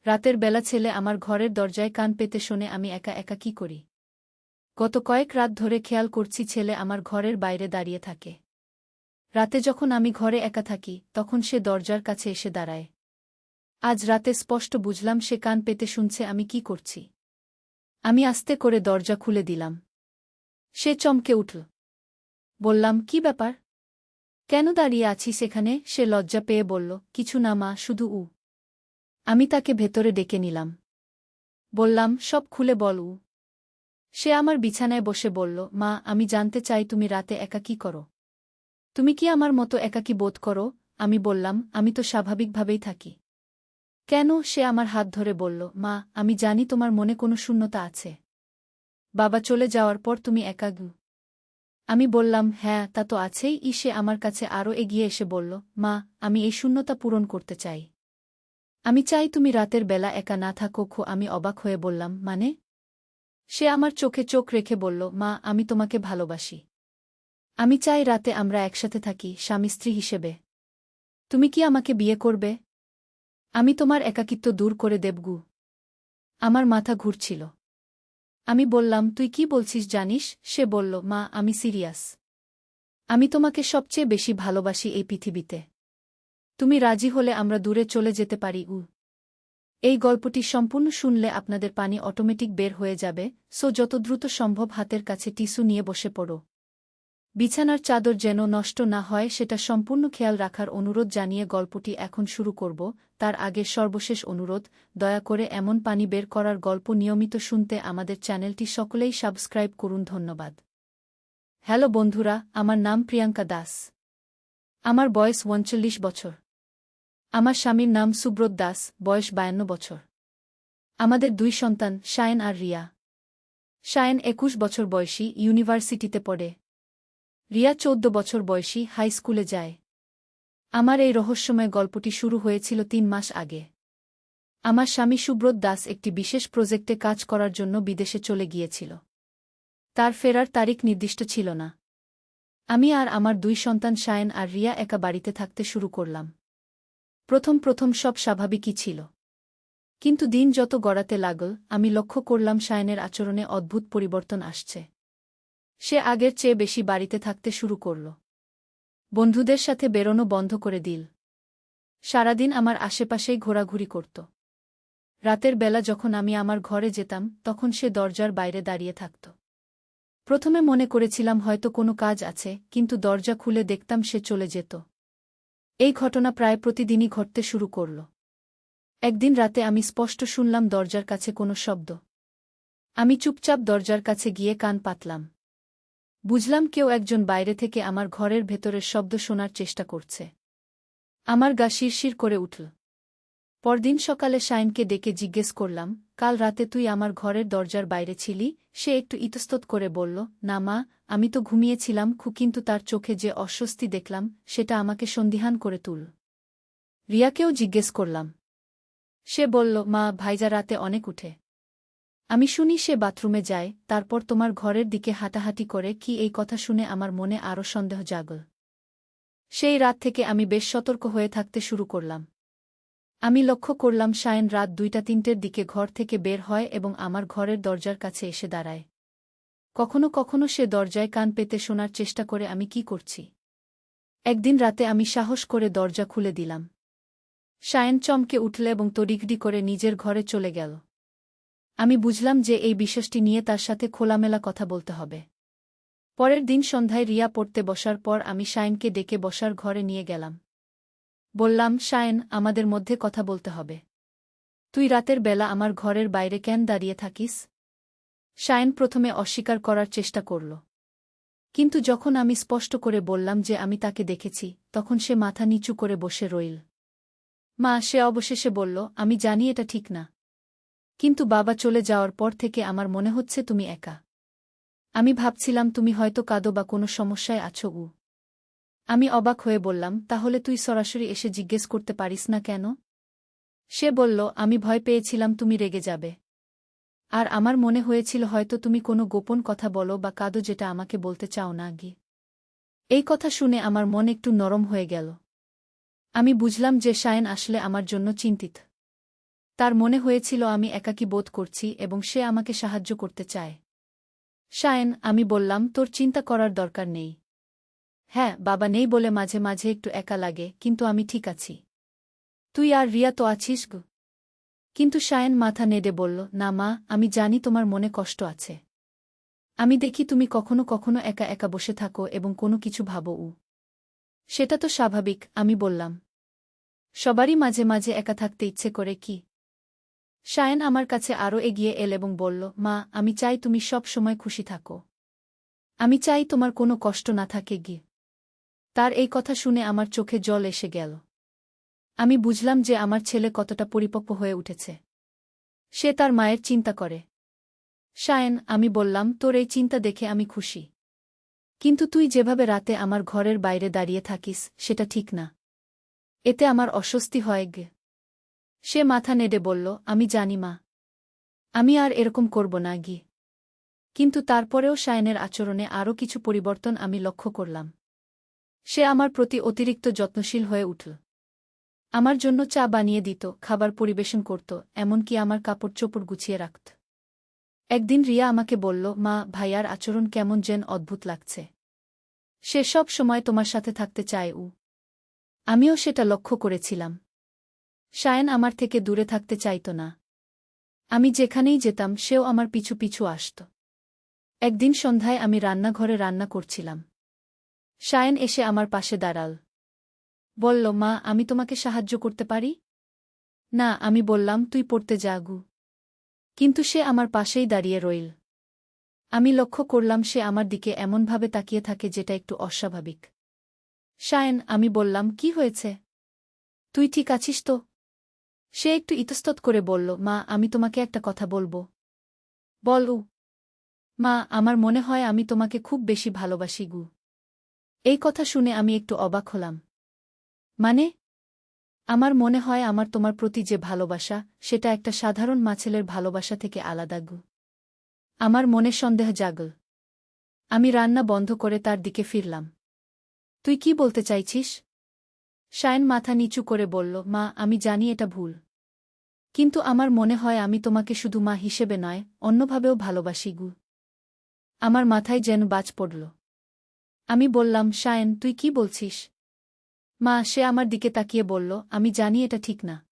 রাতের বেলা ছেলে আমার ঘরের দরজায় কান পেতে শোনে আমি একা একা কি করি। গত কয়েক রাত ধরে খেয়াল করছি ছেলে আমার ঘরের বাইরে দাঁড়িয়ে থাকে। রাতে যখন আমি ঘরে একা থাকি তখন সে দরজার কাছে এসে দাঁড়ায়। আজ রাতে স্পষ্ট বুঝলাম সে কান পেতে শুনছে আমি কি করছি। আমি আস্তে করে দরজা খুলে দিলাম। সে চমকে উঠল। বললাম, কি ব্যাপার? কেন দাঁড়িয়ে আছিস এখানে? সে লজ্জা পেয়ে বলল, কিছু না মা, শুধু আমি তাকে ভেতরে ডেকে নিলাম। বললাম, সব খুলে বল। সে আমার বিছানায় বসে বলল, মা, আমি জানতে চাই তুমি রাতে একা কি করো। তুমি কি আমার মতো একাকী বোধ করো? আমি বললাম, আমি তো স্বাভাবিকভাবেই থাকি। কেন? সে আমার হাত ধরে বলল, মা, আমি জানি তোমার মনে কোনো শূন্যতা আছে। বাবা চলে যাওয়ার পর তুমি একা। আমি বললাম, হ্যাঁ, তা তো আছেই। সে আমার কাছে আরও এগিয়ে এসে বলল, মা, আমি এই শূন্যতা পূরণ করতে চাই। আমি চাই তুমি রাতের বেলা একা না থাকো। আমি অবাক হয়ে বললাম, মানে? সে আমার চোখে চোখ রেখে বলল, মা, আমি তোমাকে ভালোবাসি। আমি চাই রাতে আমরা একসাথে থাকি, স্বামী স্ত্রী হিসেবে। তুমি কি আমাকে বিয়ে করবে? আমি তোমার একাকিত্ব দূর করে দেবগু। আমার মাথা ঘুরছিল। আমি বললাম, তুই কি বলছিস জানিস? সে বলল, মা, আমি সিরিয়াস। আমি তোমাকে সবচেয়ে বেশি ভালোবাসি এই পৃথিবীতে। তুমি রাজি হলে আমরা দূরে চলে যেতে পারি। এই গল্পটি সম্পূর্ণ শুনলে আপনাদের পানি অটোমেটিক বের হয়ে যাবে, সো যত দ্রুত সম্ভব হাতের কাছে টিস্যু নিয়ে বসে পড়ো। বিছানার চাদর যেন নষ্ট না হয় সেটা সম্পূর্ণ খেয়াল রাখার অনুরোধ জানিয়ে গল্পটি এখন শুরু করব। তার আগে সর্বশেষ অনুরোধ, দয়া করে এমন পানি বের করার গল্প নিয়মিত শুনতে আমাদের চ্যানেলটি সকলেই সাবস্ক্রাইব করুন। ধন্যবাদ। হ্যালো বন্ধুরা, আমার নাম প্রিয়াঙ্কা দাস। আমার বয়স ৩৯ বছর। আমার স্বামীর নাম সুব্রত দাস, বয়স ৫২ বছর। আমাদের ২ সন্তান, শায়েন আর রিয়া। শায়েন ২১ বছর বয়সী, ইউনিভার্সিটিতে পড়ে। রিয়া ১৪ বছর বয়সী, হাই স্কুলে যায়। আমার এই রহস্যময় গল্পটি শুরু হয়েছিল ৩ মাস আগে। আমার স্বামী সুব্রত দাস একটি বিশেষ প্রজেক্টে কাজ করার জন্য বিদেশে চলে গিয়েছিল। তার ফেরার তারিখ নির্দিষ্ট ছিল না। আমি আর আমার ২ সন্তান শায়েন আর রিয়া একা বাড়িতে থাকতে শুরু করলাম। প্রথম সব স্বাভাবিকই ছিল। কিন্তু দিন যত গড়াতে লাগল আমি লক্ষ্য করলাম শায়েনের আচরণে অদ্ভুত পরিবর্তন আসছে। সে আগের চেয়ে বেশি বাড়িতে থাকতে শুরু করল। বন্ধুদের সাথে বেরোনো বন্ধ করে দিল। সারাদিন আমার আশেপাশেই ঘোরাঘুরি করত। রাতের বেলা যখন আমি আমার ঘরে যেতাম তখন সে দরজার বাইরে দাঁড়িয়ে থাকত। প্রথমে মনে করেছিলাম হয়তো কোনো কাজ আছে, কিন্তু দরজা খুলে দেখতাম সে চলে যেত। এই ঘটনা প্রায় প্রতিদিনই ঘটতে শুরু করল। একদিন রাতে আমি স্পষ্ট শুনলাম দরজার কাছে কোনো শব্দ। আমি চুপচাপ দরজার কাছে গিয়ে কান পাতলাম। বুঝলাম কেউ একজন বাইরে থেকে আমার ঘরের ভেতরের শব্দ শোনার চেষ্টা করছে। আমার গা শিরশির করে উঠল। পরদিন সকালে শায়েনকে ডেকে জিজ্ঞেস করলাম, কাল রাতে তুই আমার ঘরের দরজার বাইরে ছিলি? সে একটু ইতস্তত করে বলল, না মা, আমি তো ঘুমিয়েছিলাম। কিন্তু তার চোখে যে অস্বস্তি দেখলাম সেটা আমাকে সন্দিহান করে তুলল। রিয়াকেও জিজ্ঞেস করলাম। সে বলল, মা, ভাইজা রাতে অনেক উঠে। আমি শুনি সে বাথরুমে যায়, তারপর তোমার ঘরের দিকে হাঁটাহাঁটি করে। কি? এই কথা শুনে আমার মনে আরও সন্দেহ জাগল। সেই রাত থেকে আমি বেশ সতর্ক হয়ে থাকতে শুরু করলাম। আমি লক্ষ্য করলাম শায়েন রাত ২টা-৩টের দিকে ঘর থেকে বের হয় এবং আমার ঘরের দরজার কাছে এসে দাঁড়ায়। কখনো কখনো সে দরজায় কান পেতে শোনার চেষ্টা করে আমি কি করছি। একদিন রাতে আমি সাহস করে দরজা খুলে দিলাম। শায়েন চমকে উঠল এবং তড়িঘড়ি করে নিজের ঘরে চলে গেল। আমি বুঝলাম যে এই বিষয়টি নিয়ে তার সাথে খোলামেলা কথা বলতে হবে। পরের দিন সন্ধ্যায় রিয়া পড়তে বসার পর আমি শায়েনকে ডেকে বসার ঘরে নিয়ে গেলাম। বললাম, শায়েন, আমাদের মধ্যে কথা বলতে হবে। তুই রাতের বেলা আমার ঘরের বাইরে কেন দাঁড়িয়ে থাকিস? শায়েন প্রথমে অস্বীকার করার চেষ্টা করল। কিন্তু যখন আমি স্পষ্ট করে বললাম যে আমি তাকে দেখেছি, তখন সে মাথা নিচু করে বসে রইল। মা, সে অবশেষে বলল, আমি জানি এটা ঠিক না। কিন্তু বাবা চলে যাওয়ার পর থেকে আমার মনে হচ্ছে তুমি একা। আমি ভাবছিলাম তুমি হয়তো কাঁদো বা কোনো সমস্যায় আছো। আমি অবাক হয়ে বললাম, তাহলে তুই সরাসরি এসে জিজ্ঞেস করতে পারিস না কেন? সে বলল, আমি ভয় পেয়েছিলাম তুমি রেগে যাবে। আর আমার মনে হয়েছিল হয়তো তুমি কোনো গোপন কথা বলো বা কাঁদো যেটা আমাকে বলতে চাও না। এই কথা শুনে আমার মন একটু নরম হয়ে গেল। আমি বুঝলাম যে শায়েন আসলে আমার জন্য চিন্তিত। তার মনে হয়েছিল আমি একাকী বোধ করছি এবং সে আমাকে সাহায্য করতে চায়। শায়েন, আমি বললাম, তোর চিন্তা করার দরকার নেই। হ্যাঁ, বাবা নেই বলে মাঝে মাঝে একটু একা লাগে, কিন্তু আমি ঠিক আছি। তুই আর রিয়া তো আছিস গো। কিন্তু শায়েন মাথা নেড়ে বলল, না মা, আমি জানি তোমার মনে কষ্ট আছে। আমি দেখি তুমি কখনো কখনো একা একা বসে থাকো এবং কোনো কিছু ভাবো। সেটা তো স্বাভাবিক, আমি বললাম। সবারই মাঝে মাঝে একা থাকতে ইচ্ছে করে কি? শায়েন আমার কাছে আরও এগিয়ে এল এবং বলল, মা, আমি চাই তুমি সব সময় খুশি থাকো। আমি চাই তোমার কোনো কষ্ট না থাকে গি। তার এই কথা শুনে আমার চোখে জল এসে গেল। আমি বুঝলাম যে আমার ছেলে কতটা পরিপক্ব হয়ে উঠেছে। সে তার মায়ের চিন্তা করে। শায়েন, আমি বললাম, তোর এই চিন্তা দেখে আমি খুশি। কিন্তু তুই যেভাবে রাতে আমার ঘরের বাইরে দাঁড়িয়ে থাকিস, সেটা ঠিক না। এতে আমার অস্বস্তি হয় গে। সে মাথা নেড়ে বলল, আমি জানি মা। আমি আর এরকম করব না গি। কিন্তু তারপরেও শায়েনের আচরণে আরও কিছু পরিবর্তন আমি লক্ষ্য করলাম। সে আমার প্রতি অতিরিক্ত যত্নশীল হয়ে উঠল। আমার জন্য চা বানিয়ে দিত, খাবার পরিবেশন করত, এমনকি আমার কাপড় চোপড় গুছিয়ে রাখত। একদিন রিয়া আমাকে বলল, মা, ভাইয়ার আচরণ কেমন যেন অদ্ভুত লাগছে। সে সব সময় তোমার সাথে থাকতে চায়। আমিও সেটা লক্ষ্য করেছিলাম। শায়েন আমার থেকে দূরে থাকতে চাইত না। আমি যেখানেই যেতাম সেও আমার পিছু পিছু আসত। একদিন সন্ধ্যায় আমি রান্নাঘরে রান্না করছিলাম। শায়েন এসে আমার পাশে দাঁড়াল। বলল, মা, আমি তোমাকে সাহায্য করতে পারি? না, আমি বললাম, তুই পড়তে যা গু। কিন্তু সে আমার পাশেই দাঁড়িয়ে রইল। আমি লক্ষ্য করলাম সে আমার দিকে এমনভাবে তাকিয়ে থাকে যেটা একটু অস্বাভাবিক। শায়েন, আমি বললাম, কি হয়েছে? তুই ঠিক আছিস তো? সে একটু ইতস্তত করে বলল, মা, আমি তোমাকে একটা কথা বলবো। বল। মা, আমার মনে হয় আমি তোমাকে খুব বেশি ভালোবাসি গু। এই কথা শুনে আমি একটু অবাক হলাম। মানে? আমার মনে হয় আমার তোমার প্রতি যে ভালোবাসা, সেটা একটা সাধারণ মাছেলের ভালোবাসা থেকে আলাদা গু। আমার মনে সন্দেহ জাগল। আমি রান্না বন্ধ করে তার দিকে ফিরলাম। তুই কি বলতে চাইছিস? শায়েন মাথা নিচু করে বলল, মা, আমি জানি এটা ভুল। কিন্তু আমার মনে হয় আমি তোমাকে শুধু মা হিসেবে নয়, অন্যভাবেও ভালোবাসি গু। আমার মাথায় যেন বাজ পড়ল। আমি বললাম, শায়েন, তুই কি বলছিস? মা, সে আমার দিকে তাকিয়ে বলল, আমি জানি এটা ঠিক না।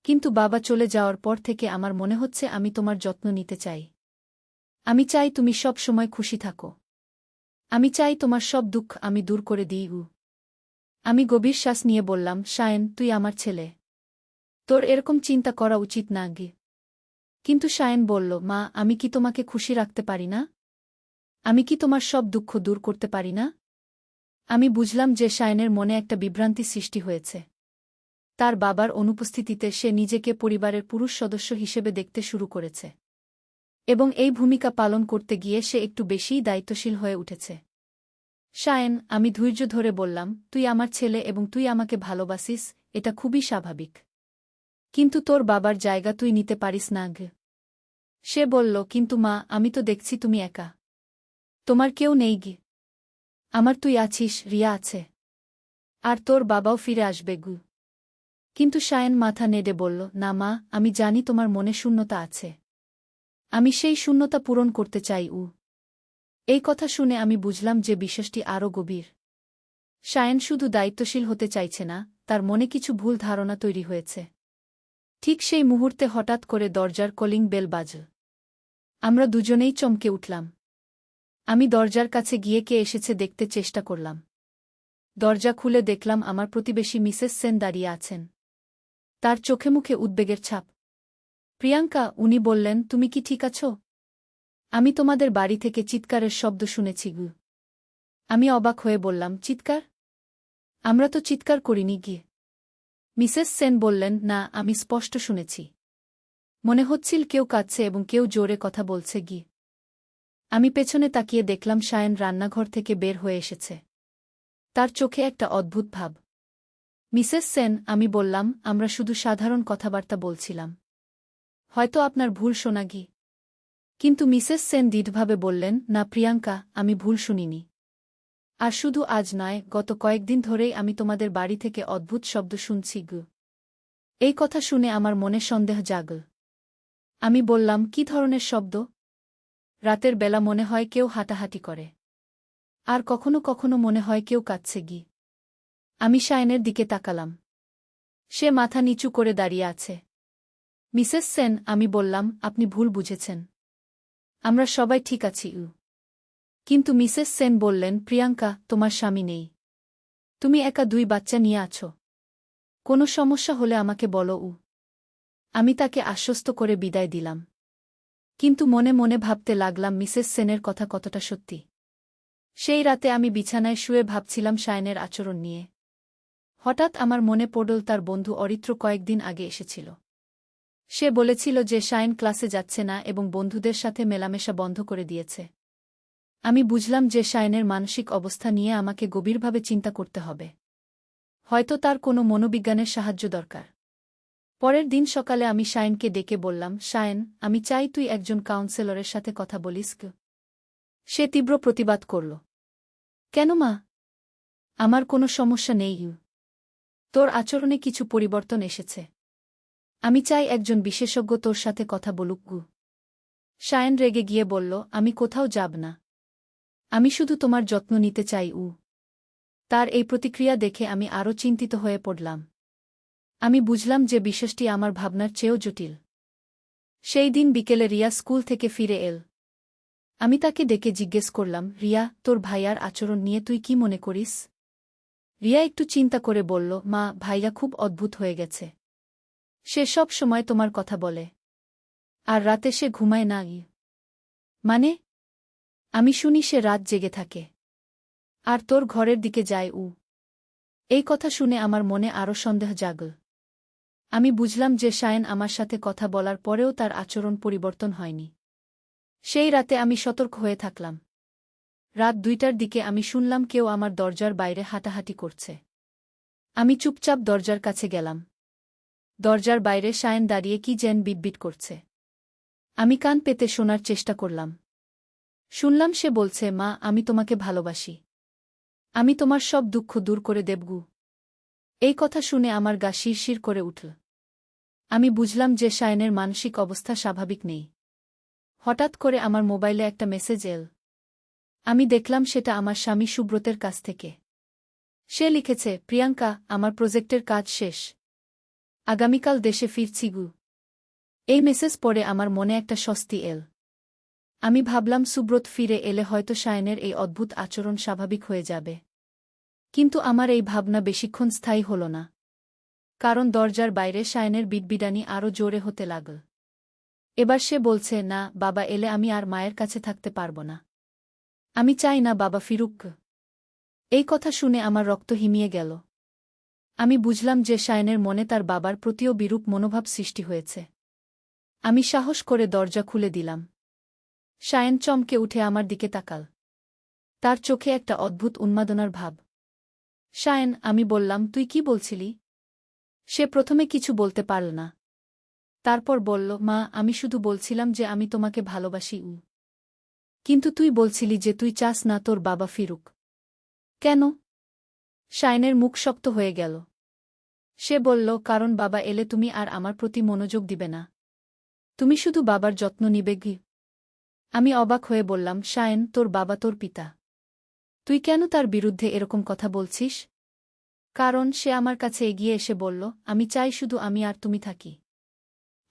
কিন্তু বাবা চলে যাওয়ার পর থেকে আমার মনে হচ্ছে আমি তোমার যত্ন নিতে চাই। আমি চাই তুমি সব সময় খুশি থাকো। আমি চাই তোমার সব দুঃখ আমি দূর করে দিই। আমি গভীর শ্বাস নিয়ে বললাম, শায়েন, তুই আমার ছেলে। তোর এরকম চিন্তা করা উচিত না গে। কিন্তু শায়েন বলল, মা, আমি কি তোমাকে খুশি রাখতে পারি না? আমি কি তোমার সব দুঃখ দূর করতে পারি না? আমি বুঝলাম যে শায়েনের মনে একটা বিভ্রান্তি সৃষ্টি হয়েছে। তার বাবার অনুপস্থিতিতে সে নিজেকে পরিবারের পুরুষ সদস্য হিসেবে দেখতে শুরু করেছে। এবং এই ভূমিকা পালন করতে গিয়ে সে একটু বেশিই দায়িত্বশীল হয়ে উঠেছে। শায়েন, আমি ধৈর্য ধরে বললাম, তুই আমার ছেলে এবং তুই আমাকে ভালোবাসিস, এটা খুবই স্বাভাবিক। কিন্তু তোর বাবার জায়গা তুই নিতে পারিস না গে। সে বলল, কিন্তু মা, আমি তো দেখছি তুমি একা। তোমার কেউ নেই গে। আমার তুই আছিস, রিয়া আছে। আর তোর বাবাও ফিরে আসবে গু। কিন্তু শায়েন মাথা নেড়ে বলল, না মা, আমি জানি তোমার মনে শূন্যতা আছে। আমি সেই শূন্যতা পূরণ করতে চাই। এই কথা শুনে আমি বুঝলাম যে বিষয়টি আরও গভীর। শায়েন শুধু দায়িত্বশীল হতে চাইছে না, তার মনে কিছু ভুল ধারণা তৈরি হয়েছে। ঠিক সেই মুহূর্তে হঠাৎ করে দরজার কলিং বেল বাজল। আমরা দুজনেই চমকে উঠলাম। আমি দরজার কাছে গিয়ে কে এসেছে দেখতে চেষ্টা করলাম। দরজা খুলে দেখলাম আমার প্রতিবেশী মিসেস সেন দাঁড়িয়ে আছেন। তার চোখে মুখে উদ্বেগের ছাপ। প্রিয়াঙ্কা, উনি বললেন, তুমি কি ঠিক আছো? আমি তোমাদের বাড়ি থেকে চিৎকারের শব্দ শুনেছি গু। আমি অবাক হয়ে বললাম, চিৎকার? আমরা তো চিৎকার করিনি গিয়ে। মিসেস সেন বললেন, না, আমি স্পষ্ট শুনেছি। মনে হচ্ছিল কেউ কাঁদছে এবং কেউ জোরে কথা বলছে গি। আমি পেছনে তাকিয়ে দেখলাম শায়েন রান্নাঘর থেকে বের হয়ে এসেছে। তার চোখে একটা অদ্ভুত ভাব। মিসেস সেন, আমি বললাম, আমরা শুধু সাধারণ কথাবার্তা বলছিলাম। হয়তো আপনার ভুল শোনা গি। কিন্তু মিসেস সেন দৃঢ়ভাবে বললেন, না প্রিয়াঙ্কা, আমি ভুল শুনিনি। আর শুধু আজ নয়, গত কয়েকদিন ধরেই আমি তোমাদের বাড়ি থেকে অদ্ভুত শব্দ শুনছি গু। এই কথা শুনে আমার মনে সন্দেহ জাগল। আমি বললাম, কি ধরনের শব্দ? রাতের বেলা মনে হয় কেউ হাঁটাহাঁটি করে, আর কখনো কখনো মনে হয় কেউ কাঁদছে গি। আমি শায়নের দিকে তাকালাম। সে মাথা নিচু করে দাঁড়িয়ে আছে। মিসেস সেন, আমি বললাম, আপনি ভুল বুঝেছেন। আমরা সবাই ঠিক আছি। কিন্তু মিসেস সেন বললেন, প্রিয়াঙ্কা, তোমার স্বামী নেই। তুমি একা 2 বাচ্চা নিয়ে আছো। কোনো সমস্যা হলে আমাকে বলো। আমি তাকে আশ্বস্ত করে বিদায় দিলাম। কিন্তু মনে মনে ভাবতে লাগলাম মিসেস সেনের কথা কতটা সত্যি। সেই রাতে আমি বিছানায় শুয়ে ভাবছিলাম শায়নের আচরণ নিয়ে। হঠাৎ আমার মনে পড়ল তার বন্ধু অরিত্র কয়েকদিন আগে এসেছিল। সে বলেছিল যে শায়ন ক্লাসে যাচ্ছে না এবং বন্ধুদের সাথে মেলামেশা বন্ধ করে দিয়েছে। আমি বুঝলাম যে শায়নের মানসিক অবস্থা নিয়ে আমাকে গভীরভাবে চিন্তা করতে হবে। হয়তো তার কোনো মনোবিজ্ঞানের সাহায্য দরকার। পরের দিন সকালে আমি শায়নকে ডেকে বললাম, শায়ন, আমি চাই তুই একজন কাউন্সেলরের সাথে কথা বলিস। সে তীব্র প্রতিবাদ করল। কেন মা? আমার কোনো সমস্যা নেই। তোর আচরণে কিছু পরিবর্তন এসেছে। আমি চাই একজন বিশেষজ্ঞ তোর সাথে কথা বলুক। শায়ন রেগে গিয়ে বলল, আমি কোথাও যাব না। আমি শুধু তোমার যত্ন নিতে চাই। তার এই প্রতিক্রিয়া দেখে আমি আরও চিন্তিত হয়ে পড়লাম। আমি বুঝলাম যে বিষয়টি আমার ভাবনার চেয়েও জটিল। সেই দিন বিকেলে রিয়া স্কুল থেকে ফিরে এল। আমি তাকে ডেকে জিজ্ঞেস করলাম, রিয়া, তোর ভাইয়ার আচরণ নিয়ে তুই কি মনে করিস? রিয়া একটু চিন্তা করে বলল, মা, ভাইয়া খুব অদ্ভুত হয়ে গেছে। সে সব সময় তোমার কথা বলে, আর রাতে সে ঘুমায় না। মানে? আমি শুনি সে রাত জেগে থাকে, আর তোর ঘরের দিকে যায়। এই কথা শুনে আমার মনে আরও সন্দেহ জাগল। আমি বুঝলাম যে শায়ন আমার সাথে কথা বলার পরেও তার আচরণ পরিবর্তন হয়নি। সেই রাতে আমি সতর্ক হয়ে থাকলাম। রাত 2টার দিকে আমি শুনলাম কেউ আমার দরজার বাইরে হাঁটাহাঁটি করছে। আমি চুপচাপ দরজার কাছে গেলাম। দরজার বাইরে শায়ন দাঁড়িয়ে কি যেন বিটবিট করছে। আমি কান পেতে শোনার চেষ্টা করলাম। শুনলাম সে বলছে, মা, আমি তোমাকে ভালোবাসি। আমি তোমার সব দুঃখ দূর করে দেবগু। এই কথা শুনে আমার গা শিরশির করে উঠল। আমি বুঝলাম যে শায়নের মানসিক অবস্থা স্বাভাবিক নেই। হঠাৎ করে আমার মোবাইলে একটা মেসেজ এল। আমি দেখলাম সেটা আমার স্বামী সুব্রতের কাছ থেকে। সে লিখেছে, প্রিয়াঙ্কা, আমার প্রজেক্টের কাজ শেষ। আগামীকাল দেশে ফিরছি। এই মেসেজ পড়ে আমার মনে একটা স্বস্তি এল। আমি ভাবলাম সুব্রত ফিরে এলে হয়তো শায়নের এই অদ্ভুত আচরণ স্বাভাবিক হয়ে যাবে। কিন্তু আমার এই ভাবনা বেশিক্ষণ স্থায়ী হল না। কারণ দরজার বাইরে শায়নের বিড়বিড়ানি আরও জোরে হতে লাগল। এবার সে বলছে, না, বাবা এলে আমি আর মায়ের কাছে থাকতে পারব না। আমি চাই না বাবা ফিরুক। এই কথা শুনে আমার রক্ত হিমিয়ে গেল। আমি বুঝলাম যে শায়নের মনে তার বাবার প্রতিও বিরূপ মনোভাব সৃষ্টি হয়েছে। আমি সাহস করে দরজা খুলে দিলাম। শায়ন চমকে উঠে আমার দিকে তাকাল। তার চোখে একটা অদ্ভুত উন্মাদনার ভাব। শায়ন, আমি বললাম, তুই কি বলছিলি? সে প্রথমে কিছু বলতে পারল না। তারপর বলল, মা, আমি শুধু বলছিলাম যে আমি তোমাকে ভালোবাসি। কিন্তু তুই বলছিলি যে তুই চাস না তোর বাবা ফিরুক। কেন? শায়নের মুখ শক্ত হয়ে গেল। সে বলল, কারণ বাবা এলে তুমি আর আমার প্রতি মনোযোগ দিবে না। তুমি শুধু বাবার যত্ন নিবে। আমি অবাক হয়ে বললাম, শায়ন, তোর বাবা তোর পিতা। তুই কেন তার বিরুদ্ধে এরকম কথা বলছিস? কারণ সে আমার কাছে এগিয়ে এসে বলল, আমি চাই শুধু আমি আর তুমি থাকি।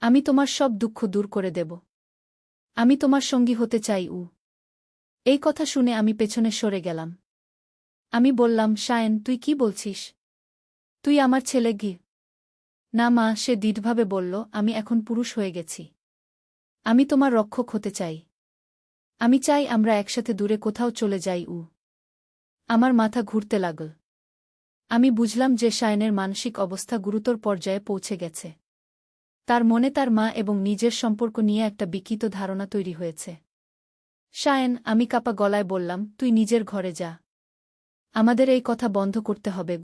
আমি তোমার সব দুঃখ দূর করে দেব। আমি তোমার সঙ্গী হতে চাই। এই কথা শুনে আমি পেছনে সরে গেলাম। আমি বললাম, শায়ন, তুই কি বলছিস? তুই আমার ছেলে। না মা, সে দৃঢ়ভাবে বলল, আমি এখন পুরুষ হয়ে গেছি। আমি তোমার রক্ষক হতে চাই। আমি চাই আমরা একসাথে দূরে কোথাও চলে যাই। আমার মাথা ঘুরতে লাগল। আমি বুঝলাম যে শায়নের মানসিক অবস্থা গুরুতর পর্যায়ে পৌঁছে গেছে। তার মনে তার মা এবং নিজের সম্পর্ক নিয়ে একটা বিকৃত ধারণা তৈরি হয়েছে। শায়ন, আমি কাপা গলায় বললাম, তুই নিজের ঘরে যা। আমাদের এই কথা বন্ধ করতে হবে।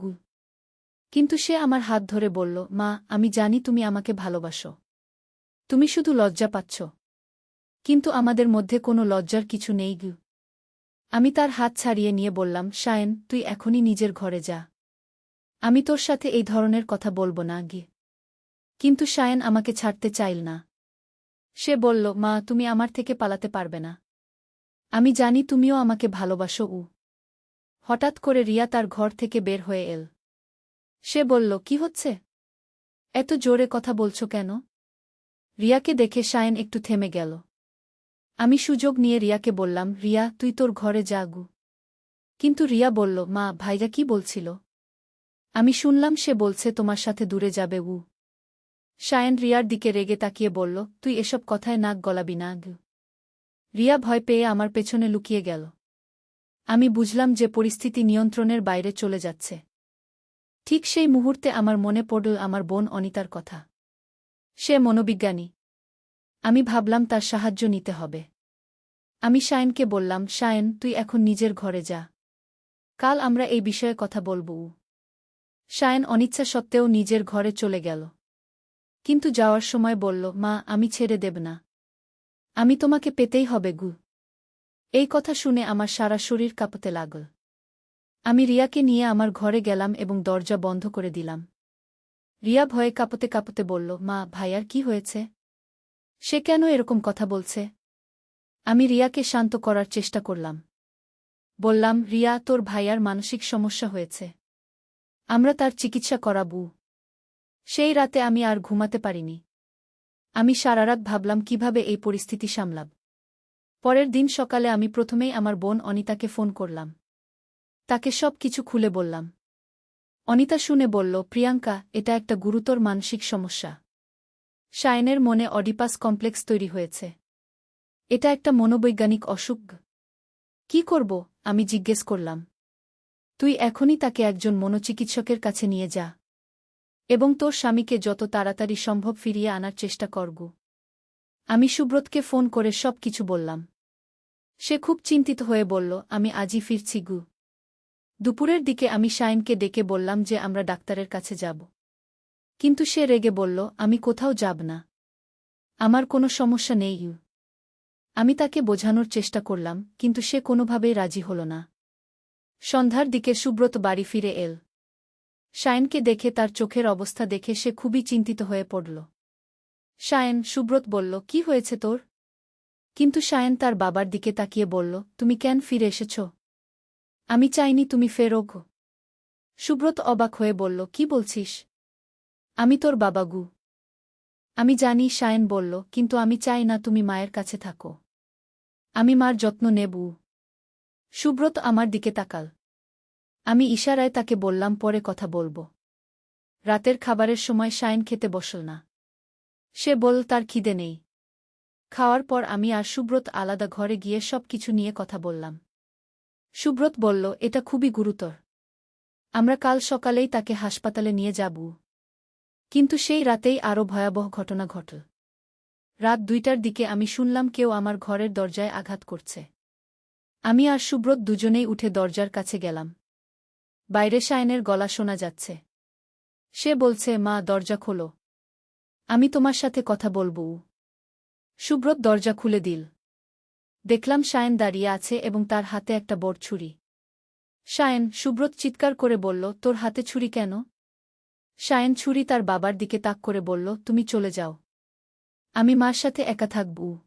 কিন্তু সে আমার হাত ধরে বলল, মা, আমি জানি তুমি আমাকে ভালোবাসো। তুমি শুধু লজ্জা পাচ্ছ। কিন্তু আমাদের মধ্যে কোনো লজ্জার কিছু নেই। আমি তার হাত ছাড়িয়ে নিয়ে বললাম, শায়ন, তুই এখনই নিজের ঘরে যা। আমি তোর সাথে এই ধরনের কথা বলবো না। কিন্তু শায়েন আমাকে ছাড়তে চাইল না। সে বলল, মা, তুমি আমার থেকে পালাতে পারবে না। আমি জানি তুমিও আমাকে ভালোবাসো। হঠাৎ করে রিয়া তার ঘর থেকে বের হয়ে এল। সে বলল, কি হচ্ছে? এত জোরে কথা বলছো কেন? রিয়াকে দেখে শায়েন একটু থেমে গেল। আমি সুযোগ নিয়ে রিয়াকে বললাম, রিয়া, তুই তোর ঘরে যা গু। কিন্তু রিয়া বলল, মা, ভাইরা কি বলছিল? আমি শুনলাম সে বলছে তোমার সাথে দূরে যাবে। শায়েন রিয়ার দিকে রেগে তাকিয়ে বলল, তুই এসব কথায় নাক গলাবি না। রিয়া ভয় পেয়ে আমার পেছনে লুকিয়ে গেল। আমি বুঝলাম যে পরিস্থিতি নিয়ন্ত্রণের বাইরে চলে যাচ্ছে। ঠিক সেই মুহূর্তে আমার মনে পড়ল আমার বোন অনিতার কথা। সে মনোবিজ্ঞানী। আমি ভাবলাম তার সাহায্য নিতে হবে। আমি শায়েনকে বললাম, শায়েন, তুই এখন নিজের ঘরে যা। কাল আমরা এই বিষয়ে কথা বলব। শায়েন অনিচ্ছা সত্ত্বেও নিজের ঘরে চলে গেল। কিন্তু যাওয়ার সময় বলল, মা, আমি ছেড়ে দেব না। আমি তোমাকে পেতেই হবে গু। এই কথা শুনে আমার সারা শরীর কাঁপতে লাগল। আমি রিয়াকে নিয়ে আমার ঘরে গেলাম এবং দরজা বন্ধ করে দিলাম। রিয়া ভয়ে কাঁপতে কাঁপতে বলল, মা, ভাইয়ার কি হয়েছে? সে কেন এরকম কথা বলছে? আমি রিয়াকে শান্ত করার চেষ্টা করলাম। বললাম, রিয়া, তোর ভাইয়ার মানসিক সমস্যা হয়েছে। আমরা তার চিকিৎসা করাবো। সেই রাতে আমি আর ঘুমাতে পারিনি। আমি সারারাত ভাবলাম কিভাবে এই পরিস্থিতি সামলাব। পরের দিন সকালে আমি প্রথমেই আমার বোন অনিতাকে ফোন করলাম। তাকে সব কিছু খুলে বললাম। অনিতা শুনে বলল, প্রিয়াঙ্কা, এটা একটা গুরুতর মানসিক সমস্যা। শায়েনের মনে অডিপাস কমপ্লেক্স তৈরি হয়েছে। এটা একটা মনোবৈজ্ঞানিক অসুখ। কি করব? আমি জিজ্ঞেস করলাম। তুই এখনই তাকে একজন মনোচিকিৎসকের কাছে নিয়ে যা এবং তোর স্বামীকে যত তাড়াতাড়ি সম্ভব ফিরিয়ে আনার চেষ্টা করগু। আমি সুব্রতকে ফোন করে সব কিছু বললাম। সে খুব চিন্তিত হয়ে বলল, আমি আজই ফিরছি গু। দুপুরের দিকে আমি শায়েনকে ডেকে বললাম যে আমরা ডাক্তারের কাছে যাব। কিন্তু সে রেগে বলল, আমি কোথাও যাব না। আমার কোনো সমস্যা নেই। আমি তাকে বোঝানোর চেষ্টা করলাম, কিন্তু সে কোনোভাবেই রাজি হল না। সন্ধ্যার দিকে সুব্রত বাড়ি ফিরে এল। শায়েনকে দেখে তার চোখের অবস্থা দেখে সে খুবই চিন্তিত হয়ে পড়ল। শায়েন, সুব্রত বলল, কি হয়েছে তোর? কিন্তু শায়েন তার বাবার দিকে তাকিয়ে বলল, তুমি কেন ফিরে এসেছ? আমি চাইনি তুমি ফেরো গো। সুব্রত অবাক হয়ে বলল, কি বলছিস? আমি তোর বাবা গু। আমি জানি, শায়েন বলল, কিন্তু আমি চাই না তুমি মায়ের কাছে থাকো। আমি মার যত্ন নেব। সুব্রত আমার দিকে তাকাল। আমি ইশারায় তাকে বললাম, পরে কথা বলবো। রাতের খাবারের সময় শায়েন খেতে বসল না। সে বলল তার খিদে নেই। খাওয়ার পর আমি আর সুব্রত আলাদা ঘরে গিয়ে সব কিছু নিয়ে কথা বললাম। সুব্রত বলল, এটা খুবই গুরুতর। আমরা কাল সকালেই তাকে হাসপাতালে নিয়ে যাব। কিন্তু সেই রাতেই আরও ভয়াবহ ঘটনা ঘটল। রাত 2টার দিকে আমি শুনলাম কেউ আমার ঘরের দরজায় আঘাত করছে। আমি আর সুব্রত দুজনেই উঠে দরজার কাছে গেলাম। বাইরে শায়েনের গলা শোনা যাচ্ছে। সে বলছে, মা, দরজা খোলো। আমি তোমার সাথে কথা বলবো। সুব্রত দরজা খুলে দিল। দেখলাম শায়েন দাঁড়িয়ে আছে এবং তার হাতে একটা বড় ছুরি। শায়েন, সুব্রত চিৎকার করে বলল, তোর হাতে ছুরি কেন? শায়েন ছুরি তার বাবার দিকে তাক করে বলল, তুমি চলে যাও। আমি মার সাথে একা থাকব।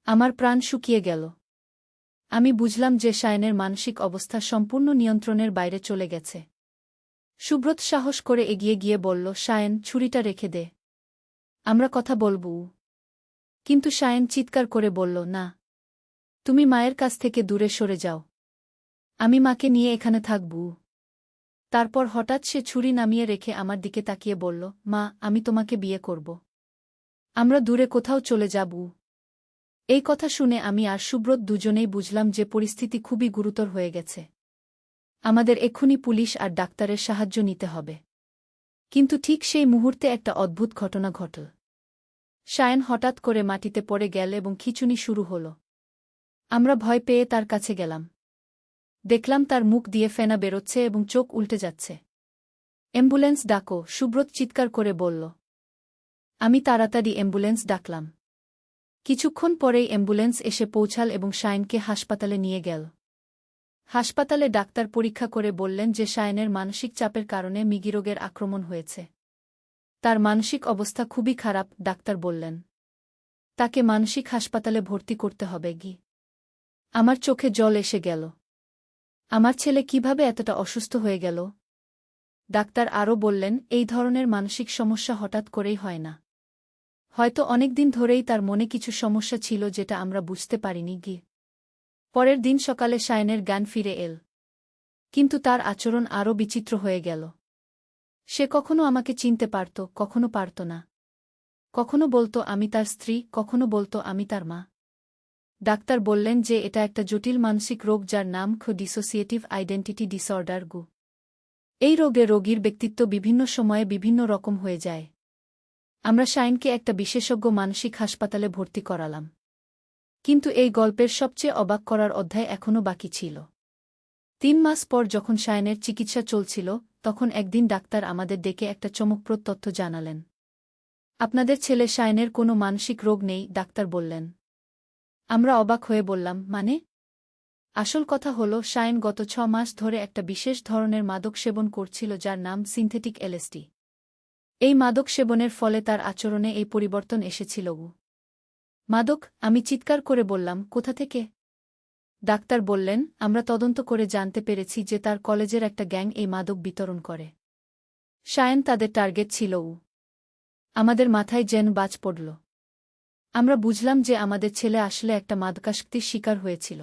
আমার প্রাণ শুকিয়ে গেল। আমি বুঝলাম যে শায়েনের মানসিক অবস্থা সম্পূর্ণ নিয়ন্ত্রণের বাইরে চলে গেছে। সুব্রত সাহস করে এগিয়ে গিয়ে বলল, শায়েন, ছুরিটা রেখে দে। আমরা কথা বলব। কিন্তু শায়েন চিৎকার করে বলল, না। তুমি মায়ের কাছ থেকে দূরে সরে যাও। আমি মাকে নিয়ে এখানে থাকব। তারপর হঠাৎ সে ছুরি নামিয়ে রেখে আমার দিকে তাকিয়ে বলল, মা, আমি তোমাকে বিয়ে করব। আমরা দূরে কোথাও চলে যাব। এই কথা শুনে আমি আর সুব্রত দুজনেই বুঝলাম যে পরিস্থিতি খুবই গুরুতর হয়ে গেছে। আমাদের এক্ষুনি পুলিশ আর ডাক্তারের সাহায্য নিতে হবে। কিন্তু ঠিক সেই মুহূর্তে একটা অদ্ভুত ঘটনা ঘটল। শায়েন হঠাৎ করে মাটিতে পড়ে গেল এবং খিঁচুনি শুরু হল। আমরা ভয় পেয়ে তার কাছে গেলাম। দেখলাম তার মুখ দিয়ে ফেনা বেরোচ্ছে এবং চোখ উল্টে যাচ্ছে। অ্যাম্বুলেন্স ডাকো, সুব্রত চিৎকার করে বলল। আমি তাড়াতাড়ি অ্যাম্বুলেন্স ডাকলাম। কিছুক্ষণ পরেই অ্যাম্বুলেন্স এসে পৌঁছাল এবং শায়েনকে হাসপাতালে নিয়ে গেল। হাসপাতালে ডাক্তার পরীক্ষা করে বললেন যে শায়েনের মানসিক চাপের কারণে মৃগীরোগের আক্রমণ হয়েছে। তার মানসিক অবস্থা খুবই খারাপ, ডাক্তার বললেন। তাকে মানসিক হাসপাতালে ভর্তি করতে হবে কি? আমার চোখে জল এসে গেল। আমার ছেলে কিভাবে এতটা অসুস্থ হয়ে গেল? ডাক্তার আরও বললেন, এই ধরনের মানসিক সমস্যা হঠাৎ করেই হয় না। হয়তো অনেকদিন ধরেই তার মনে কিছু সমস্যা ছিল যেটা আমরা বুঝতে পারিনি কি। পরের দিন সকালে শায়নের জ্ঞান ফিরে এল। কিন্তু তার আচরণ আরও বিচিত্র হয়ে গেল। সে কখনো আমাকে চিনতে পারত, কখনো পারত না। কখনো বলতো আমি তার স্ত্রী, কখনো বলতো আমি তার মা। ডাক্তার বললেন যে এটা একটা জটিল মানসিক রোগ যার নাম ডিসোসিয়েটিভ আইডেন্টিটি ডিসঅর্ডার গু। এই রোগে রোগীর ব্যক্তিত্ব বিভিন্ন সময়ে বিভিন্ন রকম হয়ে যায়। আমরা শাইনকে একটা বিশেষজ্ঞ মানসিক হাসপাতালে ভর্তি করালাম। কিন্তু এই গল্পের সবচেয়ে অবাক করার অধ্যায় এখনও বাকি ছিল। 3 মাস পর যখন শায়নের চিকিৎসা চলছিল, তখন একদিন ডাক্তার আমাদের ডেকে একটা চমকপ্রদ তথ্য জানালেন। আপনাদের ছেলে শায়নের কোনো মানসিক রোগ নেই, ডাক্তার বললেন। আমরা অবাক হয়ে বললাম, মানে? আসল কথা হলো, শায়ন গত 6 মাস ধরে একটা বিশেষ ধরনের মাদক সেবন করছিল যার নাম সিনথেটিক এলএসডি। এই মাদক সেবনের ফলে তার আচরণে এই পরিবর্তন এসেছিল। মাদক? আমি চিৎকার করে বললাম, কোথা থেকে? ডাক্তার বললেন, আমরা তদন্ত করে জানতে পেরেছি যে তার কলেজের একটা গ্যাং এই মাদক বিতরণ করে। শায়ন তাদের টার্গেট ছিল। আমাদের মাথায় যেন বাজ পড়ল। আমরা বুঝলাম যে আমাদের ছেলে আসলে একটা মাদকাসক্তির শিকার হয়েছিল।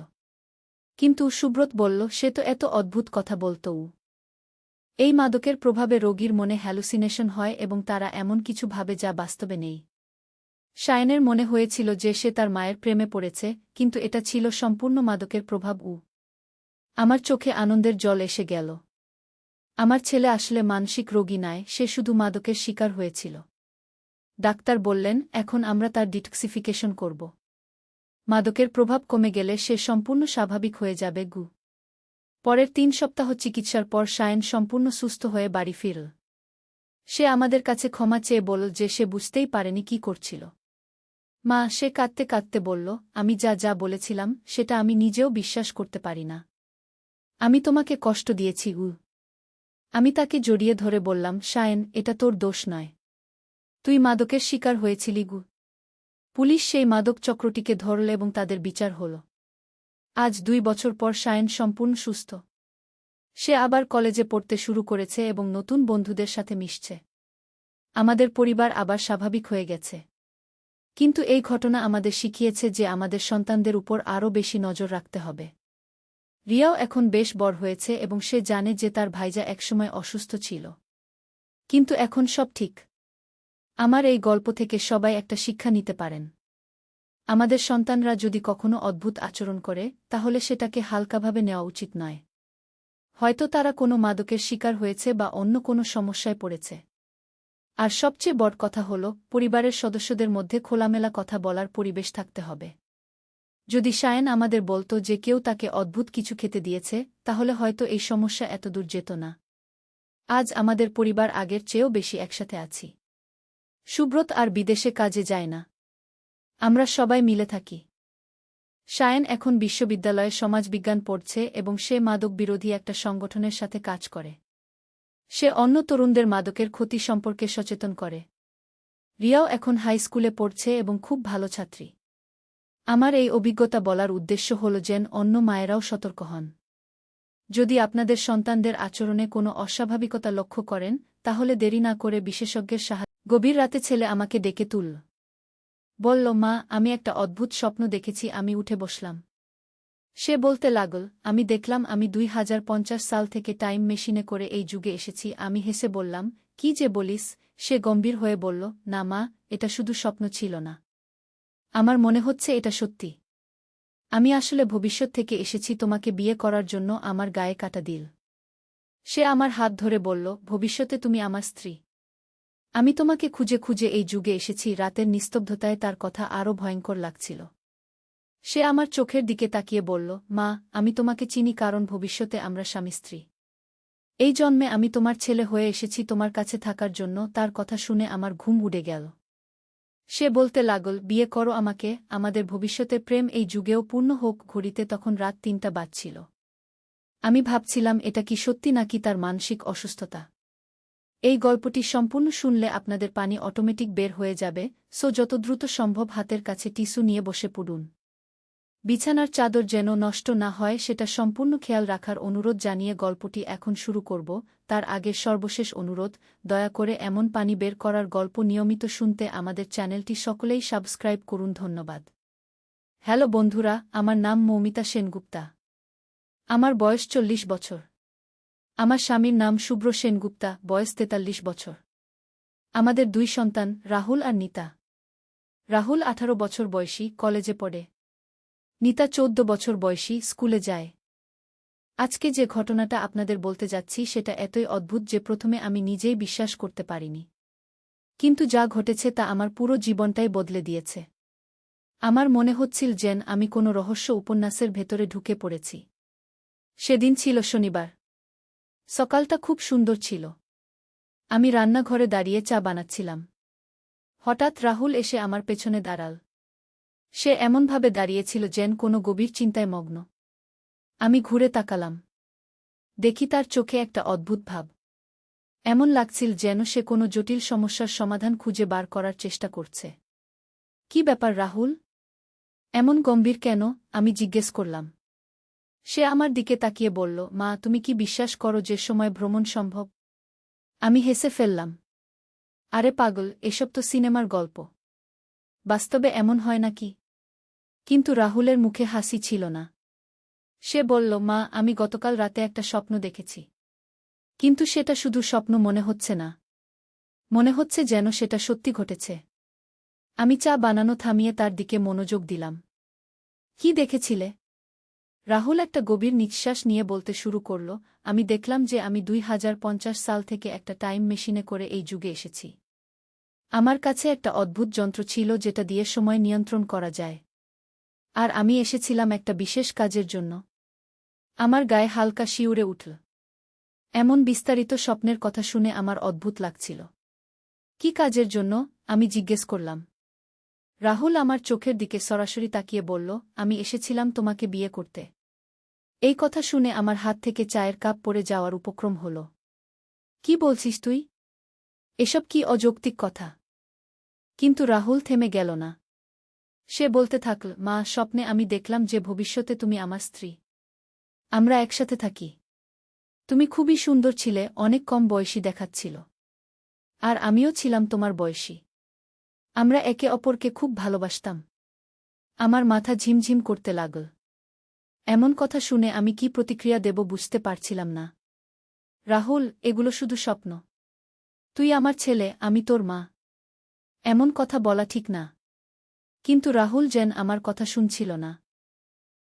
কিন্তু সুব্রত বলল, সে তো এত অদ্ভুত কথা বলত। এই মাদকের প্রভাবে রোগীর মনে হ্যালুসিনেশন হয় এবং তারা এমন কিছু ভাবে যা বাস্তবে নেই। শায়নের মনে হয়েছিল যে সে তার মায়ের প্রেমে পড়েছে, কিন্তু এটা ছিল সম্পূর্ণ মাদকের প্রভাব। আমার চোখে আনন্দের জল এসে গেল। আমার ছেলে আসলে মানসিক রোগী নয়, সে শুধু মাদকের শিকার হয়েছিল। ডাক্তার বললেন, এখন আমরা তার ডিটক্সিফিকেশন করব। মাদকের প্রভাব কমে গেলে সে সম্পূর্ণ স্বাভাবিক হয়ে যাবে। পরের 3 সপ্তাহ চিকিৎসার পর শায়ন সম্পূর্ণ সুস্থ হয়ে বাড়ি ফিরল। সে আমাদের কাছে ক্ষমা চেয়ে বলল যে সে বুঝতেই পারেনি কি করছিল। মা, সে কাঁদতে কাঁদতে বলল, আমি যা যা বলেছিলাম সেটা আমি নিজেও বিশ্বাস করতে পারি না। আমি তোমাকে কষ্ট দিয়েছি। আমি তাকে জড়িয়ে ধরে বললাম, শায়ন, এটা তোর দোষ নয়। তুই মাদকের শিকার হয়েছিলি। পুলিশ সেই মাদক চক্রটিকে ধরল এবং তাদের বিচার হল। আজ 2 বছর পর শায়ন সম্পূর্ণ সুস্থ। সে আবার কলেজে পড়তে শুরু করেছে এবং নতুন বন্ধুদের সাথে মিশছে। আমাদের পরিবার আবার স্বাভাবিক হয়ে গেছে। কিন্তু এই ঘটনা আমাদের শিখিয়েছে যে আমাদের সন্তানদের উপর আরও বেশি নজর রাখতে হবে। রিয়াও এখন বেশ বড় হয়েছে এবং সে জানে যে তার ভাইজা একসময় অসুস্থ ছিল। কিন্তু এখন সব ঠিক। আমার এই গল্প থেকে সবাই একটা শিক্ষা নিতে পারেন। আমাদের সন্তানরা যদি কখনো অদ্ভুত আচরণ করে, তাহলে সেটাকে হালকাভাবে নেওয়া উচিত নয়। হয়তো তারা কোনো মাদকের শিকার হয়েছে বা অন্য কোনো সমস্যায় পড়েছে। আর সবচেয়ে বড় কথা হল, পরিবারের সদস্যদের মধ্যে খোলামেলা কথা বলার পরিবেশ থাকতে হবে। যদি শায়ন আমাদের বলতো যে কেউ তাকে অদ্ভুত কিছু খেতে দিয়েছে, তাহলে হয়তো এই সমস্যা এতদূর যেত না। আজ আমাদের পরিবার আগের চেয়েও বেশি একসাথে আছি। সুব্রত আর বিদেশে কাজে যায় না। আমরা সবাই মিলে থাকি। শায়ন এখন বিশ্ববিদ্যালয়ে সমাজবিজ্ঞান পড়ছে এবং সে মাদক বিরোধী একটা সংগঠনের সাথে কাজ করে। সে অন্য তরুণদের মাদকের ক্ষতি সম্পর্কে সচেতন করে। রিয়াও এখন হাই স্কুলে পড়ছে এবং খুব ভালো ছাত্রী। আমার এই অভিজ্ঞতা বলার উদ্দেশ্য হল যেন অন্য মায়েরাও সতর্ক হন। যদি আপনাদের সন্তানদের আচরণে কোনো অস্বাভাবিকতা লক্ষ্য করেন, তাহলে দেরি না করে বিশেষজ্ঞের সাহায্য। গভীর রাতে ছেলে আমাকে ডেকে তুলল। বলল, মা, আমি একটা অদ্ভুত স্বপ্ন দেখেছি। আমি উঠে বসলাম। সে বলতে লাগল, আমি দেখলাম আমি 2050 সাল থেকে টাইম মেশিনে করে এই যুগে এসেছি। আমি হেসে বললাম, কি যে বলিস? সে গম্ভীর হয়ে বলল, না মা, এটা শুধু স্বপ্ন ছিল না। আমার মনে হচ্ছে এটা সত্যি। আমি আসলে ভবিষ্যৎ থেকে এসেছি তোমাকে বিয়ে করার জন্য, আমার গায়ে কাটা দিল। সে আমার হাত ধরে বলল, ভবিষ্যতে তুমি আমার স্ত্রী। আমি তোমাকে খুঁজে খুঁজে এই যুগে এসেছি। রাতের নিস্তব্ধতায় তার কথা আরও ভয়ঙ্কর লাগছিল। সে আমার চোখের দিকে তাকিয়ে বলল, মা, আমি তোমাকে চিনি কারণ ভবিষ্যতে আমরা স্বামী স্ত্রী। এই জন্মে আমি তোমার ছেলে হয়ে এসেছি তোমার কাছে থাকার জন্য। তার কথা শুনে আমার ঘুম উড়ে গেল। সে বলতে লাগল, বিয়ে করো আমাকে, আমাদের ভবিষ্যতের প্রেম এই যুগেও পূর্ণ হোক। ঘড়িতে তখন রাত 3টা বাজছিল। আমি ভাবছিলাম এটা কি সত্যি নাকি তার মানসিক অসুস্থতা। এই গল্পটি সম্পূর্ণ শুনলে আপনাদের পানি অটোমেটিক বের হয়ে যাবে, সো যত দ্রুত সম্ভব হাতের কাছে টিস্যু নিয়ে বসে পড়ুন। বিছানার চাদর যেন নষ্ট না হয় সেটা সম্পূর্ণ খেয়াল রাখার অনুরোধ জানিয়ে গল্পটি এখন শুরু করব। তার আগের সর্বশেষ অনুরোধ, দয়া করে এমন পানি বের করার গল্প নিয়মিত শুনতে আমাদের চ্যানেলটি সকলেই সাবস্ক্রাইব করুন। ধন্যবাদ। হ্যালো বন্ধুরা, আমার নাম মৌমিতা সেনগুপ্তা। আমার বয়স 40 বছর। আমার স্বামীর নাম শুভ্র সেনগুপ্তা, বয়স 43 বছর। আমাদের 2 সন্তান, রাহুল আর নিতা। রাহুল 18 বছর বয়সী, কলেজে পড়ে। নিতা 14 বছর বয়সী, স্কুলে যায়। আজকে যে ঘটনাটা আপনাদের বলতে যাচ্ছি সেটা এতই অদ্ভুত যে প্রথমে আমি নিজেই বিশ্বাস করতে পারিনি। কিন্তু যা ঘটেছে তা আমার পুরো জীবনটাই বদলে দিয়েছে। আমার মনে হচ্ছিল যেন আমি কোনো রহস্য উপন্যাসের ভেতরে ঢুকে পড়েছি। সেদিন ছিল শনিবার। সকালটা খুব সুন্দর ছিল। আমি রান্নাঘরে দাঁড়িয়ে চা বানাচ্ছিলাম। হঠাৎ রাহুল এসে আমার পেছনে দাঁড়াল। সে এমনভাবে দাঁড়িয়েছিল যেন কোনো গভীর চিন্তায় মগ্ন। আমি ঘুরে তাকালাম। দেখি তার চোখে একটা অদ্ভুত ভাব। এমন লাগছিল যেন সে কোনো জটিল সমস্যার সমাধান খুঁজে বার করার চেষ্টা করছে। কি ব্যাপার রাহুল? এমন গম্ভীর কেন? আমি জিজ্ঞেস করলাম। সে আমার দিকে তাকিয়ে বলল, মা, তুমি কি বিশ্বাস করো যে সময় ভ্রমণ সম্ভব? আমি হেসে ফেললাম। আরে পাগল, এসব তো সিনেমার গল্প। বাস্তবে এমন হয় নাকি? কিন্তু রাহুলের মুখে হাসি ছিল না। সে বলল, মা, আমি গতকাল রাতে একটা স্বপ্ন দেখেছি। কিন্তু সেটা শুধু স্বপ্ন মনে হচ্ছে না। মনে হচ্ছে যেন সেটা সত্যি ঘটেছে। আমি চা বানানো থামিয়ে তার দিকে মনোযোগ দিলাম। কি দেখেছিলে? রাহুল একটা গভীর নিঃশ্বাস নিয়ে বলতে শুরু করল, আমি দেখলাম যে আমি 2050 সাল থেকে একটা টাইম মেশিনে করে এই যুগে এসেছি। আমার কাছে একটা অদ্ভুত যন্ত্র ছিল যেটা দিয়ে সময় নিয়ন্ত্রণ করা যায়। আর আমি এসেছিলাম একটা বিশেষ কাজের জন্য। আমার গায়ে হালকা শিউরে উঠল। এমন বিস্তারিত স্বপ্নের কথা শুনে আমার অদ্ভুত লাগছিল। কি কাজের জন্য? আমি জিজ্ঞেস করলাম। রাহুল আমার চোখের দিকে সরাসরি তাকিয়ে বলল, আমি এসেছিলাম তোমাকে বিয়ে করতে। এই কথা শুনে আমার হাত থেকে চায়ের কাপ পড়ে যাওয়ার উপক্রম হল। কি বলছিস তুই? এসব কি অযৌক্তিক কথা? কিন্তু রাহুল থেমে গেল না। সে বলতে থাকল, মা, স্বপ্নে আমি দেখলাম যে ভবিষ্যতে তুমি আমার স্ত্রী। আমরা একসাথে থাকি। তুমি খুবই সুন্দর ছিলে, অনেক কম বয়সী দেখাচ্ছিল। আর আমিও ছিলাম তোমার বয়সী। আমরা একে অপরকে খুব ভালোবাসতাম। আমার মাথা ঝিমঝিম করতে লাগল। এমন কথা শুনে আমি কি প্রতিক্রিয়া দেব বুঝতে পারছিলাম না। রাহুল, এগুলো শুধু স্বপ্ন। তুই আমার ছেলে, আমি তোর মা। এমন কথা বলা ঠিক না। কিন্তু রাহুল যেন আমার কথা শুনছিল না।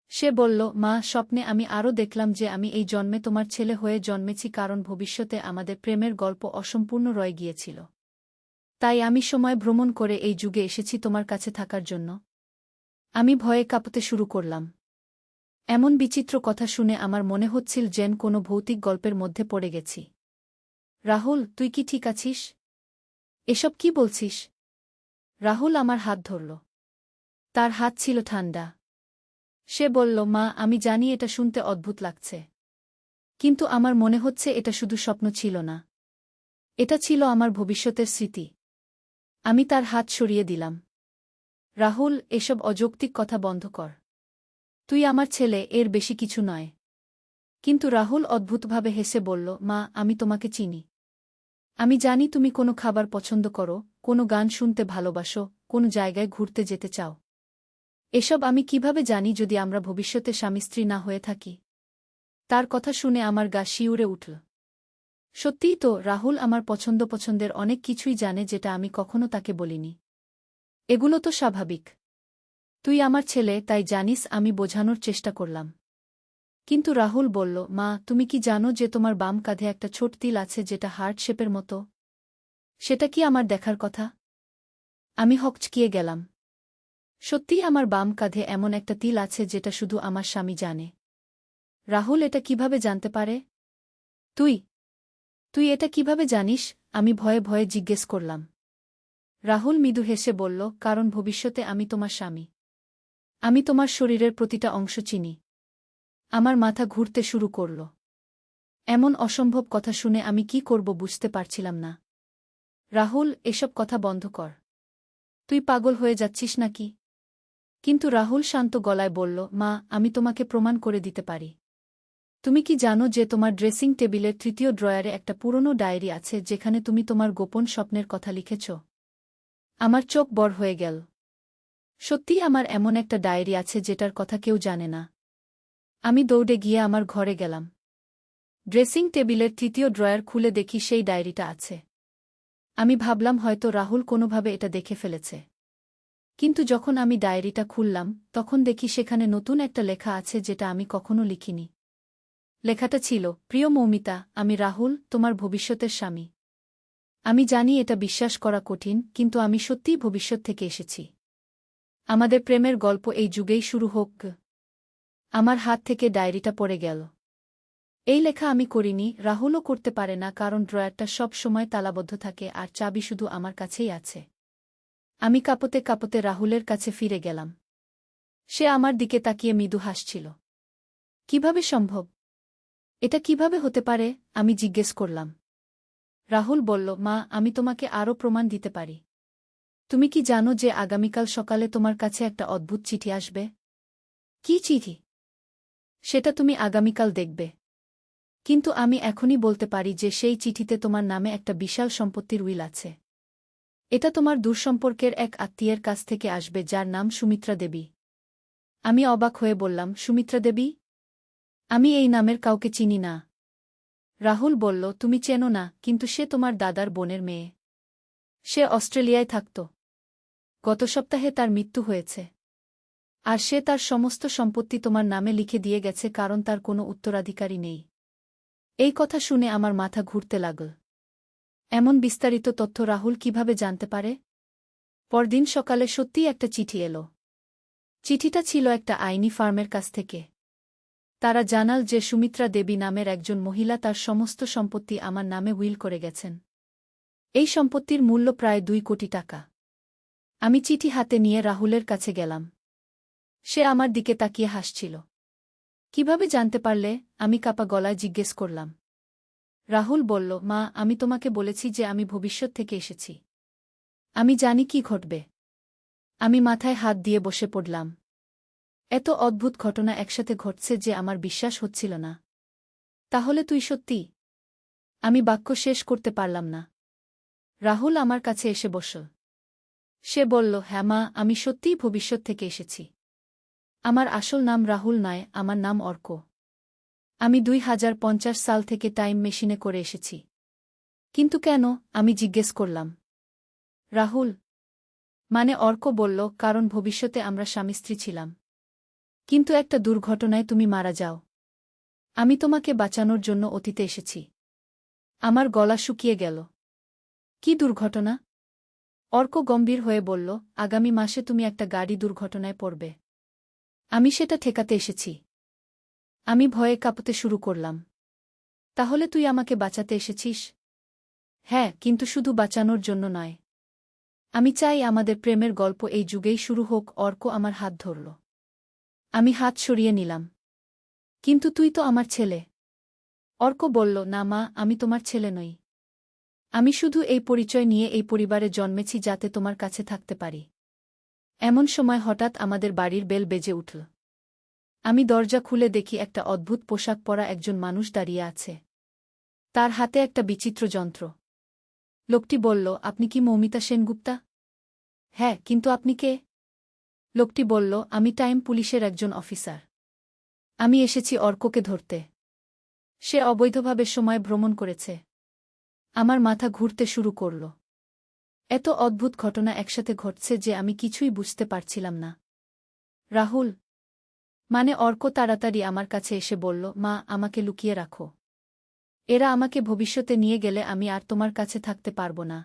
সে বলল, মা, স্বপ্নে আমি আরও দেখলাম যে আমি এই জন্মে তোমার ছেলে হয়ে জন্মেছি, কারণ ভবিষ্যতে আমাদের প্রেমের গল্প অসম্পূর্ণ রয়ে গিয়েছিল। তাই আমি সময় ভ্রমণ করে এই যুগে এসেছি তোমার কাছে থাকার জন্য। আমি ভয়ে কাঁপতে শুরু করলাম। এমন বিচিত্র কথা শুনে আমার মনে হচ্ছিল যেন কোনো ভৌতিক গল্পের মধ্যে পড়ে গেছি। রাহুল, তুই কি ঠিক আছিস? এসব কি বলছিস? রাহুল আমার হাত ধরল। তার হাত ছিল ঠান্ডা। সে বলল, মা, আমি জানি এটা শুনতে অদ্ভুত লাগছে। কিন্তু আমার মনে হচ্ছে এটা শুধু স্বপ্ন ছিল না। এটা ছিল আমার ভবিষ্যতের স্মৃতি। আমি তার হাত সরিয়ে দিলাম। রাহুল, এসব অযৌক্তিক কথা বন্ধ কর। তুই আমার ছেলে, এর বেশি কিছু নয়। কিন্তু রাহুল অদ্ভুতভাবে হেসে বলল, মা, আমি তোমাকে চিনি। আমি জানি তুমি কোনো খাবার পছন্দ করো, কোনো গান শুনতে ভালোবাসো, কোনো জায়গায় ঘুরতে যেতে চাও। এসব আমি কিভাবে জানি যদি আমরা ভবিষ্যতে স্বামী স্ত্রী না হয়ে থাকি? তার কথা শুনে আমার গা শিউরে উঠল। সত্যিই তো, রাহুল আমার পছন্দের অনেক কিছুই জানে যেটা আমি কখনো তাকে বলিনি। এগুলো তো স্বাভাবিক। তুই আমার ছেলে, তাই জানিস। আমি বোঝানোর চেষ্টা করলাম। কিন্তু রাহুল বলল, মা, তুমি কি জানো যে তোমার বাম কাঁধে একটা ছোট তিল আছে যেটা হার্ট শেপের মতো? সেটা কি আমার দেখার কথা? আমি হকচকিয়ে গেলাম। সত্যিই আমার বাম কাঁধে এমন একটা তিল আছে যেটা শুধু আমার স্বামী জানে। রাহুল এটা কিভাবে জানতে পারে? তুই তুই এটা কিভাবে জানিস? আমি ভয়ে ভয়ে জিজ্ঞেস করলাম। রাহুল মৃদু হেসে বলল, কারণ ভবিষ্যতে আমি তোমার স্বামী। আমি তোমার শরীরের প্রতিটা অংশ চিনি। আমার মাথা ঘুরতে শুরু করল। এমন অসম্ভব কথা শুনে আমি কি করব বুঝতে পারছিলাম না। রাহুল, এসব কথা বন্ধ কর। তুই পাগল হয়ে যাচ্ছিস নাকি? কিন্তু রাহুল শান্ত গলায় বলল, মা, আমি তোমাকে প্রমাণ করে দিতে পারি। তুমি কি জানো যে তোমার ড্রেসিং টেবিলের তৃতীয় ড্রয়ারে একটা পুরনো ডায়েরি আছে যেখানে তুমি তোমার গোপন স্বপ্নের কথা লিখেছ? আমার চোখ বড় হয়ে গেল। সত্যিই আমার এমন একটা ডায়েরি আছে যেটার কথা কেউ জানে না। আমি দৌড়ে গিয়ে আমার ঘরে গেলাম। ড্রেসিং টেবিলের তৃতীয় ড্রয়ার খুলে দেখি সেই ডায়েরিটা আছে। আমি ভাবলাম হয়তো রাহুল কোনোভাবে এটা দেখে ফেলেছে। কিন্তু যখন আমি ডায়েরিটা খুললাম, তখন দেখি সেখানে নতুন একটা লেখা আছে যেটা আমি কখনো লিখিনি। লেখাটা ছিল, প্রিয় মৌমিতা, আমি রাহুল, তোমার ভবিষ্যতের স্বামী। আমি জানি এটা বিশ্বাস করা কঠিন, কিন্তু আমি সত্যিই ভবিষ্যৎ থেকে এসেছি। আমাদের প্রেমের গল্প এই যুগেই শুরু হোক। আমার হাত থেকে ডায়েরিটা পড়ে গেল। এই লেখা আমি করিনি, রাহুলও করতে পারে না, কারণ ড্রয়ারটা সব সময় তালাবদ্ধ থাকে আর চাবি শুধু আমার কাছেই আছে। আমি কাঁপতে কাঁপতে রাহুলের কাছে ফিরে গেলাম। সে আমার দিকে তাকিয়ে মৃদু হাসছিল। কিভাবে সম্ভব? এটা কিভাবে হতে পারে? আমি জিজ্ঞেস করলাম। রাহুল বলল, মা, আমি তোমাকে আরও প্রমাণ দিতে পারি। তুমি কি জানো যে আগামীকাল সকালে তোমার কাছে একটা অদ্ভুত চিঠি আসবে? কি চিঠি? সেটা তুমি আগামীকাল দেখবে। কিন্তু আমি এখনই বলতে পারি যে সেই চিঠিতে তোমার নামে একটা বিশাল সম্পত্তির উইল আছে। এটা তোমার দূরসম্পর্কের এক আত্মীয়ের কাছ থেকে আসবে যার নাম সুমিত্রা দেবী। আমি অবাক হয়ে বললাম, সুমিত্রা দেবী? আমি এই নামের কাউকে চিনি না। রাহুল বলল, তুমি চেনো না, কিন্তু সে তোমার দাদার বোনের মেয়ে। সে অস্ট্রেলিয়ায় থাকত। গত সপ্তাহে তার মৃত্যু হয়েছে। আর সে তার সমস্ত সম্পত্তি তোমার নামে লিখে দিয়ে গেছে কারণ তার কোনো উত্তরাধিকারী নেই। এই কথা শুনে আমার মাথা ঘুরতে লাগল। এমন বিস্তারিত তথ্য রাহুল কিভাবে জানতে পারে? পরদিন সকালে সত্যিই একটা চিঠি এলো। চিঠিটা ছিল একটা আইনি ফার্মের কাছ থেকে। তারা জানাল যে সুমিত্রা দেবী নামের একজন মহিলা তার সমস্ত সম্পত্তি আমার নামে উইল করে গেছেন। এই সম্পত্তির মূল্য প্রায় 2 কোটি টাকা। আমি চিঠি হাতে নিয়ে রাহুলের কাছে গেলাম। সে আমার দিকে তাকিয়ে হাসছিল। কিভাবে জানতে পারলে? আমি কাঁপা গলায় জিজ্ঞেস করলাম। রাহুল বলল, মা, আমি তোমাকে বলেছি যে আমি ভবিষ্যৎ থেকে এসেছি। আমি জানি কি ঘটবে। আমি মাথায় হাত দিয়ে বসে পড়লাম। এত অদ্ভুত ঘটনা একসাথে ঘটছে যে আমার বিশ্বাস হচ্ছিল না। তাহলে তুই সত্যি? আমি বাক্য শেষ করতে পারলাম না। রাহুল আমার কাছে এসে বসল। সে বলল, হ্যাঁ মা, আমি সত্যিই ভবিষ্যৎ থেকে এসেছি। আমার আসল নাম রাহুল নয়, আমার নাম অর্ক। আমি 2050 সাল থেকে টাইম মেশিনে করে এসেছি। কিন্তু কেন? আমি জিজ্ঞেস করলাম। রাহুল মানে অর্ক বলল, কারণ ভবিষ্যতে আমরা স্বামী স্ত্রী ছিলাম। কিন্তু একটা দুর্ঘটনায় তুমি মারা যাও। আমি তোমাকে বাঁচানোর জন্য অতীতে এসেছি। আমার গলা শুকিয়ে গেল। কি দুর্ঘটনা? অর্ক গম্ভীর হয়ে বলল, আগামী মাসে তুমি একটা গাড়ি দুর্ঘটনায় পড়বে। আমি সেটা ঠেকাতে এসেছি। আমি ভয়ে কাঁপতে শুরু করলাম। তাহলে তুই আমাকে বাঁচাতে এসেছিস? হ্যাঁ, কিন্তু শুধু বাঁচানোর জন্য নয়। আমি চাই আমাদের প্রেমের গল্প এই যুগেই শুরু হোক। অর্ক আমার হাত ধরল। আমি হাত সরিয়ে নিলাম। কিন্তু তুই তো আমার ছেলে। অর্ক বলল, না মা, আমি তোমার ছেলে নই। আমি শুধু এই পরিচয় নিয়ে এই পরিবারে জন্মেছি যাতে তোমার কাছে থাকতে পারি। এমন সময় হঠাৎ আমাদের বাড়ির বেল বেজে উঠল। আমি দরজা খুলে দেখি একটা অদ্ভুত পোশাক পরা একজন মানুষ দাঁড়িয়ে আছে। তার হাতে একটা বিচিত্র যন্ত্র। লোকটি বলল, আপনি কি মৌমিতা সেনগুপ্তা? হ্যাঁ, কিন্তু আপনি কে? লোকটি বলল, আমি টাইম পুলিশের একজন অফিসার। আমি এসেছি অর্ককে ধরতে। সে অবৈধভাবে সময় ভ্রমণ করেছে। আমার মাথা ঘুরতে শুরু করল। এত অদ্ভুত ঘটনা একসাথে ঘটছে যে আমি কিছুই বুঝতে পারছিলাম না। রাহুল মানে অর্ক তাড়াতাড়ি আমার কাছে এসে বলল, মা, আমাকে লুকিয়ে রাখো। এরা আমাকে ভবিষ্যতে নিয়ে গেলে আমি আর তোমার কাছে থাকতে পারব না।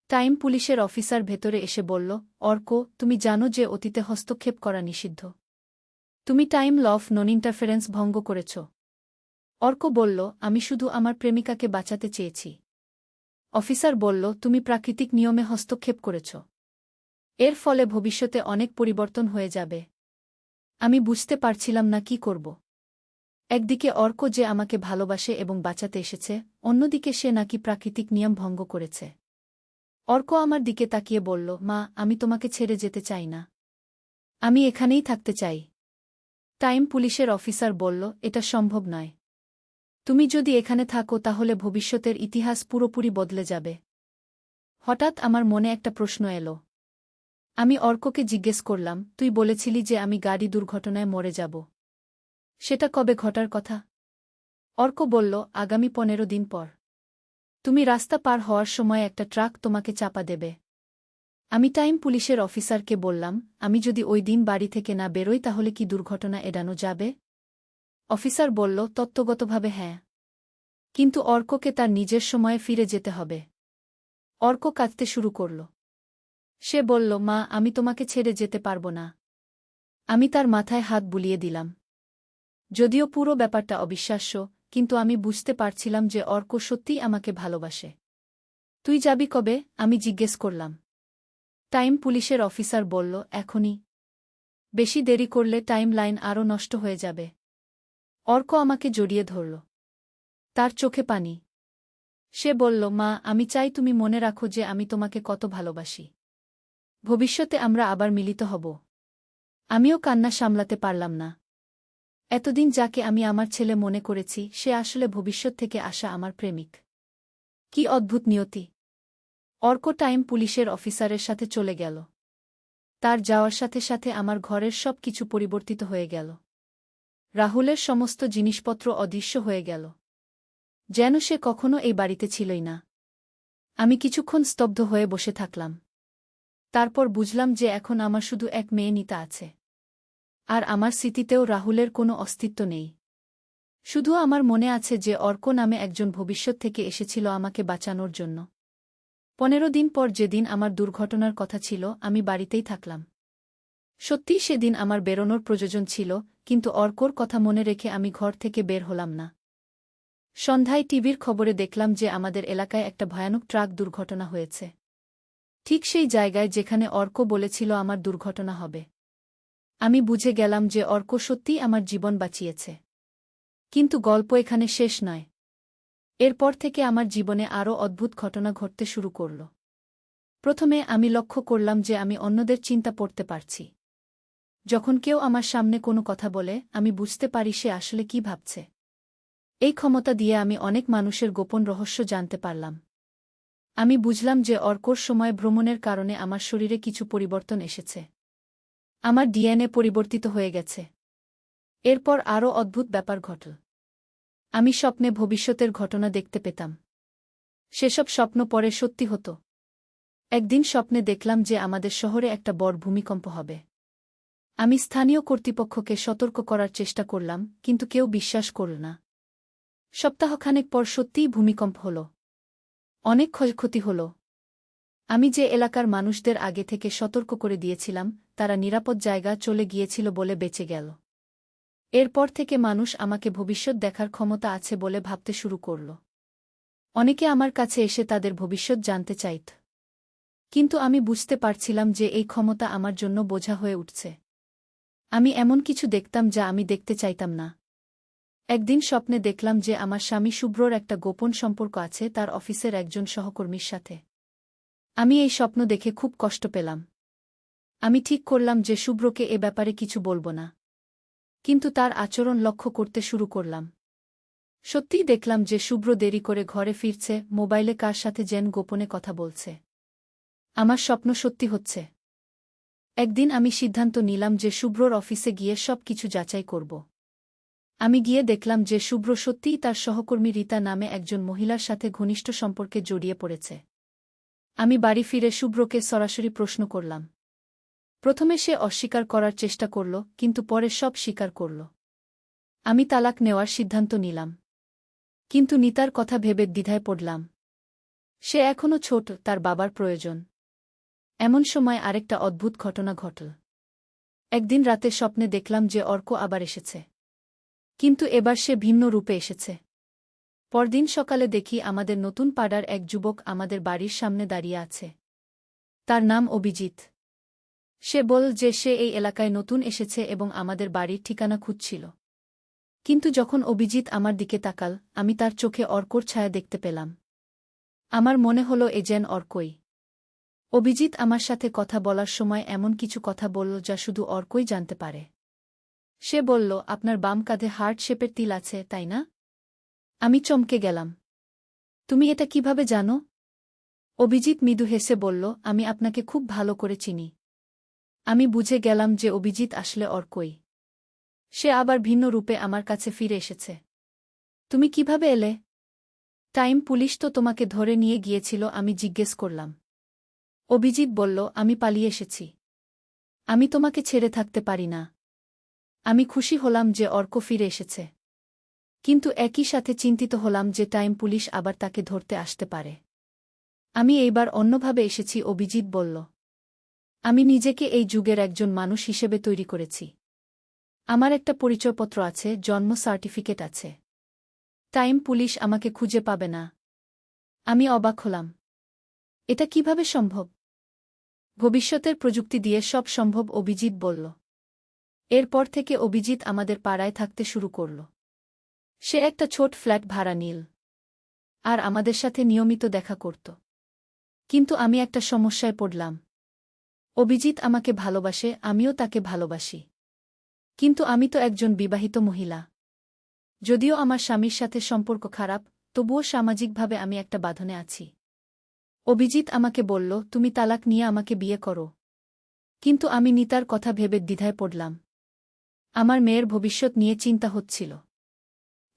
টাইম পুলিশের অফিসার ভেতরে এসে বলল, অর্ক, তুমি জানো যে অতীতে হস্তক্ষেপ করা নিষিদ্ধ। তুমি time law of non interference ভঙ্গ করেছ। অর্ক বলল, আমি শুধু আমার প্রেমিকাকে বাঁচাতে চেয়েছি। অফিসার বলল, তুমি প্রাকৃতিক নিয়মে হস্তক্ষেপ করেছ। এর ফলে ভবিষ্যতে অনেক পরিবর্তন হয়ে যাবে। আমি বুঝতে পারছিলাম না কি করব। একদিকে অর্ক যে আমাকে ভালোবাসে এবং বাঁচাতে এসেছে, অন্যদিকে সে নাকি প্রাকৃতিক নিয়ম ভঙ্গ করেছে। অর্ক আমার দিকে তাকিয়ে বলল, মা, আমি তোমাকে ছেড়ে যেতে চাই না। আমি এখানেই থাকতে চাই। টাইম পুলিশের অফিসার বলল, এটা সম্ভব নয়। তুমি যদি এখানে থাকো তাহলে ভবিষ্যতের ইতিহাস পুরোপুরি বদলে যাবে। হঠাৎ আমার মনে একটা প্রশ্ন এলো। আমি অর্ককে জিজ্ঞেস করলাম, তুই বলেছিলি যে আমি গাড়ি দুর্ঘটনায় মরে যাব। সেটা কবে ঘটার কথা? অর্ক বলল, আগামী 15 দিন পর। তুমি রাস্তা পার হওয়ার সময় একটা ট্রাক তোমাকে চাপা দেবে। আমি টাইম পুলিশের অফিসারকে বললাম, আমি যদি ওই দিন বাড়ি থেকে না বেরোই তাহলে কি দুর্ঘটনা এড়ানো যাবে? অফিসার বলল, তত্ত্বগতভাবে হ্যাঁ। কিন্তু অর্ককে তার নিজের সময়ে ফিরে যেতে হবে। অর্ক কাঁদতে শুরু করল। সে বলল, মা, আমি তোমাকে ছেড়ে যেতে পারব না। আমি তার মাথায় হাত বুলিয়ে দিলাম। যদিও পুরো ব্যাপারটা অবিশ্বাস্য, কিন্তু আমি বুঝতে পারছিলাম যে অর্ক সত্যিই আমাকে ভালোবাসে। তুই যাবি কবে? আমি জিজ্ঞেস করলাম। টাইম পুলিশের অফিসার বলল, এখনই। বেশি দেরি করলে টাইম লাইন আরও নষ্ট হয়ে যাবে। অর্ক আমাকে জড়িয়ে ধরল। তার চোখে পানি। সে বলল, মা, আমি চাই তুমি মনে রাখো যে আমি তোমাকে কত ভালোবাসি। ভবিষ্যতে আমরা আবার মিলিত হব। আমিও কান্না সামলাতে পারলাম না। এতদিন যাকে আমি আমার ছেলে মনে করেছি সে আসলে ভবিষ্যৎ থেকে আসা আমার প্রেমিক। কি অদ্ভুত নিয়তি! অর্ক টাইম পুলিশের অফিসারের সাথে চলে গেল। তার যাওয়ার সাথে সাথে আমার ঘরের সব কিছু পরিবর্তিত হয়ে গেল। রাহুলের সমস্ত জিনিসপত্র অদৃশ্য হয়ে গেল। যেন সে কখনো এই বাড়িতে ছিলই না। আমি কিছুক্ষণ স্তব্ধ হয়ে বসে থাকলাম। তারপর বুঝলাম যে এখন আমার শুধু এক মেয়ে নিতা আছে। আর আমার স্মৃতিতেও রাহুলের কোনো অস্তিত্ব নেই। শুধু আমার মনে আছে যে অর্ক নামে একজন ভবিষ্যৎ থেকে এসেছিল আমাকে বাঁচানোর জন্য। 15 দিন পর যেদিন আমার দুর্ঘটনার কথা ছিল আমি বাড়িতেই থাকলাম। সত্যিই সেদিন আমার বেরোনোর প্রয়োজন ছিল, কিন্তু অর্কর কথা মনে রেখে আমি ঘর থেকে বের হলাম না। সন্ধ্যায় টিভির খবরে দেখলাম যে আমাদের এলাকায় একটা ভয়ানক ট্রাক দুর্ঘটনা হয়েছে। ঠিক সেই জায়গায় যেখানে অর্ক বলেছিল আমার দুর্ঘটনা হবে। আমি বুঝে গেলাম যে অর্ক সত্যিই আমার জীবন বাঁচিয়েছে। কিন্তু গল্প এখানে শেষ নয়। এরপর থেকে আমার জীবনে আরও অদ্ভুত ঘটনা ঘটতে শুরু করল। প্রথমে আমি লক্ষ্য করলাম যে আমি অন্যদের চিন্তা পড়তে পারছি। যখন কেউ আমার সামনে কোনো কথা বলে আমি বুঝতে পারি সে আসলে কি ভাবছে। এই ক্ষমতা দিয়ে আমি অনেক মানুষের গোপন রহস্য জানতে পারলাম। আমি বুঝলাম যে অর্কর সময় ভ্রমণের কারণে আমার শরীরে কিছু পরিবর্তন এসেছে। আমার ডিএনএ পরিবর্তিত হয়ে গেছে। এরপর আরও অদ্ভুত ব্যাপার ঘটল। আমি স্বপ্নে ভবিষ্যতের ঘটনা দেখতে পেতাম। সেসব স্বপ্ন পরে সত্যি হতো। একদিন স্বপ্নে দেখলাম যে আমাদের শহরে একটা বড় ভূমিকম্প হবে। আমি স্থানীয় কর্তৃপক্ষকে সতর্ক করার চেষ্টা করলাম, কিন্তু কেউ বিশ্বাস করল না। সপ্তাহখানেক পর সত্যিই ভূমিকম্প হল। অনেক ক্ষয়ক্ষতি হল। আমি যে এলাকার মানুষদের আগে থেকে সতর্ক করে দিয়েছিলাম তারা নিরাপদ জায়গা চলে গিয়েছিল বলে বেঁচে গেল। এরপর থেকে মানুষ আমাকে ভবিষ্যৎ দেখার ক্ষমতা আছে বলে ভাবতে শুরু করল। অনেকে আমার কাছে এসে তাদের ভবিষ্যৎ জানতে চাইত। কিন্তু আমি বুঝতে পারছিলাম যে এই ক্ষমতা আমার জন্য বোঝা হয়ে উঠছে। আমি এমন কিছু দেখতাম যা আমি দেখতে চাইতাম না। একদিন স্বপ্নে দেখলাম যে আমার স্বামী শুভ্রর একটা গোপন সম্পর্ক আছে তার অফিসের একজন সহকর্মীর সাথে। আমি এই স্বপ্ন দেখে খুব কষ্ট পেলাম। আমি ঠিক করলাম যে শুভ্রকে এ ব্যাপারে কিছু বলবো না। কিন্তু তার আচরণ লক্ষ্য করতে শুরু করলাম। সত্যিই দেখলাম যে শুভ্র দেরি করে ঘরে ফিরছে, মোবাইলে কার সাথে যেন গোপনে কথা বলছে। আমার স্বপ্ন সত্যি হচ্ছে। একদিন আমি সিদ্ধান্ত নিলাম যে শুভ্রর অফিসে গিয়ে সব কিছু যাচাই করব। আমি গিয়ে দেখলাম যে শুভ্র সত্যিই তার সহকর্মী রীতা নামে একজন মহিলার সাথে ঘনিষ্ঠ সম্পর্কে জড়িয়ে পড়েছে। আমি বাড়ি ফিরে শুভ্রকে সরাসরি প্রশ্ন করলাম। প্রথমে সে অস্বীকার করার চেষ্টা করল, কিন্তু পরে সব স্বীকার করল। আমি তালাক নেওয়ার সিদ্ধান্ত নিলাম। কিন্তু নিতার কথা ভেবে দ্বিধায় পড়লাম। সে এখনও ছোট, তার বাবার প্রয়োজন। এমন সময় আরেকটা অদ্ভুত ঘটনা ঘটল। একদিন রাতে স্বপ্নে দেখলাম যে অর্ক আবার এসেছে। কিন্তু এবার সে ভিন্ন রূপে এসেছে। পরদিন সকালে দেখি আমাদের নতুন পাড়ার এক যুবক আমাদের বাড়ির সামনে দাঁড়িয়ে আছে। তার নাম অভিজিৎ। সে বল যে সে এই এলাকায় নতুন এসেছে এবং আমাদের বাড়ির ঠিকানা খুঁজছিল। কিন্তু যখন অভিজিৎ আমার দিকে তাকাল আমি তার চোখে অর্কর ছায়া দেখতে পেলাম। আমার মনে হলো এ যেন অর্কই। অভিজিৎ আমার সাথে কথা বলার সময় এমন কিছু কথা বলল যা শুধু অর্কই জানতে পারে। সে বলল, আপনার বাম কাঁধে হার্ট শেপের তিল আছে, তাই না? আমি চমকে গেলাম। তুমি এটা কিভাবে জানো? অভিজিৎ মৃদু হেসে বলল, আমি আপনাকে খুব ভালো করে চিনি। আমি বুঝে গেলাম যে অভিজিৎ আসলে অর্কই। সে আবার ভিন্ন রূপে আমার কাছে ফিরে এসেছে। তুমি কিভাবে এলে? টাইম পুলিশ তো তোমাকে ধরে নিয়ে গিয়েছিল, আমি জিজ্ঞেস করলাম। অভিজিৎ বলল, আমি পালিয়ে এসেছি। আমি তোমাকে ছেড়ে থাকতে পারি না। আমি খুশি হলাম যে অর্ক ফিরে এসেছে। কিন্তু একই সাথে চিন্তিত হলাম যে টাইম পুলিশ আবার তাকে ধরতে আসতে পারে। আমি এইবার অন্যভাবে এসেছি, অভিজিৎ বলল। আমি নিজেকে এই যুগের একজন মানুষ হিসেবে তৈরি করেছি। আমার একটা পরিচয়পত্র আছে, জন্ম সার্টিফিকেট আছে। টাইম পুলিশ আমাকে খুঁজে পাবে না। আমি অবাক হলাম। এটা কিভাবে সম্ভব? ভবিষ্যতের প্রযুক্তি দিয়ে সব সম্ভব, অভিজিৎ বলল। এরপর থেকে অভিজিৎ আমাদের পাড়ায় থাকতে শুরু করল। সে একটা ছোট ফ্ল্যাট ভাড়া নিল। আর আমাদের সাথে নিয়মিত দেখা করত। কিন্তু আমি একটা সমস্যায় পড়লাম। অভিজিৎ আমাকে ভালোবাসে, আমিও তাকে ভালোবাসি। কিন্তু আমি তো একজন বিবাহিত মহিলা। যদিও আমার স্বামীর সাথে সম্পর্ক খারাপ, তবুও সামাজিকভাবে আমি একটা বাঁধনে আছি। অভিজিৎ আমাকে বলল, তুমি তালাক নিয়ে আমাকে বিয়ে করো। কিন্তু আমি নিতার কথা ভেবে দ্বিধায় পড়লাম। আমার মেয়ের ভবিষ্যৎ নিয়ে চিন্তা হচ্ছিল।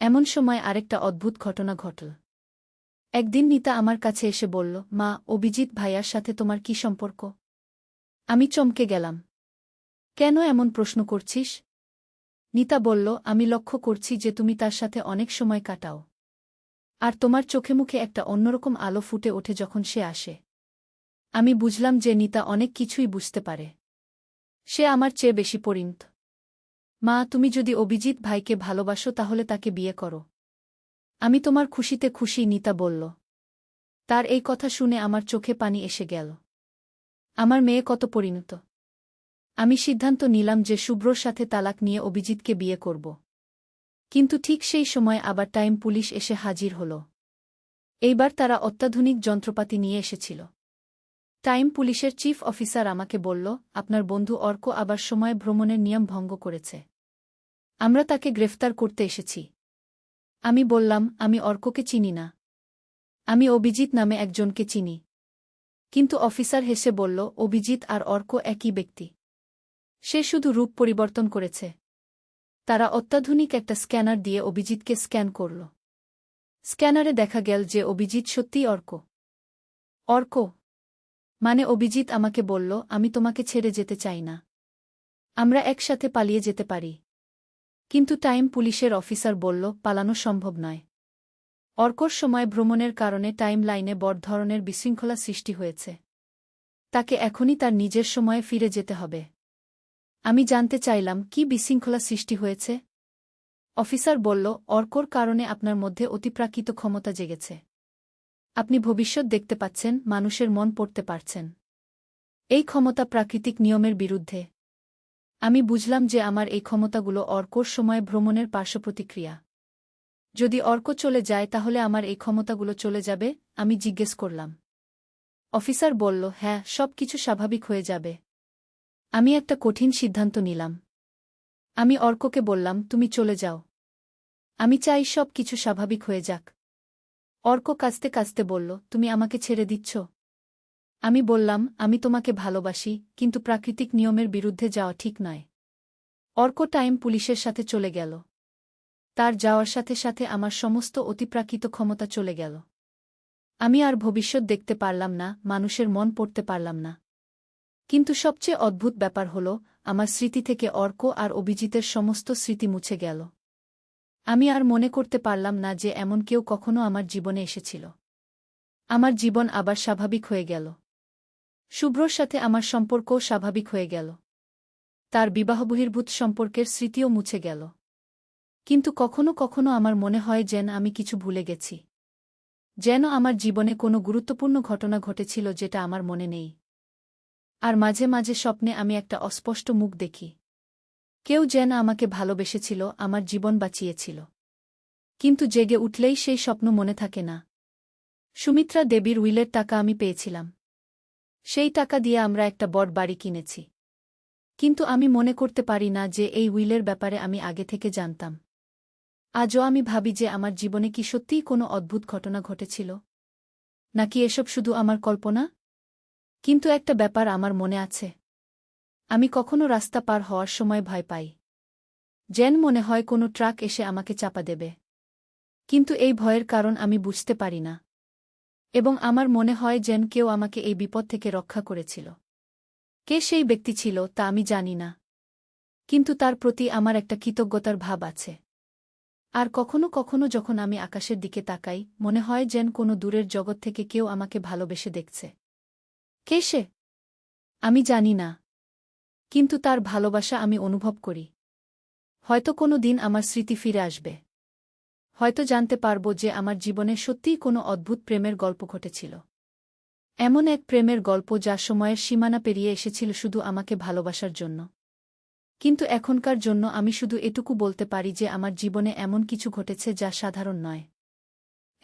এমন সময় আরেকটা অদ্ভুত ঘটনা ঘটল। একদিন নিতা আমার কাছে এসে বলল, মা, অভিজিৎ ভাইয়ার সাথে তোমার কি সম্পর্ক? আমি চমকে গেলাম। কেন এমন প্রশ্ন করছিস? নিতা বলল, আমি লক্ষ্য করছি যে তুমি তার সাথে অনেক সময় কাটাও। আর তোমার চোখে মুখে একটা অন্যরকম আলো ফুটে ওঠে যখন সে আসে। আমি বুঝলাম যে নিতা অনেক কিছুই বুঝতে পারে। সে আমার চেয়ে বেশি পরিণত। মা, তুমি যদি অভিজিৎ ভাইকে ভালোবাসো তাহলে তাকে বিয়ে করো। আমি তোমার খুশিতে খুশি, নিতা বলল। তার এই কথা শুনে আমার চোখে পানি এসে গেল। আমার মেয়ে কত পরিণত। আমি সিদ্ধান্ত নিলাম যে শুভ্রর সাথে তালাক নিয়ে অভিজিৎকে বিয়ে করব। কিন্তু ঠিক সেই সময় আবার টাইম পুলিশ এসে হাজির হল। এইবার তারা অত্যাধুনিক যন্ত্রপাতি নিয়ে এসেছিল। টাইম পুলিশের চিফ অফিসার আমাকে বলল, আপনার বন্ধু অর্ক আবার সময় ভ্রমণের নিয়ম ভঙ্গ করেছে। আমরা তাকে গ্রেফতার করতে এসেছি। আমি বললাম, আমি অর্ককে চিনি না। আমি অভিজিৎ নামে একজনকে চিনি। কিন্তু অফিসার হেসে বলল, অভিজিৎ আর অর্ক একই ব্যক্তি। সে শুধু রূপ পরিবর্তন করেছে। তারা অত্যাধুনিক একটা স্ক্যানার দিয়ে অভিজিৎকে স্ক্যান করল। স্ক্যানারে দেখা গেল যে অভিজিৎ সত্যিই অর্ক। অর্ক মানে অভিজিৎ আমাকে বলল, আমি তোমাকে ছেড়ে যেতে চাই না। আমরা একসাথে পালিয়ে যেতে পারি। কিন্তু টাইম পুলিশের অফিসার বলল, পালানো সম্ভব নয়। অর্কর সময় ভ্রমণের কারণে টাইম লাইনে বড় ধরনের বিশৃঙ্খলা সৃষ্টি হয়েছে। তাকে এখনই তার নিজের সময়ে ফিরে যেতে হবে। আমি জানতে চাইলাম, কি বিশৃঙ্খলা সৃষ্টি হয়েছে? অফিসার বলল, অর্কর কারণে আপনার মধ্যে অতিপ্রাকৃত ক্ষমতা জেগেছে। আপনি ভবিষ্যৎ দেখতে পাচ্ছেন, মানুষের মন পড়তে পারছেন। এই ক্ষমতা প্রাকৃতিক নিয়মের বিরুদ্ধে। আমি বুঝলাম যে আমার এই ক্ষমতাগুলো অর্কর সময় ভ্রমণের পার্শ্বপ্রতিক্রিয়া। যদি অর্ক চলে যায় তাহলে আমার এই ক্ষমতাগুলো চলে যাবে? আমি জিজ্ঞেস করলাম। অফিসার বলল, হ্যাঁ, সব কিছু স্বাভাবিক হয়ে যাবে। আমি একটা কঠিন সিদ্ধান্ত নিলাম। আমি অর্ককে বললাম, তুমি চলে যাও। আমি চাই সব কিছু স্বাভাবিক হয়ে যাক। অর্ক কাঁদতে কাঁদতে বলল, তুমি আমাকে ছেড়ে দিচ্ছ? আমি বললাম, আমি তোমাকে ভালোবাসি, কিন্তু প্রাকৃতিক নিয়মের বিরুদ্ধে যাওয়া ঠিক নয়। অর্ক টাইম পুলিশের সাথে চলে গেল। তার যাওয়ার সাথে সাথে আমার সমস্ত অতিপ্রাকৃত ক্ষমতা চলে গেল। আমি আর ভবিষ্যৎ দেখতে পারলাম না, মানুষের মন পড়তে পারলাম না। কিন্তু সবচেয়ে অদ্ভুত ব্যাপার হল, আমার স্মৃতি থেকে অর্ক আর অভিজিতের সমস্ত স্মৃতি মুছে গেল। আমি আর মনে করতে পারলাম না যে এমন কেউ কখনো আমার জীবনে এসেছিল। আমার জীবন আবার স্বাভাবিক হয়ে গেল। শুভ্রর সাথে আমার সম্পর্কও স্বাভাবিক হয়ে গেল। তার বিবাহবহির্ভূত সম্পর্কের স্মৃতিও মুছে গেল। কিন্তু কখনো কখনো আমার মনে হয় যেন আমি কিছু ভুলে গেছি। যেন আমার জীবনে কোনো গুরুত্বপূর্ণ ঘটনা ঘটেছিল যেটা আমার মনে নেই। আর মাঝে মাঝে স্বপ্নে আমি একটা অস্পষ্ট মুখ দেখি। কেউ যেন আমাকে ভালোবেসেছিল, আমার জীবন বাঁচিয়েছিল। কিন্তু জেগে উঠলেই সেই স্বপ্ন মনে থাকে না। সুমিত্রা দেবীর উইলের টাকা আমি পেয়েছিলাম। সেই টাকা দিয়ে আমরা একটা বড় বাড়ি কিনেছি। কিন্তু আমি মনে করতে পারি না যে এই উইলের ব্যাপারে আমি আগে থেকে জানতাম। আজও আমি ভাবি যে আমার জীবনে কি সত্যিই কোনো অদ্ভুত ঘটনা ঘটেছিল, নাকি এসব শুধু আমার কল্পনা। কিন্তু একটা ব্যাপার আমার মনে আছে। আমি কখনো রাস্তা পার হওয়ার সময় ভয় পাই। যেন মনে হয় কোনো ট্রাক এসে আমাকে চাপা দেবে। কিন্তু এই ভয়ের কারণ আমি বুঝতে পারি না। এবং আমার মনে হয় যেন কেউ আমাকে এই বিপদ থেকে রক্ষা করেছিল। কে সেই ব্যক্তি ছিল তা আমি জানি না। কিন্তু তার প্রতি আমার একটা কৃতজ্ঞতার ভাব আছে। আর কখনো কখনো যখন আমি আকাশের দিকে তাকাই, মনে হয় যেন কোনো দূরের জগৎ থেকে কেউ আমাকে ভালোবেসে দেখছে। কে সে? আমি জানি না। কিন্তু তার ভালোবাসা আমি অনুভব করি। হয়তো কোনো দিন আমার স্মৃতি ফিরে আসবে। হয়তো জানতে পারব যে আমার জীবনে সত্যিই কোনো অদ্ভুত প্রেমের গল্প ঘটেছিল। এমন এক প্রেমের গল্প যা সময়ের সীমানা পেরিয়ে এসেছিল শুধু আমাকে ভালোবাসার জন্য। কিন্তু এখনকার জন্য আমি শুধু এটুকু বলতে পারি যে আমার জীবনে এমন কিছু ঘটেছে যা সাধারণ নয়।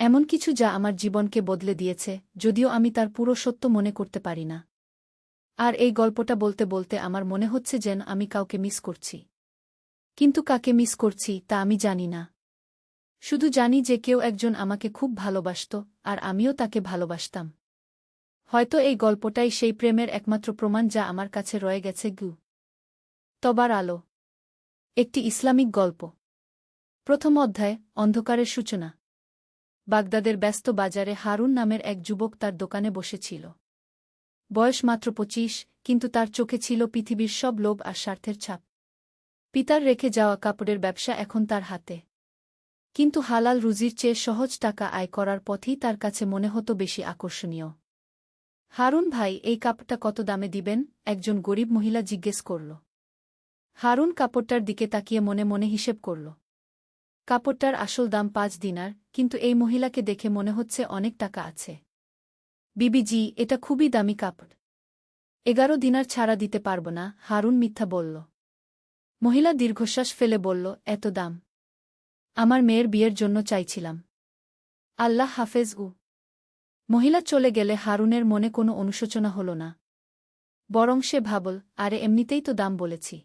এমন কিছু যা আমার জীবনকে বদলে দিয়েছে, যদিও আমি তার পুরো সত্য মনে করতে পারি না। আর এই গল্পটা বলতে বলতে আমার মনে হচ্ছে যেন আমি কাউকে মিস করছি। কিন্তু কাকে মিস করছি তা আমি জানি না। শুধু জানি যে কেউ একজন আমাকে খুব ভালোবাসত, আর আমিও তাকে ভালোবাসতাম। হয়তো এই গল্পটাই সেই প্রেমের একমাত্র প্রমাণ যা আমার কাছে রয়ে গেছে। তবার আলো। একটি ইসলামিক গল্প। প্রথম অধ্যায়, অন্ধকারের সূচনা। বাগদাদের ব্যস্ত বাজারে হারুন নামের এক যুবক তার দোকানে বসেছিল। বয়স মাত্র 25, কিন্তু তার চোখে ছিল পৃথিবীর সব লোভ আর স্বার্থের ছাপ। পিতার রেখে যাওয়া কাপড়ের ব্যবসা এখন তার হাতে। কিন্তু হালাল রুজির চেয়ে সহজ টাকা আয় করার পথই তার কাছে মনে হতো বেশি আকর্ষণীয়। হারুন ভাই, এই কাপড়টা কত দামে দিবেন? একজন গরিব মহিলা জিজ্ঞেস করল। হারুন কাপড়টার দিকে তাকিয়ে মনে মনে হিসেব করল। কাপড়টার আসল দাম 5 দিনার, কিন্তু এই মহিলাকে দেখে মনে হচ্ছে অনেক টাকা আছে। বিবিজি, এটা খুবই দামি কাপড়। 11 দিনার ছাড়া দিতে পারব না, হারুন মিথ্যা বলল। মহিলা দীর্ঘশ্বাস ফেলে বলল, এত দাম? আমার মেয়ের বিয়ের জন্য চাইছিলাম। আল্লাহ হাফেজ। মহিলা চলে গেলে হারুনের মনে কোনো অনুশোচনা হল না। বরং সে ভাবল, আরে এমনিতেই তো দাম বলেছি।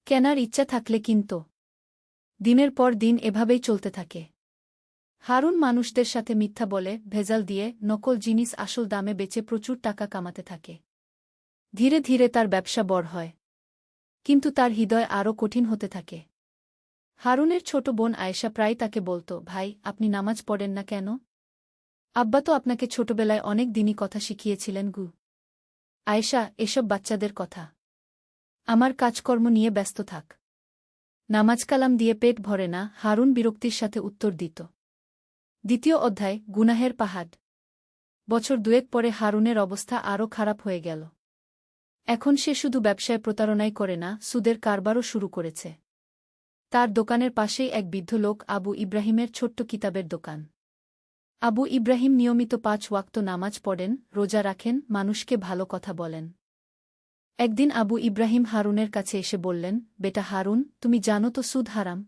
কেনার ইচ্ছা থাকলে কিনত। দিনের পর দিন এভাবেই চলতে থাকে। হারুন মানুষদের সাথে মিথ্যা বলে, ভেজাল দিয়ে, নকল জিনিস আসল দামে বেচে প্রচুর টাকা কামাতে থাকে। ধীরে ধীরে তার ব্যবসা বড় হয়। কিন্তু তার হৃদয় আরও কঠিন হতে থাকে। হারুনের ছোট বোন আয়েশা প্রায় তাকে বলত, ভাই, আপনি নামাজ পড়েন না কেন? আব্বা তো আপনাকে ছোটবেলায় অনেক দিনই কথা শিখিয়েছিলেন। আয়েশা, এসব বাচ্চাদের কথা। আমার কাজকর্ম নিয়ে ব্যস্ত থাক। নামাজ কালাম দিয়ে পেট ভরে না, হারুন বিরক্তির সাথে উত্তর দিত। দ্বিতীয় অধ্যায়, গুনাহের পাহাড়। বছর 2 পরে হারুনের অবস্থা আরও খারাপ হয়ে গেল। এখন সে শুধু ব্যবসায় প্রতারণাই করে না, সুদের কারবারও শুরু করেছে। তার দোকানের পাশেই এক বৃদ্ধ লোক আবু ইব্রাহিমের ছোট্ট কিতাবের দোকান। আবু ইব্রাহিম নিয়মিত 5 ওয়াক্ত নামাজ পড়েন, রোজা রাখেন, মানুষকে ভালো কথা বলেন। একদিন আবু ইব্রাহিম হারুনের কাছে এসে বললেন, বেটা হারুন, তুমি জানো তো সুদ হারাম।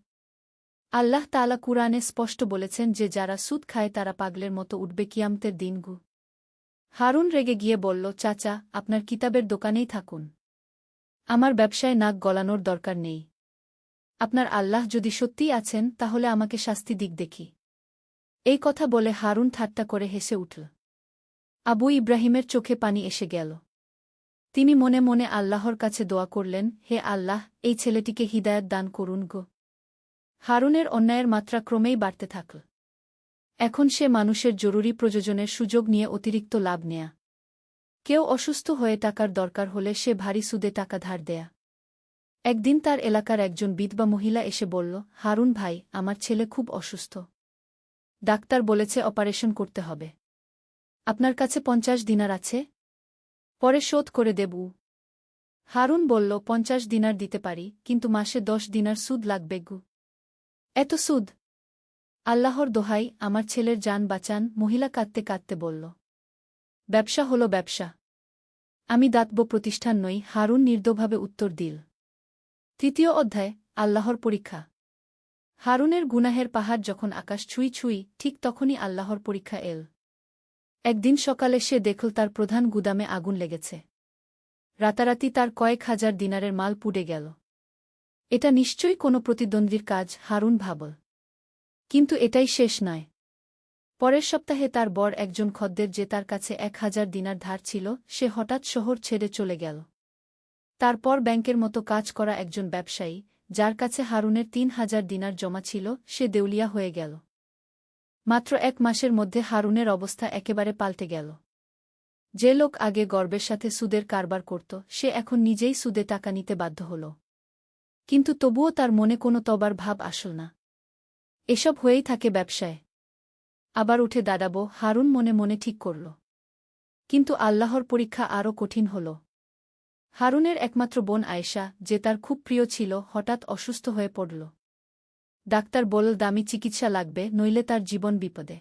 আল্লাহ তাআলা কুরআনে স্পষ্ট বলেছেন যে যারা সুদ খায় তারা পাগলের মতো উঠবে কিয়ামতের দিন। হারুন রেগে গিয়ে বলল, চাচা, আপনার কিতাবের দোকানেই থাকুন। আমার ব্যবসায় নাক গলানোর দরকার নেই। আপনার আল্লাহ যদি সত্যিই আছেন তাহলে আমাকে শাস্তি দিক দেখি। এই কথা বলে হারুন ঠাট্টা করে হেসে উঠল। আবু ইব্রাহিমের চোখে পানি এসে গেল। তিনি মনে মনে আল্লাহর কাছে দোয়া করলেন, হে আল্লাহ, এই ছেলেটিকে হিদায়াত দান করুন গো। হারুনের অন্যায়ের মাত্রা ক্রমেই বাড়তে থাকল। এখন সে মানুষের জরুরি প্রয়োজনের সুযোগ নিয়ে অতিরিক্ত লাভ নেয়া। কেউ অসুস্থ হয়ে টাকার দরকার হলে সে ভারী সুদে টাকা ধার দেয়া। একদিন তার এলাকার একজন বিধবা মহিলা এসে বলল, হারুন ভাই, আমার ছেলে খুব অসুস্থ। ডাক্তার বলেছে অপারেশন করতে হবে। আপনার কাছে 50 দিনার আছে? পরে শোধ করে দেব। হারুন বলল, 50 দিনার দিতে পারি, কিন্তু মাসে 10 দিনার সুদ লাগবে। এত সুদ? আল্লাহর দোহাই, আমার ছেলের জান বাঁচান, মহিলা কাঁদতে কাঁদতে বলল। ব্যবসা হলো ব্যবসা। আমি দাতব্য প্রতিষ্ঠান নই, হারুন নির্দয়ভাবে উত্তর দিল। তৃতীয় অধ্যায় আল্লাহর পরীক্ষা। হারুনের গুনাহের পাহাড় যখন আকাশ ছুঁই ছুঁই ঠিক তখনই আল্লাহর পরীক্ষা এল। একদিন সকালে সে দেখল তার প্রধান গুদামে আগুন লেগেছে। রাতারাতি তার কয়েক হাজার দিনারের মাল পুড়ে গেল। এটা নিশ্চয়ই কোনো প্রতিদ্বন্দ্বীর কাজ, হারুন ভাবল। কিন্তু এটাই শেষ নয়। পরের সপ্তাহে তার বর একজন খদ্দের যে তার কাছে 1000 দিনার ধার ছিল, সে হঠাৎ শহর ছেড়ে চলে গেল। তারপর ব্যাংকের মতো কাজ করা একজন ব্যবসায়ী, যার কাছে হারুনের 3000 দিনার জমা ছিল, সে দেউলিয়া হয়ে গেল। মাত্র 1 মাসের মধ্যে হারুনের অবস্থা একেবারে পাল্টে গেল। যে লোক আগে গর্বের সাথে সুদের কারবার করত, সে এখন নিজেই সুদে টাকা নিতে বাধ্য হল। কিন্তু তবুও তার মনে কোনো তবার ভাব আসল না। এসব হয়েই থাকে ব্যবসায়। আবার উঠে দাঁড়াবো, হারুন মনে মনে ঠিক করল। কিন্তু আল্লাহর পরীক্ষা আরও কঠিন হল। হারুনের একমাত্র বোন আয়েশা, যে তার খুব প্রিয় ছিল, হঠাৎ অসুস্থ হয়ে পড়ল। ডাক্তার বলল দামি চিকিৎসা লাগবে, নইলে তার জীবন বিপদে।